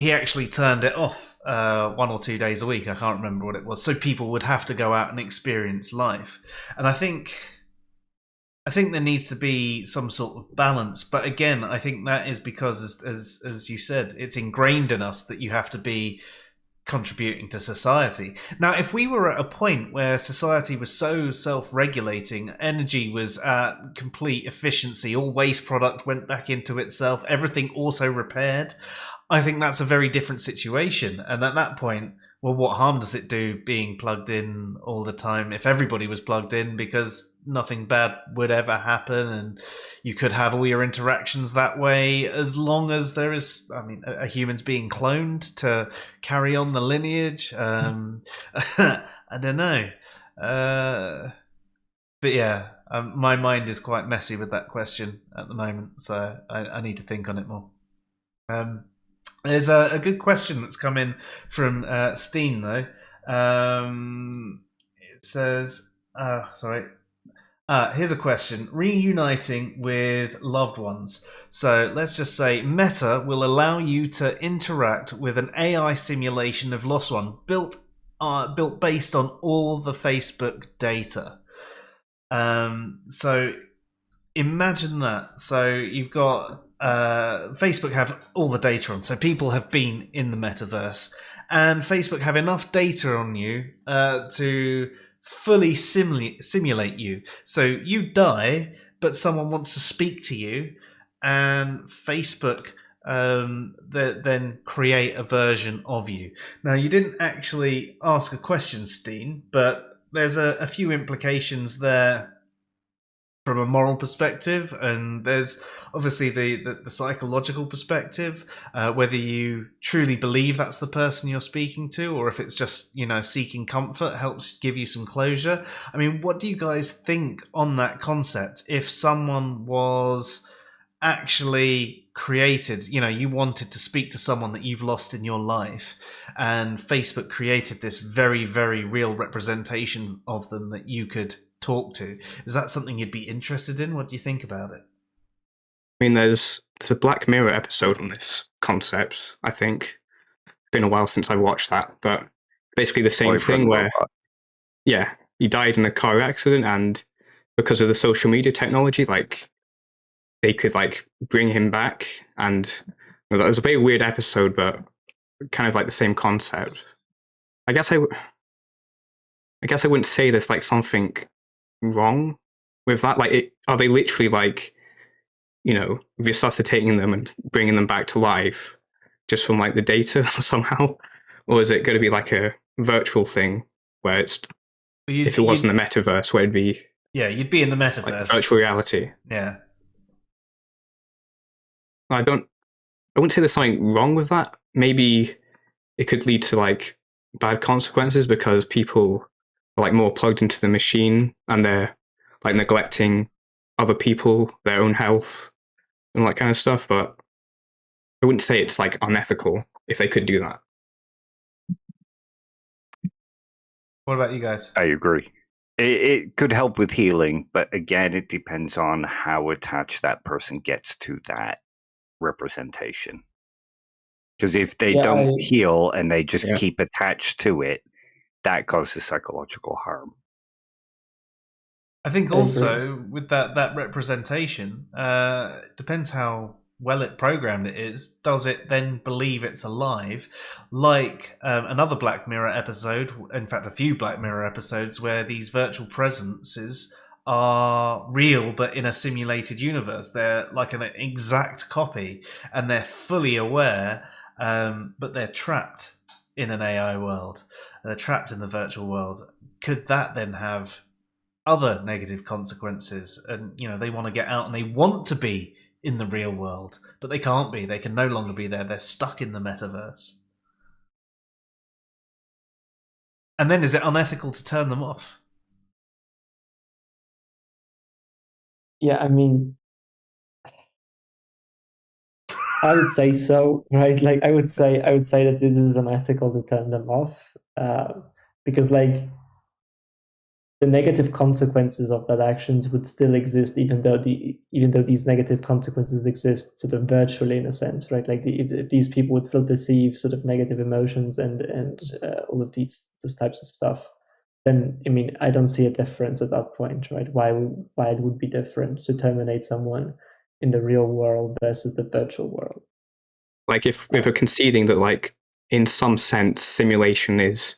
He actually turned it off 1 or 2 days a week. I can't remember what it was. So people would have to go out and experience life. And I think there needs to be some sort of balance. But again, I think that is because, as you said, it's ingrained in us that you have to be contributing to society. Now, if we were at a point where society was so self-regulating, energy was at complete efficiency, all waste product went back into itself, everything also repaired, I think that's a very different situation. And at that point, well, what harm does it do being plugged in all the time if everybody was plugged in, because nothing bad would ever happen and you could have all your interactions that way, as long as there is, I mean, a human's being cloned to carry on the lineage. I don't know. But yeah, my mind is quite messy with that question at the moment, so I need to think on it more. There's a good question that's come in from Steen, though. It says, here's a question. Reuniting with loved ones. So let's just say Meta will allow you to interact with an AI simulation of lost one built based on all the Facebook data. So imagine that. So you've got Facebook have all the data on, so people have been in the metaverse, and Facebook have enough data on you to fully simulate you. So you die, but someone wants to speak to you, and Facebook then create a version of you. Now, you didn't actually ask a question, Steen, but there's a few implications there from a moral perspective, and there's obviously the psychological perspective, whether you truly believe that's the person you're speaking to, or if it's just, seeking comfort, helps give you some closure. I mean, what do you guys think on that concept? If someone was actually created, you wanted to speak to someone that you've lost in your life, and Facebook created this very, very real representation of them that you could talk to. Is that something you'd be interested in? What do you think about it? I mean, there's a Black Mirror episode on this concept, I think. It's been a while since I watched that, but basically the same thing where, he died in a car accident, and because of the social media technology, they could bring him back, and that was a very weird episode, but kind of the same concept. I guess I wouldn't say there's something wrong with that. Are they literally resuscitating them and bringing them back to life just from the data somehow, or is it going to be a virtual thing where it's if it wasn't a metaverse where it'd be you'd be in the metaverse, virtual reality? I wouldn't say there's something wrong with that. Maybe it could lead to bad consequences because people are more plugged into the machine and they're neglecting other people, their own health, and that kind of stuff. But I wouldn't say it's unethical if they could do that. What about you guys? I agree. It could help with healing, but again, it depends on how attached that person gets to that representation. Because if they don't heal and they just keep attached to it, that causes psychological harm. I think also with that representation, depends how well it programmed it is. Does it then believe it's alive? Another Black Mirror episode, in fact a few Black Mirror episodes, where these virtual presences are real but in a simulated universe. They're like an exact copy and they're fully aware, but they're trapped in an AI world. They're trapped in the virtual world. Could that then have other negative consequences? And they want to get out and they want to be in the real world, but they can't be. They can no longer be there. They're stuck in the metaverse. And then is it unethical to turn them off? Yeah, I mean, I would say so, right? I would say that this is unethical to turn them off, because the negative consequences of that actions would still exist, even though these negative consequences exist sort of virtually in a sense, right? Like if these people would still perceive sort of negative emotions and all of these types of stuff, then I mean I don't see a difference at that point, right? Why it would be different to terminate someone in the real world versus the virtual world? Like if we're conceding that, like, in some sense, simulation is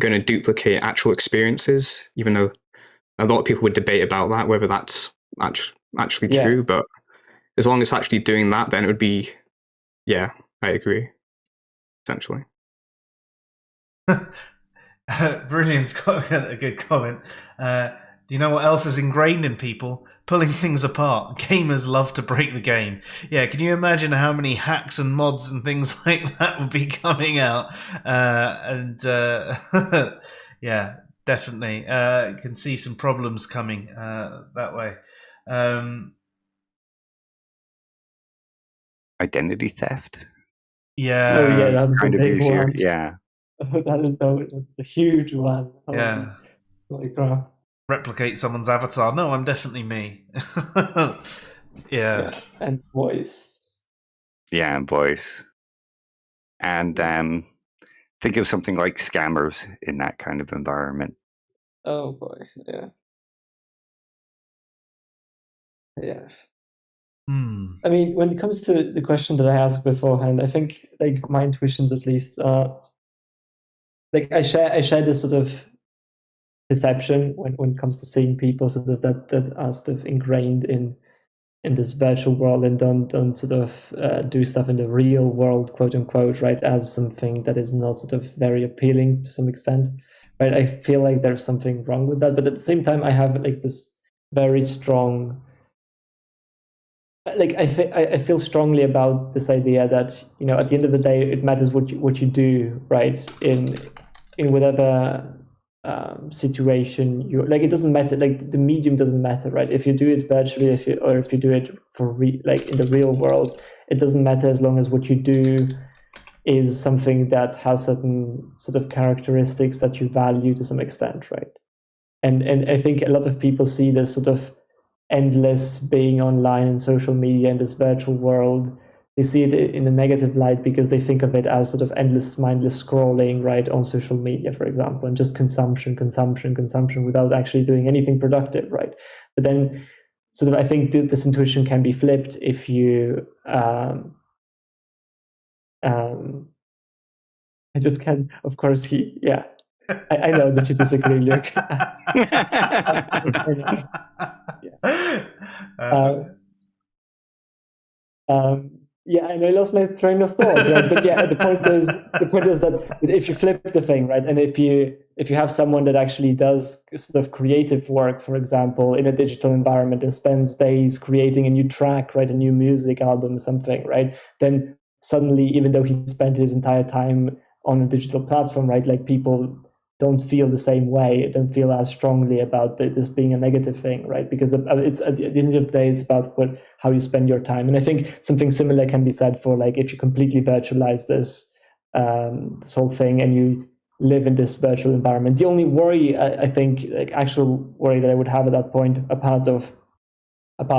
going to duplicate actual experiences, even though a lot of people would debate about that, whether that's actually true. But as long as it's actually doing that, then it would be, yeah, I agree, essentially. Brilliant's got a good comment. Do you know what else is ingrained in people? Pulling things apart. Gamers love to break the game. Yeah, can you imagine how many hacks and mods and things like that would be coming out? Yeah, definitely. Can see some problems coming that way. Identity theft. Yeah. Oh yeah, that's kind a of big easier. one. Yeah. That's a huge one. Yeah. Holy crap. Replicate someone's avatar. No, I'm definitely me. Yeah. And voice. Yeah, and voice. And think of something like scammers in that kind of environment. Oh boy, yeah. Yeah. I mean, when it comes to the question that I asked beforehand, I think like my intuitions at least are like I share this sort of perception when it comes to seeing people sort of that are sort of ingrained in this virtual world and don't sort of do stuff in the real world, quote unquote, right, as something that is not sort of very appealing to some extent, right? I feel like there's something wrong with that, but at the same time, I have like this very strong, like I feel strongly about this idea that, you know, at the end of the day, it matters what you do, right, in whatever situation you like. It doesn't matter, like the medium doesn't matter, right? If you do it virtually, if you do it for like in the real world, it doesn't matter as long as what you do is something that has certain sort of characteristics that you value to some extent, right? And I think a lot of people see this sort of endless being online and social media in this virtual world. They see it in a negative light because they think of it as sort of endless, mindless scrolling, right, on social media, for example, and just consumption without actually doing anything productive, right? But then, sort of, I think this intuition can be flipped if you. I just can't. Of course, yeah. I know that you disagree, Luke. Yeah, and I lost my train of thought, right? But yeah, the point is that if you flip the thing, right, and if you have someone that actually does sort of creative work, for example, in a digital environment and spends days creating a new track, right, a new music album, something, right, then suddenly, even though he spent his entire time on a digital platform, right, like people don't feel the same way, don't feel as strongly about this being a negative thing, right? Because it's at the end of the day, it's about how you spend your time. And I think something similar can be said for like if you completely virtualize this whole thing and you live in this virtual environment. The only worry, I think, like actual worry that I would have at that point, apart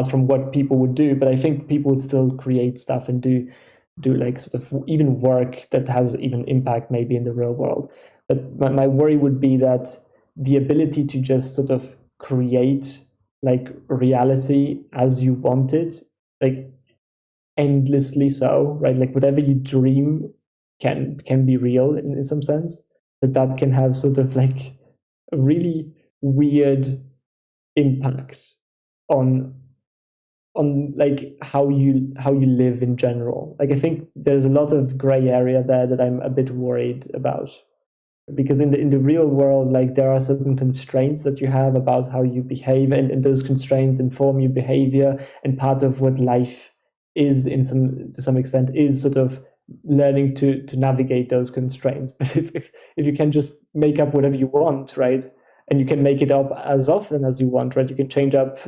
from what people would do, but I think people would still create stuff and do like sort of even work that has even impact maybe in the real world. But my worry would be that the ability to just sort of create like reality as you want it, like endlessly so, right? Like whatever you dream can be real in some sense. That can have sort of like a really weird impact on like how you live in general. Like I think there's a lot of gray area there that I'm a bit worried about, because in the real world, like there are certain constraints that you have about how you behave, and those constraints inform your behavior, and part of what life is to some extent is sort of learning to navigate those constraints. But if you can just make up whatever you want, right, and you can make it up as often as you want, right, you can change up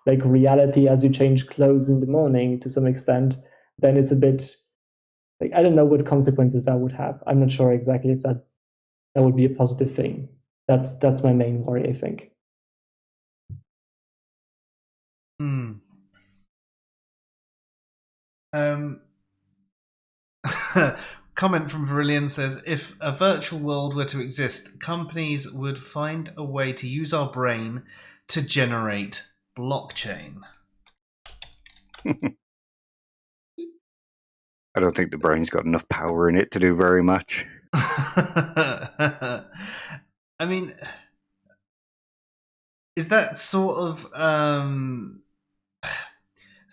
like reality as you change clothes in the morning to some extent, then it's a bit like, I don't know what consequences that would have. I'm not sure exactly if that would be a positive thing. That's my main worry, I think. Comment from Virillion says, if a virtual world were to exist, companies would find a way to use our brain to generate blockchain. I don't think the brain's got enough power in it to do very much. I mean, is that sort of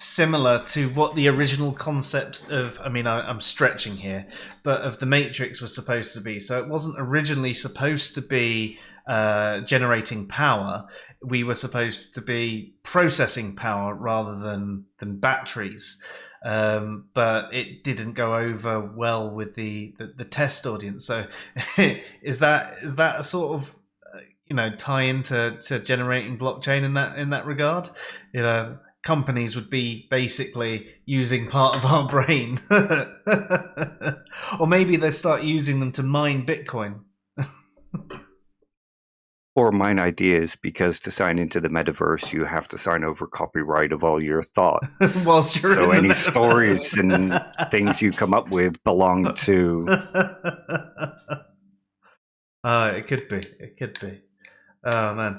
similar to what the original concept of, I'm stretching here, but of the Matrix was supposed to be? So it wasn't originally supposed to be generating power. We were supposed to be processing power rather than batteries. But it didn't go over well with the test audience. So is that a sort of tie into generating blockchain in that regard? Companies would be basically using part of our brain, or maybe they start using them to mine Bitcoin. Or mine ideas, because to sign into the metaverse, you have to sign over copyright of all your thoughts. Whilst you're so in any the stories and things you come up with belong to. It could be. It could be. Oh man.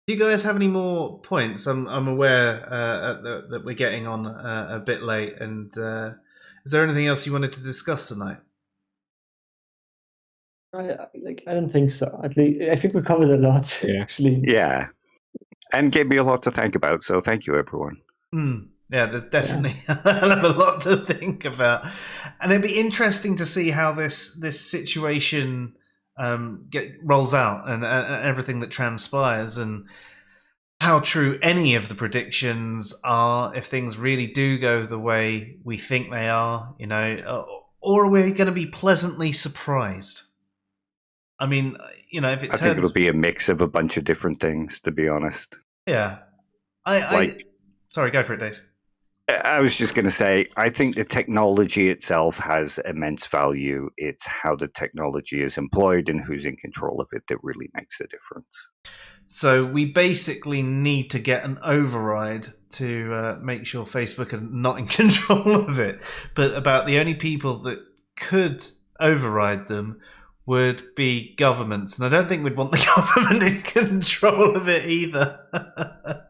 Do you guys have any more points? I'm aware that we're getting on a bit late, and is there anything else you wanted to discuss tonight? I don't think so. At least I think we covered a lot. Yeah. Actually. Yeah, and gave me a lot to think about. So thank you, everyone. Yeah, there's definitely a lot to think about, and it'd be interesting to see how this situation rolls out and everything that transpires, and how true any of the predictions are, if things really do go the way we think they are, or are we going to be pleasantly surprised? I mean, if it I think it'll be a mix of a bunch of different things, to be honest. Yeah. Sorry, go for it, Dave. I was just going to say, I think the technology itself has immense value. It's how the technology is employed and who's in control of it that really makes a difference. So we basically need to get an override to make sure Facebook are not in control of it. But about the only people that could override them would be governments. And I don't think we'd want the government in control of it either.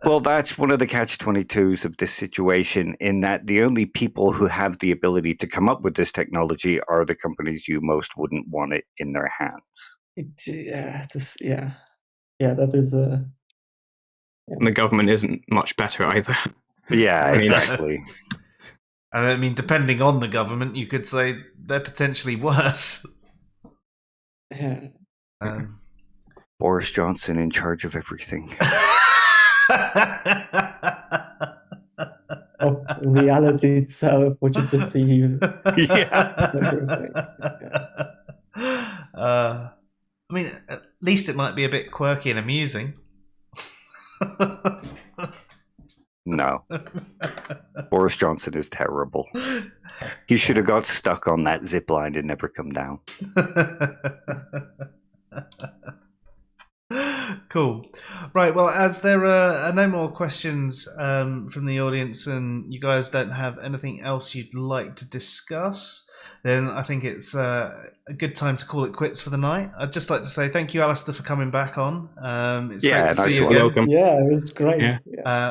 Well, that's one of the catch-22s of this situation, in that the only people who have the ability to come up with this technology are the companies you most wouldn't want it in their hands. That is. And the government isn't much better either. Yeah, exactly. And I mean, depending on the government, you could say they're potentially worse. Yeah. Boris Johnson in charge of everything. Of reality itself, what you perceive. I mean, at least it might be a bit quirky and amusing. No. Boris Johnson is terrible. He should have got stuck on that zip line and never come down. Cool. Right, well, as there are no more questions from the audience, and you guys don't have anything else you'd like to discuss, then I think it's a good time to call it quits for the night. I'd just like to say thank you, Alistair, for coming back on. It's great to see you again. Welcome. Yeah, it was great. Yeah.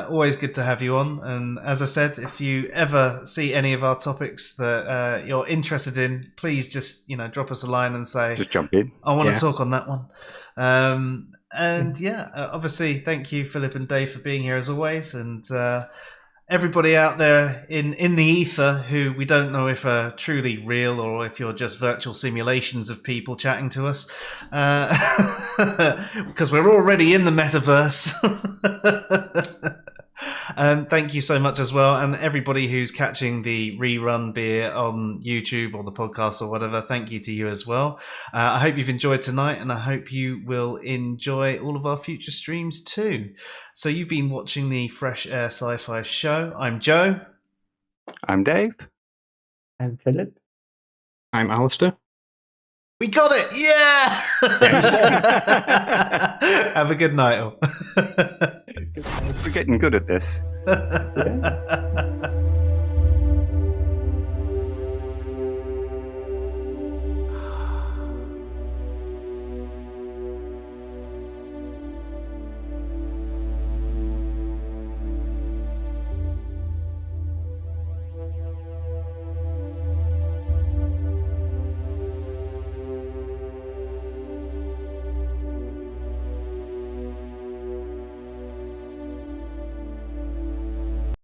Always good to have you on. And as I said, if you ever see any of our topics that you're interested in, please just drop us a line and say, just jump in. I want to talk on that one. Obviously, thank you, Philip and Dave, for being here as always, and everybody out there in the ether who we don't know if are truly real or if you're just virtual simulations of people chatting to us, because we're already in the metaverse. Thank you so much as well, and everybody who's catching the rerun beer on YouTube or the podcast or whatever, thank you to you as well. I hope you've enjoyed tonight, and I hope you will enjoy all of our future streams too. So you've been watching the Fresh Air Sci-Fi show. I'm Joe. I'm Dave. I'm Philip. I'm Alistair. We got it! Yeah! Have a good night. All. We're getting good at this. Yeah.